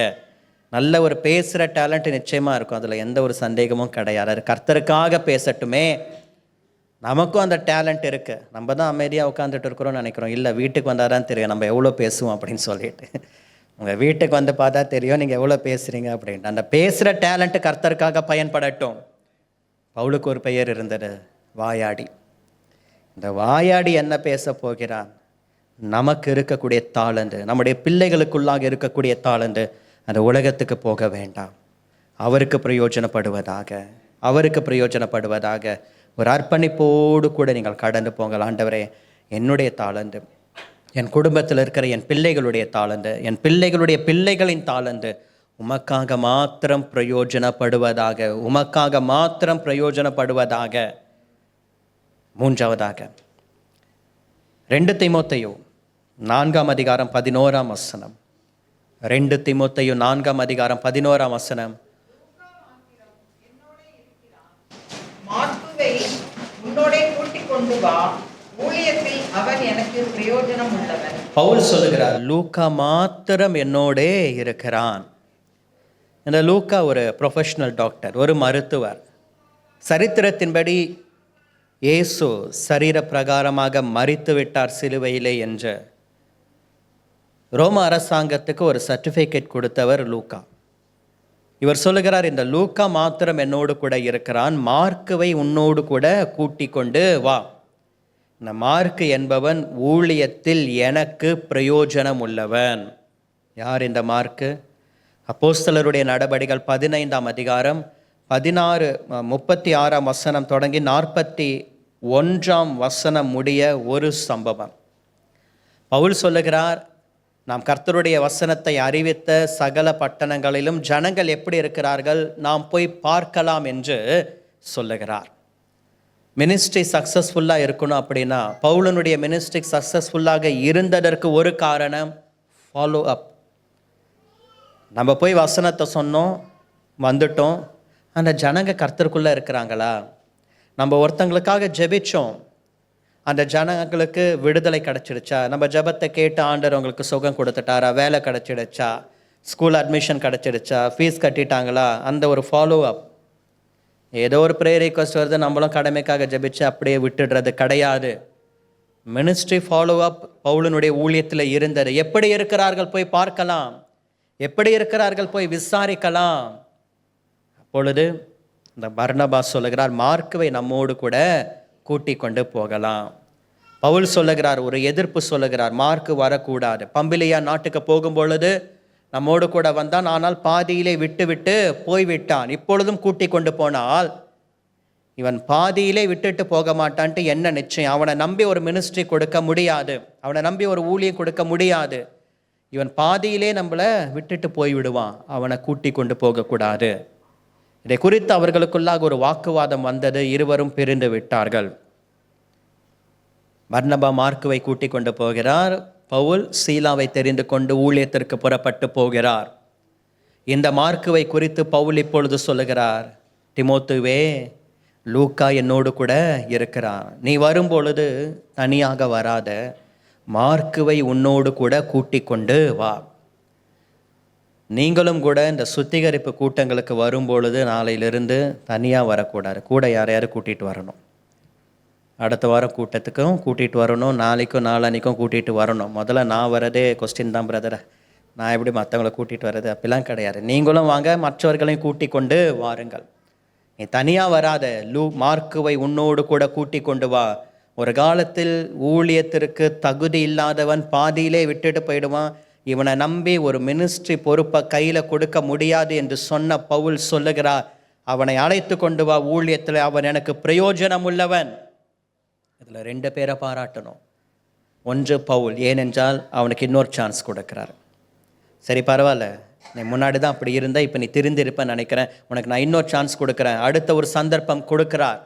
நல்ல ஒரு பேசுகிற டேலண்ட் நிச்சயமாக இருக்கும், அதில் எந்த ஒரு சந்தேகமும் கிடையாது. அது கர்த்தருக்காக பேசட்டுமே. நமக்கும் அந்த டேலண்ட் இருக்குது. நம்ம தான் அமைதியாக உட்காந்துட்டு இருக்கிறோம்னு நினைக்கிறோம். இல்லை, வீட்டுக்கு வந்தால் தான் தெரியும் நம்ம எவ்வளோ பேசுவோம் அப்படின்னு சொல்லிட்டு. உங்கள் வீட்டுக்கு வந்து பார்த்தா தெரியும் நீங்கள் எவ்வளோ பேசுகிறீங்க அப்படின்ட்டு. அந்த பேசுகிற டேலண்ட்டு கர்த்தருக்காக பயன்படட்டும். பவுலுக்கு ஒரு பெயர் இருந்தது, வாயாடி. இந்த வாயாடி என்ன பேச போகிறான்? நமக்கு இருக்கக்கூடிய தாளந்து, நம்முடைய பிள்ளைகளுக்குள்ளாக இருக்கக்கூடிய தாளந்து அந்த உலகத்துக்கு போக வேண்டாம், அவருக்கு பிரயோஜனப்படுவதாக ஒரு அர்ப்பணிப்போடு கூட நீங்கள் கடந்து போங்கள். ஆண்டவரே, என்னுடைய தாளந்து, என் குடும்பத்தில் இருக்கிற என் பிள்ளைகளுடைய தாளந்து, என் பிள்ளைகளுடைய பிள்ளைகளின் தாளந்து உமக்காக மாத்திரம் பிரயோஜனப்படுவதாக. மூன்றாவதாக 2 தீமோத்தேயு 4:11. 2 தீமோத்தேயு 4:11. மார்க்குவை உன்னோடே கூட்டிக் கொண்டு வா, ஊழியத்தில் அவன் எனக்கு பிரயோஜனம் உள்ளவன். பவுல் சொல்லுகிறார், லூக்கா மாத்திரம் என்னோடே இருக்கிறான். இந்த லூக்கா ஒரு ப்ரொஃபஷனல் டாக்டர், ஒரு மருத்துவர். சரித்திரத்தின்படி இயேசு சரீர பிரகாரமாக மரித்து விட்டார் சிலுவையிலே என்று ரோம அரசாங்கத்துக்கு ஒரு சர்டிஃபிகேட் கொடுத்தவர் லூக்கா. இவர் சொல்லுகிறார், இந்த லூக்கா மாத்திரம் என்னோடு கூட இருக்கிறான், மார்க்குவை உன்னோடு கூட கூட்டி கொண்டு வா. இந்த மார்க்கு என்பவன் ஊழியத்தில் எனக்கு பிரயோஜனம் உள்ளவன். யார் இந்த மார்க்கு? அப்போஸ்தலருடைய நடபடிகள் 15ஆம் அதிகாரம் 36ஆம் வசனம் தொடங்கி 41ஆம் வசனம் முடிய ஒரு சம்பவம். பவுல் சொல்லுகிறார், நாம் கர்த்தருடைய வசனத்தை அறிவித்த சகல பட்டணங்களிலும் ஜனங்கள் எப்படி இருக்கிறார்கள், நாம் போய் பார்க்கலாம் என்று சொல்லுகிறார். மினிஸ்ட்ரி சக்ஸஸ்ஃபுல்லாக இருக்கணும் அப்படின்னா, பவுலனுடைய மினிஸ்ட்ரி சக்ஸஸ்ஃபுல்லாக இருந்ததற்கு ஒரு காரணம் ஃபாலோ அப். நம்ம போய் வசனத்தை சொன்னோம், வந்துட்டோம், அந்த ஜனங்க கர்த்தருக்குள்ளே இருக்கிறாங்களா? நம்ம ஒருத்தங்களுக்காக ஜெபிச்சோம், அந்த ஜனங்களுக்கு விடுதலை கிடச்சிடுச்சா? நம்ம ஜெபத்தை கேட்டு ஆண்டவர் அவங்களுக்கு சுகம் கொடுத்துட்டாரா? வேலை கிடச்சிடுச்சா? ஸ்கூல் அட்மிஷன் கிடச்சிடுச்சா? ஃபீஸ் கட்டிட்டாங்களா? அந்த ஒரு ஃபாலோ அப் ஏதோ ஒரு ப்ரேயர் ரிக்வஸ்ட் வருது, நம்மளும் கடமைக்காக ஜெபிச்சு அப்படியே விட்டுடுறது கிடையாது. மினிஸ்ட்ரி ஃபாலோ அப் பவுலனுடைய ஊழியத்தில் இருந்தது. எப்படி இருக்கிறார்கள் போய் பார்க்கலாம், எப்படி இருக்கிறார்கள் போய் விசாரிக்கலாம். அப்பொழுது இந்த பர்னபா சொல்லுகிறார், மார்க்குவை நம்மோடு கூட கூட்டி கொண்டு போகலாம். பவுல் சொல்லுகிறார், ஒரு எதிர்ப்பு சொல்லுகிறார், மார்க்கு வரக்கூடாது. பம்பிலியா நாட்டுக்கு போகும் பொழுது நம்மோடு கூட வந்தான், ஆனால் பாதியிலே விட்டு போய்விட்டான். இப்பொழுதும் கூட்டி கொண்டு போனால் இவன் பாதியிலே விட்டுட்டு போக மாட்டான்ட்டு என்ன நிச்சயம்? அவனை நம்பி ஒரு மினிஸ்ட்ரி கொடுக்க முடியாது, அவனை நம்பி ஒரு ஊழியம் கொடுக்க முடியாது. இவன் பாதியிலே நம்மளை விட்டுட்டு போய்விடுவான், அவனை கூட்டி கொண்டு போகக்கூடாது. இதை குறித்து அவர்களுக்குள்ளாக ஒரு வாக்குவாதம் வந்தது. இருவரும் பிரிந்து விட்டார்கள். பர்னபா மார்க்குவை கூட்டி கொண்டு போகிறார். பவுல் சீலாவை தெரிந்து கொண்டு ஊழியத்திற்கு புறப்பட்டு போகிறார். இந்த மார்க்குவை குறித்து பவுல் இப்பொழுது சொல்லுகிறார், திமோத்துவே, லூக்கா என்னோடு கூட இருக்கிறான். நீ வரும்பொழுது தனியாக வராத, மார்க்குவை உன்னோடு கூட கூட்டி கொண்டு வா. நீங்களும் கூட இந்த சுத்திகரிப்பு கூட்டங்களுக்கு வரும்பொழுது நாளையிலிருந்து தனியாக வரக்கூடாது, கூட யாரையாரும் கூட்டிகிட்டு வரணும். அடுத்த வாரம் கூட்டத்துக்கும் கூட்டிகிட்டு வரணும், நாளைக்கும் நாளானிக்கும் கூட்டிகிட்டு வரணும். முதல்ல நான் வரதே கொஸ்டின் தான் பிரதரை, நான் எப்படி மற்றவங்களை கூட்டிகிட்டு வர்றது? அப்படிலாம் கிடையாது. நீங்களும் வாங்க, மற்றவர்களையும் கூட்டி கொண்டு வாருங்கள். நீ தனியாக வராத, மார்க்குவை உன்னோடு கூட கூட்டி கொண்டு வா. ஒரு காலத்தில் ஊழியத்திற்கு தகுதி இல்லாதவன் பாதியிலே விட்டுட்டு போயிடுவான். இவனை நம்பி ஒரு மினிஸ்ட்ரி பொறுப்பை கையில் கொடுக்க முடியாது என்று சொன்ன பவுல் சொல்லுகிறார், அவனை அழைத்து கொண்டு வா ஊழியத்தில், அவன் எனக்கு பிரயோஜனம் உள்ளவன். இதில் 2 பேரை பாராட்டணும். ஒன்று பவுல், ஏனென்றால் அவனுக்கு இன்னொரு சான்ஸ் கொடுக்குறார். சரி பரவாயில்ல, நீ முன்னாடி தான் அப்படி இருந்தா, இப்போ நீ திருந்திருப்பேன்னு நினைக்கிறேன், உனக்கு நான் இன்னொரு சான்ஸ் கொடுக்குறேன். அடுத்த ஒரு சந்தர்ப்பம் கொடுக்கிறார்.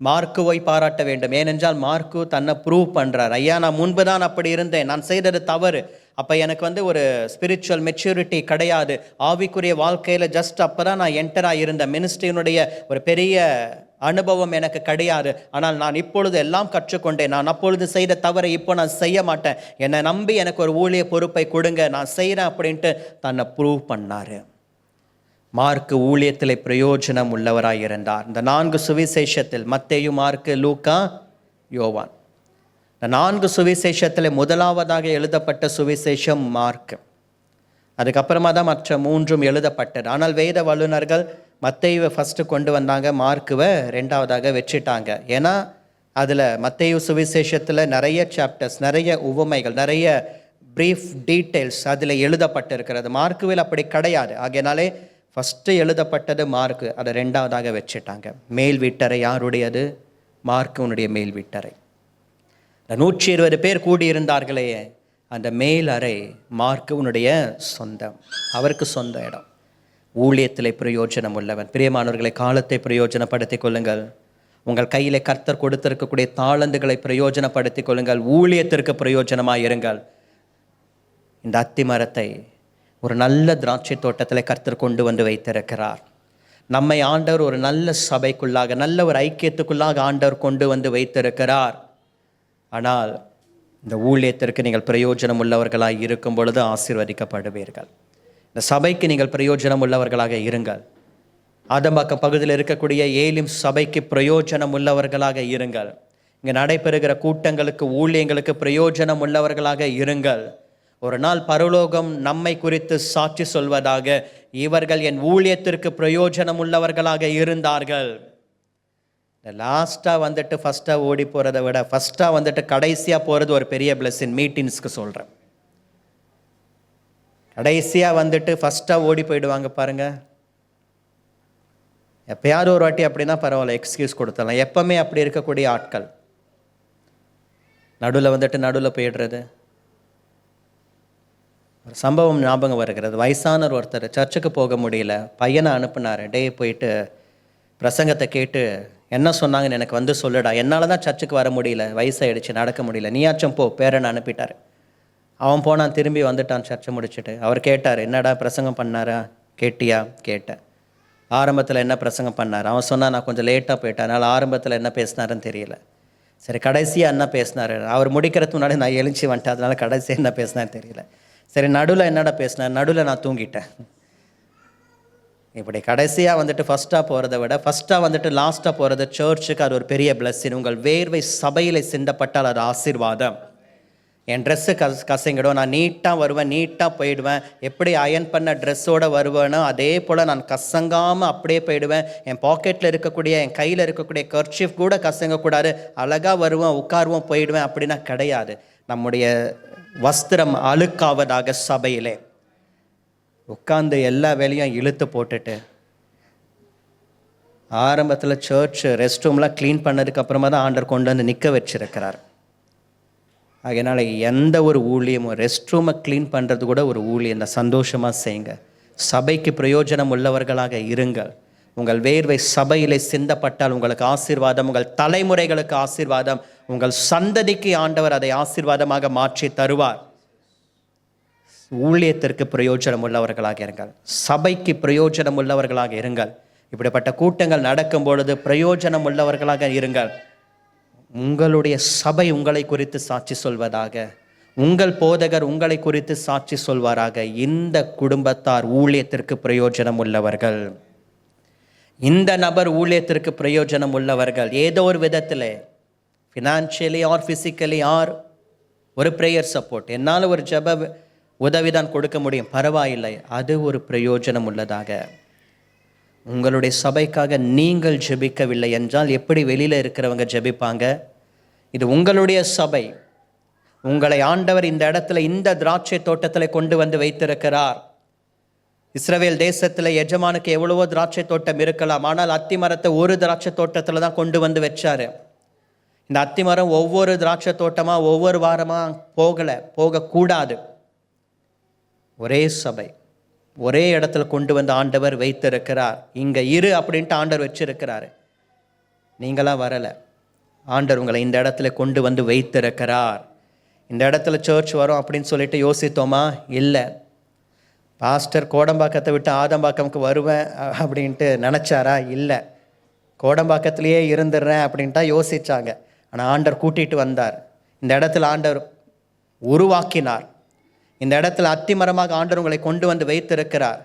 மார்க்குவை பாராட்ட வேண்டும். ஏனென்றால் மார்க்கு தன்னை ப்ரூவ் பண்ணுறார். ஐயா, நான் முன்பு தான் அப்படி இருந்தேன், நான் செய்தது தவறு, அப்போ எனக்கு ஒரு ஸ்பிரிச்சுவல் மெச்சூரிட்டி கிடையாது, ஆவிக்குரிய வாழ்க்கையில் ஜஸ்ட் அப்போ தான் நான் என்டராக இருந்தேன், மினிஸ்ட்ரியினுடைய ஒரு பெரிய அனுபவம் எனக்கு கிடையாது. ஆனால் நான் இப்பொழுது எல்லாம் கற்றுக்கொண்டேன், நான் அப்பொழுது செய்த தவறை இப்போ நான் செய்ய மாட்டேன், என்னை நம்பி எனக்கு ஒரு ஊழிய பொறுப்பை கொடுங்க, நான் செய்கிறேன் அப்படின்ட்டு தன்னை ப்ரூவ் பண்ணார். மார்க்கு ஊழியத்தில் பிரயோஜனம் உள்ளவராக இருந்தார். இந்த 4 சுவிசேஷத்தில் மத்தேயு, மார்க்கு, லூக்கா, யோவான், இந்த 4 சுவிசேஷத்தில் முதலாவதாக எழுதப்பட்ட சுவிசேஷம் மார்க்கு. அதுக்கப்புறமா தான் மற்ற 3 எழுதப்பட்டது. ஆனால் வேத வல்லுநர்கள் மத்தேயுவை ஃபஸ்ட்டு கொண்டு வந்தாங்க, மார்க்குவை 2வதாக வச்சுட்டாங்க. ஏன்னா அதில் மத்தேயு சுவிசேஷத்தில் நிறைய சாப்டர்ஸ், நிறைய உவமைகள், நிறைய ப்ரீஃப் டீட்டெயில்ஸ் அதில் எழுதப்பட்டிருக்கிறது. மார்க்குவில் அப்படி கிடையாது. ஆகையினாலே ஃபஸ்ட்டு எழுதப்பட்டது மார்க்கு, அதை 2வதாக வச்சுட்டாங்க. மேல் வீட்டறை யாருடையது? மார்க்குனுடைய மேல் வீட்டறை. 120 பேர் கூடியிருந்தார்களே, அந்த மேல் அறை மார்க்குனுடைய சொந்தம், அவருக்கு சொந்த இடம். ஊழியத்தில் பிரயோஜனம் உள்ளவன். பிரியமானவர்களை, காலத்தை பிரயோஜனப்படுத்திக் கொள்ளுங்கள். உங்கள் கையிலே கர்த்தர் கொடுத்திருக்கக்கூடிய தாளந்துகளை பிரயோஜனப்படுத்திக் கொள்ளுங்கள். ஊழியத்திற்கு பிரயோஜனமாக இருங்கள். இந்த அத்தி மரத்தை ஒரு நல்ல திராட்சை தோட்டத்தில் கர்த்தர் கொண்டு வந்து வைத்திருக்கிறார். நம்மை ஆண்டவர் ஒரு நல்ல சபைக்குள்ளாக, நல்ல ஒரு ஐக்கியத்துக்குள்ளாக ஆண்டவர் கொண்டு வந்து வைத்திருக்கிறார். ஆனால் இந்த ஊழியத்திற்கு நீங்கள் பிரயோஜனம் உள்ளவர்களாக இருக்கும் பொழுது ஆசீர்வதிக்கப்படுவீர்கள். இந்த சபைக்கு நீங்கள் பிரயோஜனம் உள்ளவர்களாக இருங்கள். ஆதம்பாக்கம் பகுதியில் இருக்கக்கூடிய ஏலிம் சபைக்கு பிரயோஜனம் உள்ளவர்களாக இருங்கள். இங்கே நடைபெறுகிற கூட்டங்களுக்கு, ஊழியங்களுக்கு பிரயோஜனம் உள்ளவர்களாக இருங்கள். ஒரு நாள் பரலோகம் நம்மை குறித்து சாட்சி சொல்வதாக, இவர்கள் என் ஊழியத்திற்கு பிரயோஜனம் உள்ளவர்களாக இருந்தார்கள். லாஸ்ட்டாக வந்துட்டு ஃபஸ்ட்டாக ஓடி போகிறத விட ஃபஸ்ட்டாக வந்துட்டு கடைசியாக போகிறது ஒரு பெரிய பிளெஸ்ஸிங். மீட்டிங்ஸ்க்கு சொல்கிறேன், கடைசியாக வந்துட்டு ஃபஸ்ட்டாக ஓடி போயிடுவாங்க பாருங்கள். எப்பயாவது ஒரு வாட்டி அப்படின்னா பரவாயில்ல, எக்ஸ்கியூஸ் கொடுத்தலாம். எப்பவுமே அப்படி இருக்கக்கூடிய ஆட்கள் நடுவில் போயிடுறது. ஒரு சம்பவம் ஞாபகம் வருகிறது. வயசானவர் ஒருத்தர் சர்ச்சுக்கு போக முடியல, பையனை அனுப்புனார். போயிட்டு பிரசங்கத்தை கேட்டு என்ன சொன்னாங்கன்னு எனக்கு வந்து சொல்லுடா, என்னால் தான் சர்ச்சுக்கு வர முடியல, வயசாகிடுச்சு, நடக்க முடியல, நீயாச்சும் போ, பேரனை அனுப்பிட்டார். அவன் போனான், திரும்பி வந்துட்டான் சர்ச்சை முடிச்சுட்டு. அவர் கேட்டார், என்னடா பிரசங்கம் பண்ணாரா? கேட்டியா? கேட்டேன். ஆரம்பத்தில் என்ன பிரசங்கம் பண்ணார்? அவன் சொன்னால் நான் கொஞ்சம் லேட்டாக போயிட்டேன், அதனால் ஆரம்பத்தில் என்ன பேசினாருன்னு தெரியல. சரி, கடைசியாக என்ன பேசினார்? அவர் முடிக்கிறதுக்கு முன்னாடி நான் எழுச்சி வந்துட்டேன், அதனால் கடைசியாக என்ன பேசினான்னு தெரியல. சரி, நடுவில் என்னடா பேசினார்? நடுவில் நான் தூங்கிட்டேன். இப்படி கடைசியாக வந்துட்டு ஃபஸ்ட்டாக போகிறத விட ஃபஸ்ட்டாக வந்துட்டு லாஸ்ட்டாக போகிறது சர்ச்சுக்கு அது ஒரு பெரிய பிளஸ்ஸிங். உங்கள் வேர்வை சபையில் சிந்தப்பட்டால் அது ஆசீர்வாதம். என் ட்ரெஸ்ஸு கசங்கிடும், நான் நீட்டாக வருவேன், நீட்டாக போயிடுவேன். எப்படி அயன் பண்ண ட்ரெஸ்ஸோடு வருவேனோ அதே போல் நான் கசங்காமல் அப்படியே போயிடுவேன். என் பாக்கெட்டில் இருக்கக்கூடிய, என் கையில் இருக்கக்கூடிய கர்ச்சீஃப் கூட கசங்கக்கூடாது, அழகாக வருவேன், உட்காருவோம், போயிடுவேன் அப்படின்னா கிடையாது. நம்முடைய வஸ்திரம் அழுக்காவதாக சபையிலே உட்காந்து எல்லா வேலையும் இழுத்து போட்டுட்டு ஆரம்பத்தில் சர்ச் ரெஸ்ட் ரூம்லாம் க்ளீன் பண்ணதுக்கு அப்புறமா தான் ஆண்டவர் கொண்டு வந்து நிற்க வச்சிருக்கிறார். அதனால் எந்த ஒரு ஊழியமும் ரெஸ்ட் ரூமை க்ளீன் பண்ணுறது கூட ஒரு ஊழியம் தான். சந்தோஷமாக செய்யுங்க. சபைக்கு பிரயோஜனம் உள்ளவர்களாக இருங்கள். உங்கள் வேர்வை சபையிலே சிந்தப்பட்டால் உங்களுக்கு ஆசீர்வாதம், உங்கள் தலைமுறைகளுக்கு ஆசீர்வாதம், உங்கள் சந்ததிக்கு ஆண்டவர் அதை ஆசீர்வாதமாக மாற்றி தருவார். ஊழியத்திற்கு பிரயோஜனம் உள்ளவர்களாக இருங்கள். சபைக்கு பிரயோஜனம் உள்ளவர்களாக இருங்கள். இப்படிப்பட்ட கூட்டங்கள் நடக்கும் பொழுது பிரயோஜனம் உள்ளவர்களாக இருங்கள். உங்களுடைய சபை உங்களை குறித்து சாட்சி சொல்வதாக, உங்கள் போதகர் உங்களை குறித்து சாட்சி சொல்வாராக. இந்த குடும்பத்தார் ஊழியத்திற்கு பிரயோஜனம் உள்ளவர்கள், இந்த நபர் ஊழியத்திற்கு பிரயோஜனம் உள்ளவர்கள். ஏதோ ஒரு விதத்தில் ஃபினான்ஷியலி ஆர் ஃபிசிக்கலி ஆர் ஒரு ப்ரேயர் சப்போர்ட், என்னால் ஒரு ஜெப உதவிதான் கொடுக்க முடியும், பரவாயில்லை, அது ஒரு பிரயோஜனம் உள்ளதாக. உங்களுடைய சபைக்காக நீங்கள் ஜெபிக்கவில்லை என்றால் எப்படி வெளியில் இருக்கிறவங்க ஜெபிப்பாங்க? இது உங்களுடைய சபை. உங்களை ஆண்டவர் இந்த இடத்துல, இந்த திராட்சை தோட்டத்தில் கொண்டு வந்து வைத்திருக்கிறார். இஸ்ரவேல் தேசத்தில் எஜமானுக்கு எவ்வளவோ திராட்சை தோட்டம் இருக்கலாம், ஆனால் அத்தி மரத்தை ஒரு திராட்சை தோட்டத்தில் தான் கொண்டு வந்து வச்சாரு. இந்த அத்தி மரம் ஒவ்வொரு திராட்சை தோட்டமாக ஒவ்வொரு வாரமாக போகக்கூடாது. ஒரே சபை ஒரே இடத்துல கொண்டு வந்து ஆண்டவர் வைத்திருக்கிறார். இங்கே இரு அப்படின்ட்டு ஆண்டவர் வச்சிருக்கிறாரு. நீங்களாம் வரலை, ஆண்டவர் உங்களை இந்த இடத்துல கொண்டு வந்து வைத்திருக்கிறார். இந்த இடத்துல சர்ச் வரும் அப்படின்னு சொல்லிட்டு யோசித்தோமா? இல்லை. பாஸ்டர் கோடம்பாக்கத்தை விட்டு ஆதம்பாக்கமுக்கு வருவேன் அப்படின்ட்டு நினச்சாரா? இல்லை. கோடம்பாக்கத்திலேயே இருந்துடுறேன் அப்படின்ட்டா யோசித்தாங்க. ஆனால் ஆண்டவர் கூட்டிகிட்டு வந்தார். இந்த இடத்துல ஆண்டவர் உருவாக்கினார். இந்த இடத்துல அத்திமரமாக ஆண்டவர் உங்களை கொண்டு வந்து வைத்திருக்கிறார்.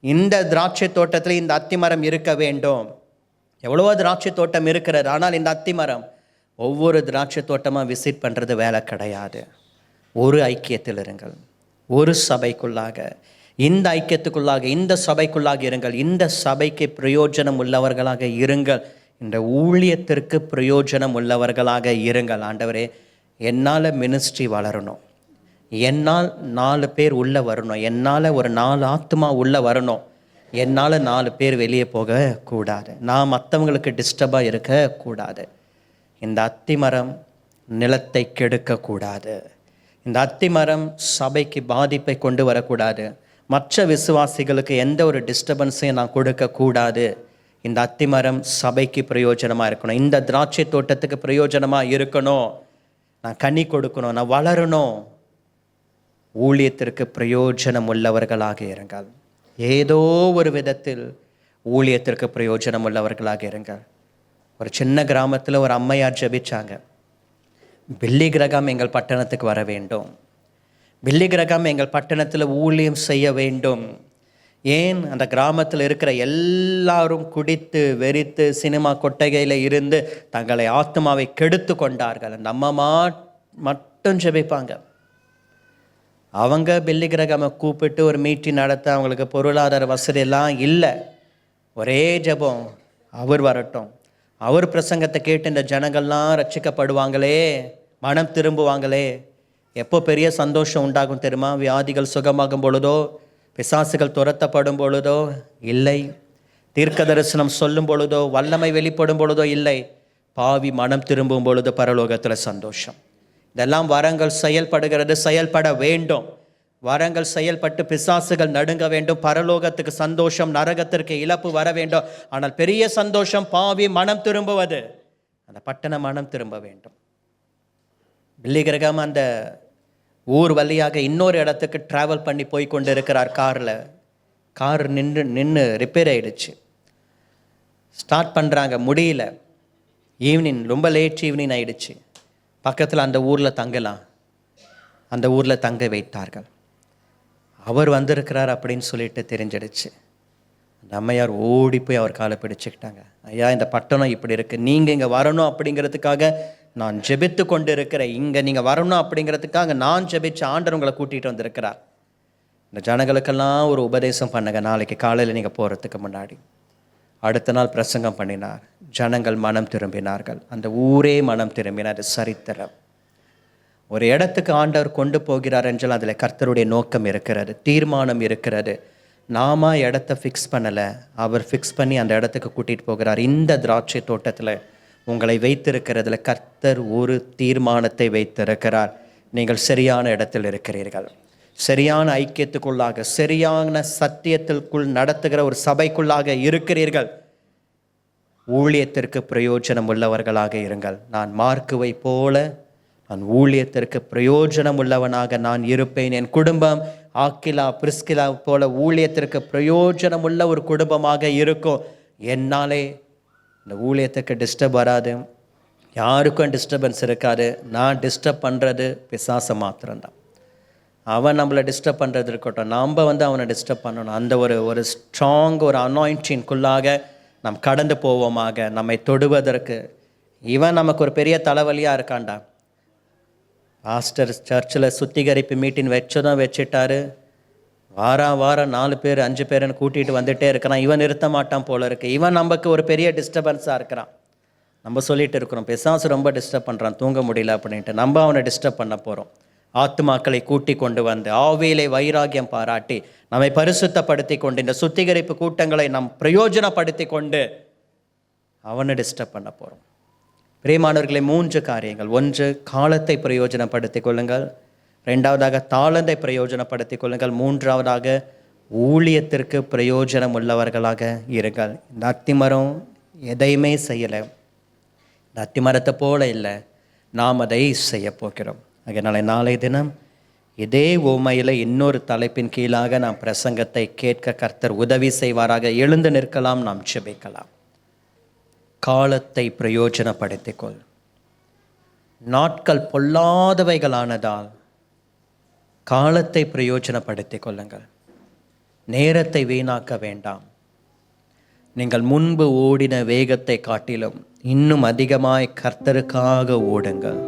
இந்த திராட்சை தோட்டத்தில் இந்த அத்திமரம் இருக்க வேண்டும். எவ்வளவோ திராட்சை தோட்டம் இருக்கிறது, ஆனால் இந்த அத்திமரம் ஒவ்வொரு திராட்சை தோட்டமாக விசிட் பண்ணுறது வேலை கிடையாது. ஒரு ஐக்கியத்தில் இருங்கள், ஒரு சபைக்குள்ளாக, இந்த ஐக்கியத்துக்குள்ளாக, இந்த சபைக்குள்ளாக இருங்கள். இந்த சபைக்கு பிரயோஜனம் உள்ளவர்களாக இருங்கள். இந்த ஊழியத்திற்கு பிரயோஜனம் உள்ளவர்களாக இருங்கள். ஆண்டவரே, என்னால் மினிஸ்ட்ரி வளரணும், என்னால் 4 பேர் உள்ளே வரணும், என்னால் ஒரு 4 ஆத்மா உள்ளே வரணும், என்னால் 4 பேர் வெளியே போகக்கூடாது, நான் மற்றவங்களுக்கு டிஸ்டர்பாக இருக்கக்கூடாது. இந்த அத்திமரம் நிலத்தை கெடுக்கக்கூடாது. இந்த அத்திமரம் சபைக்கு பாதிப்பை கொண்டு வரக்கூடாது. மற்ற விசுவாசிகளுக்கு எந்த ஒரு டிஸ்டர்பன்ஸையும் நான் கொடுக்கக்கூடாது. இந்த அத்திமரம் சபைக்கு பிரயோஜனமாக இருக்கணும், இந்த திராட்சை தோட்டத்துக்கு பிரயோஜனமாக இருக்கணும், நான் கனி கொடுக்கணும், நான் வளரணும். ஊழியத்திற்கு பிரயோஜனம் உள்ளவர்களாக இருங்கள். ஏதோ ஒரு விதத்தில் ஊழியத்திற்கு பிரயோஜனம் உள்ளவர்களாக இருங்கள். ஒரு சின்ன கிராமத்தில் ஒரு அம்மையார் ஜெபிச்சாங்க, பில்லி கிரகம் எங்கள் பட்டணத்துக்கு வர வேண்டும், பில்லி கிரகம் எங்கள் பட்டணத்தில் ஊழியம் செய்ய வேண்டும். ஏன்? அந்த கிராமத்தில் இருக்கிற எல்லாரும் குடித்து வெறித்து சினிமா கொட்டகையில் இருந்து தங்களை ஆத்மாவை கெடுத்து கொண்டார்கள். அந்த அம்மா மட்டும் ஜெபிப்பாங்க. அவங்க பில்லி கிரகமை கூப்பிட்டு ஒரு மீட்டிங் நடத்த அவங்களுக்கு பொருளாதார வசதியெல்லாம் இல்லை. ஒரே ஜெபம், அவர் வரட்டும், அவர் பிரசங்கத்தை கேட்டு இந்த ஜனங்கள்லாம் ரட்சிக்கப்படுவாங்களே, மனம் திரும்புவாங்களே. எப்போ பெரிய சந்தோஷம் உண்டாகும் தெரியுமா? வியாதிகள் சுகமாகும் பொழுதோ, பிசாசுகள் துரத்தப்படும் பொழுதோ இல்லை, தீர்க்க தரிசனம் சொல்லும் பொழுதோ, வல்லமை வெளிப்படும் பொழுதோ இல்லை, பாவி மனம் திரும்பும் பொழுது பரலோகத்தில் சந்தோஷம். இதெல்லாம் வரங்கள் செயல்படுகிறது, செயல்பட வேண்டும். வரங்கள் செயல்பட்டு பிசாசுகள் நடுங்க வேண்டும், பரலோகத்துக்கு சந்தோஷம், நரகத்திற்கு இழப்பு வர வேண்டும். ஆனால் பெரிய சந்தோஷம் பாவி மனம் திரும்புவது, அந்த பட்டணம் மனம் திரும்ப வேண்டும். பில்லி கிரகம் அந்த ஊர் வழியாக இன்னொரு இடத்துக்கு ட்ராவல் பண்ணி போய் கொண்டு இருக்கிறார். கார் நின்று ரிப்பேர் ஆகிடுச்சு. ஸ்டார்ட் பண்ணுறாங்க, முடியல. ஈவினிங், ரொம்ப லேட் ஈவினிங் ஆகிடுச்சு. பக்கத்தில் அந்த ஊரில் தங்கலாம், அந்த ஊரில் தங்க வைத்தார்கள். அவர் வந்திருக்கிறார் அப்படின்னு சொல்லிட்டு தெரிஞ்சிடுச்சு. அந்த அம்மையார் ஓடி போய் அவர் காலை பிடிச்சிக்கிட்டாங்க. ஐயா, இந்த பட்டணம் இப்படி இருக்குது, நீங்கள் இங்கே வரணும் அப்படிங்கிறதுக்காக நான் ஜெபித்து கொண்டு இருக்கிறேன், இங்கே நீங்கள் வரணும் அப்படிங்கிறதுக்காக நான் ஜெபிச்சு ஆண்டவர் உங்களை கூட்டிகிட்டு வந்திருக்கிறார். இந்த ஜனங்களுக்கெல்லாம் ஒரு உபதேசம் பண்ணுங்க, நாளைக்கு காலையில் நீங்கள் போகிறதுக்கு முன்னாடி. அடுத்த நாள் பிரசங்கம் பண்ணினார். ஜனங்கள் மனம் திரும்பினார்கள், அந்த ஊரே மனம் திரும்பினார். சரித்திரம். ஒரு இடத்துக்கு ஆண்டவர் கொண்டு போகிறார் என்றால் அதில் கர்த்தருடைய நோக்கம் இருக்கிறது, தீர்மானம் இருக்கிறது. நாம இடத்த ஃபிக்ஸ் பண்ணலை, அவர் ஃபிக்ஸ் பண்ணி அந்த இடத்துக்கு கூட்டிகிட்டு போகிறார். இந்த திராட்சை தோட்டத்தில் உங்களை வைத்திருக்கிறதுல கர்த்தர் ஒரு தீர்மானத்தை வைத்திருக்கிறார். நீங்கள் சரியான இடத்தில் இருக்கிறீர்கள், சரியான ஐக்கியத்துக்குள்ளாக, சரியான சத்தியத்திற்குள் நடத்துகிற ஒரு சபைக்குள்ளாக இருக்கிறீர்கள். ஊழியத்திற்கு பிரயோஜனம் உள்ளவர்களாக இருங்கள். நான் மார்க்குவை போல நான் ஊழியத்திற்கு பிரயோஜனம் உள்ளவனாக நான் இருப்பேன். என் குடும்பம் ஆக்கிலா பிரிஸ்கிலா போல ஊழியத்திற்கு பிரயோஜனம் உள்ள ஒரு குடும்பமாக இருக்கும். என்னாலே இந்த ஊழியத்துக்கு டிஸ்டர்ப் வராது, யாருக்கும் டிஸ்டர்பன்ஸ் இருக்காது. நான் டிஸ்டர்ப் பண்ணுறது பிசாசை மாத்திரம்தான். அவன் நம்மளை டிஸ்டர்ப் பண்ணுறது இருக்கட்டும், நாம் அவனை டிஸ்டர்ப் பண்ணணும். அந்த ஒரு ஸ்ட்ராங் ஒரு அனாயிண்டிங்குள்ளாக நாம் கடந்து போவோமாக. நம்மை தொடுவதற்கு இவன் நமக்கு ஒரு பெரிய தலைவலியாக இருக்காண்டா. பாஸ்டர் சர்ச்சில் சுத்திகரிப்பு மீட்டிங் வச்சதும் வச்சுட்டாரு, வாரம் 4 பேர் 5 பேருன்னு கூட்டிகிட்டு வந்துகிட்டே இருக்கிறான். இவன் நிறுத்த மாட்டான் போல இருக்கு. இவன் நமக்கு ஒரு பெரிய டிஸ்டர்பன்ஸாக இருக்கிறான். நம்ம சொல்லிட்டு இருக்கிறோம், பிசாசு ரொம்ப டிஸ்டர்ப் பண்ணுறான், தூங்க முடியல அப்படின்ட்டு. நம்ம அவனை டிஸ்டர்ப் பண்ண போகிறோம். ஆத்துமாக்களை கூட்டி கொண்டு வந்து ஆவியிலே வைராகியம் பாராட்டி நம்மை பரிசுத்தப்படுத்தி கொண்டு இந்த சுத்திகரிப்பு கூட்டங்களை நாம் பிரயோஜனப்படுத்தி கொண்டு அவனை டிஸ்டர்ப் பண்ண போகிறோம். பிரியமானவர்களை, 3 காரியங்கள். 1, காலத்தை பிரயோஜனப்படுத்திக் கொள்ளுங்கள். 2வதாக தாளந்தை பிரயோஜனப்படுத்திக் கொள்ளுங்கள். 3வதாக ஊழியத்திற்கு பிரயோஜனம் உள்ளவர்களாக இருங்கள். இந்த அத்திமரம் எதையுமே செய்யலை, இந்த அத்திமரத்தை போல இல்லை, நாம் அதை செய்ய போகிறோம். அதனால் நாளை தினம் இதே உவமையில் இன்னொரு தலைப்பின் கீழாக நாம் பிரசங்கத்தை கேட்க கர்த்தர் உதவி செய்வாராக. எழுந்து நிற்கலாம், நாம் ஜெபிக்கலாம். காலத்தை பிரயோஜனப்படுத்திக்கொள். நாட்கள் பொல்லாதவைகளானதால் காலத்தை பிரயோஜனப்படுத்திக் கொள்ளுங்கள். நேரத்தை வீணாக்க வேண்டாம். நீங்கள் முன்பு ஓடின வேகத்தை காட்டிலும் இன்னும் அதிகமாய் கர்த்தருக்காக ஓடுங்கள்.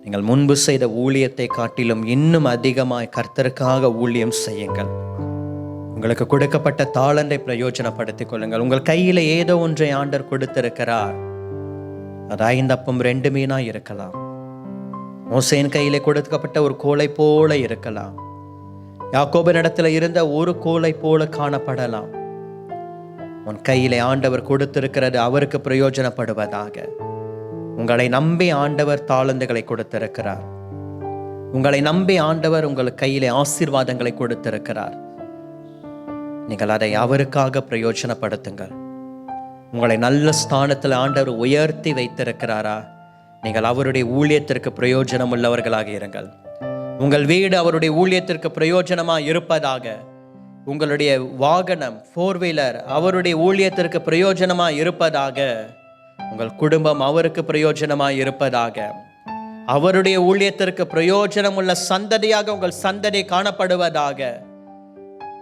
நீங்கள் முன்பு செய்த ஊழியத்தை காட்டிலும் இன்னும் அதிகமாய் கர்த்தருக்காக ஊழியம் செய்யுங்கள். உங்களுக்கு கொடுக்கப்பட்ட தாளந்தை பிரயோஜனப்படுத்திக் கொள்ளுங்கள். உங்கள் கையில் ஏதோ ஒன்றை ஆண்டவர் கொடுத்திருக்கிறார். அது 5 அப்பம் 2 மீனா இருக்கலாம். மோசேயின் கையிலே கொடுக்கப்பட்ட ஒரு கோலை போல இருக்கலாம். யாக்கோபின் இடத்துல இருந்த ஒரு கோலை போல காணப்படலாம். உன் கையிலே ஆண்டவர் கொடுத்திருக்கிறது அவருக்கு பிரயோஜனப்படுவதாக. உங்களை நம்பி ஆண்டவர் தாளந்துகளை கொடுத்திருக்கிறார். உங்களை நம்பி ஆண்டவர் உங்கள் கையிலே ஆசீர்வாதங்களை கொடுத்திருக்கிறார். நீங்கள் அதை அவருக்காக பிரயோஜனப்படுத்துங்கள். உங்களை நல்ல ஸ்தானத்தில் ஆண்டவர் உயர்த்தி வைத்திருக்கிறாரா? நீங்கள் அவருடைய ஊழியத்திற்கு பிரயோஜனம் உள்ளவர்களாக இருங்கள். உங்கள் வீடு அவருடைய ஊழியத்திற்கு பிரயோஜனமாக இருப்பதாக. உங்களுடைய வாகனம் 4 வீலர் அவருடைய ஊழியத்திற்கு பிரயோஜனமாக இருப்பதாக. உங்கள் குடும்பம் அவருக்கு பிரயோஜனமாக இருப்பதாக. அவருடைய ஊழியத்திற்கு பிரயோஜனம் உள்ள சந்ததியாக உங்கள் சந்ததி காணப்படுவதாக.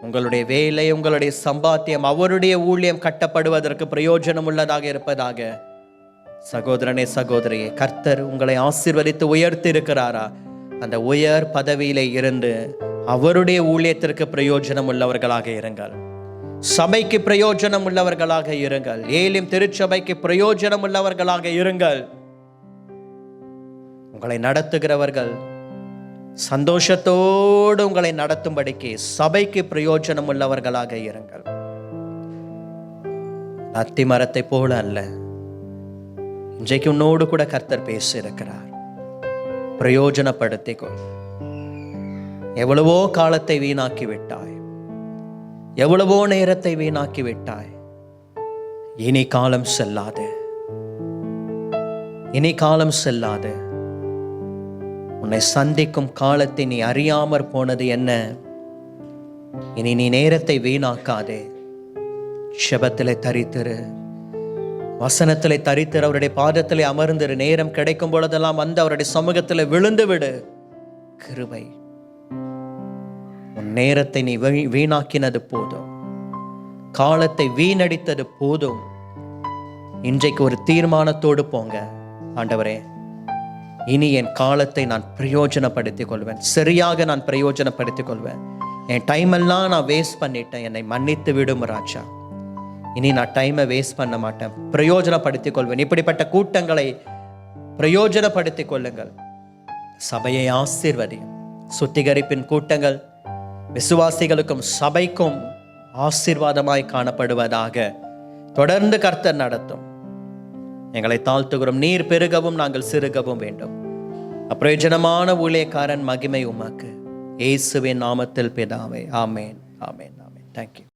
உங்களுடைய வேலை, உங்களுடைய சம்பாத்தியம் அவருடைய ஊழியம் கட்டப்படுவதற்கு பிரயோஜனம் உள்ளதாக இருப்பதாக. சகோதரனே, சகோதரியே, கர்த்தர் உங்களை ஆசீர்வதித்து உயர்த்தி இருக்கிறாரா? அந்த உயர் பதவியிலே இருந்து அவருடைய ஊழியத்திற்கு பிரயோஜனம் உள்ளவர்களாக இருங்கள். சபைக்கு பிரயோஜனம் உள்ளவர்களாக இருங்கள். ஏலிம் திருச்சபைக்கு பிரயோஜனம் உள்ளவர்களாக இருங்கள். உங்களை நடத்துகிறவர்கள் சந்தோஷத்தோடு உங்களை நடத்தும்படிக்கு சபைக்கு பிரயோஜனம் உள்ளவர்களாக இருங்கள். அத்தி மரத்தை போல அல்ல. இன்றைக்கு உன்னோடு கூட கர்த்தர் பேசி இருக்கிறார். பிரயோஜனப்படுத்திக்கொள். எவ்வளவோ காலத்தை வீணாக்கி விட்டாய், எவ்வளவோ நேரத்தை வீணாக்கி விட்டாய். இனி காலம் செல்லாது, இனி காலம் செல்லாது. உன்னை சந்திக்கும் காலத்தை நீ அறியாமற் போனது என்ன? இனி நீ நேரத்தை வீணாக்காதே. செபத்திலே தரித்திரு, வசனத்திலே தரித்திரு, அவருடைய பாதத்திலே அமர்ந்திரு. நேரம் கிடைக்கும் பொழுதெல்லாம் வந்து அவருடைய சமூகத்தில் விழுந்து விடு. கிருபை. உன் நேரத்தை நீ வீணாக்கினது போதும். காலத்தை வீணடித்தது போதும். இன்றைக்கு ஒரு தீர்மானத்தோடு போங்க. ஆண்டவரே, இனி என் காலத்தை நான் பிரயோஜனப்படுத்திக் கொள்வேன், சரியாக நான் பிரயோஜனப்படுத்திக் கொள்வேன். என் டைம் எல்லாம் நான் வேஸ்ட் பண்ணிட்டேன், என்னை மன்னித்து விடும் ராஜா. இனி நான் டைமை வேஸ்ட் பண்ண மாட்டேன், பிரயோஜனப்படுத்திக் கொள்வேன். இப்படிப்பட்ட கூட்டங்களை பிரயோஜனப்படுத்திக் கொள்ளுங்கள். சபையை ஆசீர்வதியும். சுத்திகரிப்பின் கூட்டங்கள் விசுவாசிகளுக்கும் சபைக்கும் ஆசீர்வாதமாய் காணப்படுவதாக தொடர்ந்து கர்த்தர் நடத்தும். எங்களை தாழ்த்துகிறோம். நீர் பெருகவும் நாங்கள் சிறுகவும் வேண்டும். அப்பிரயோஜனமான ஊழியக்காரன் மகிமை உமக்கு. இயேசுவின் நாமத்தில் பிதாவே. ஆமேன், ஆமேன், ஆமேன். தேங்க்யூ.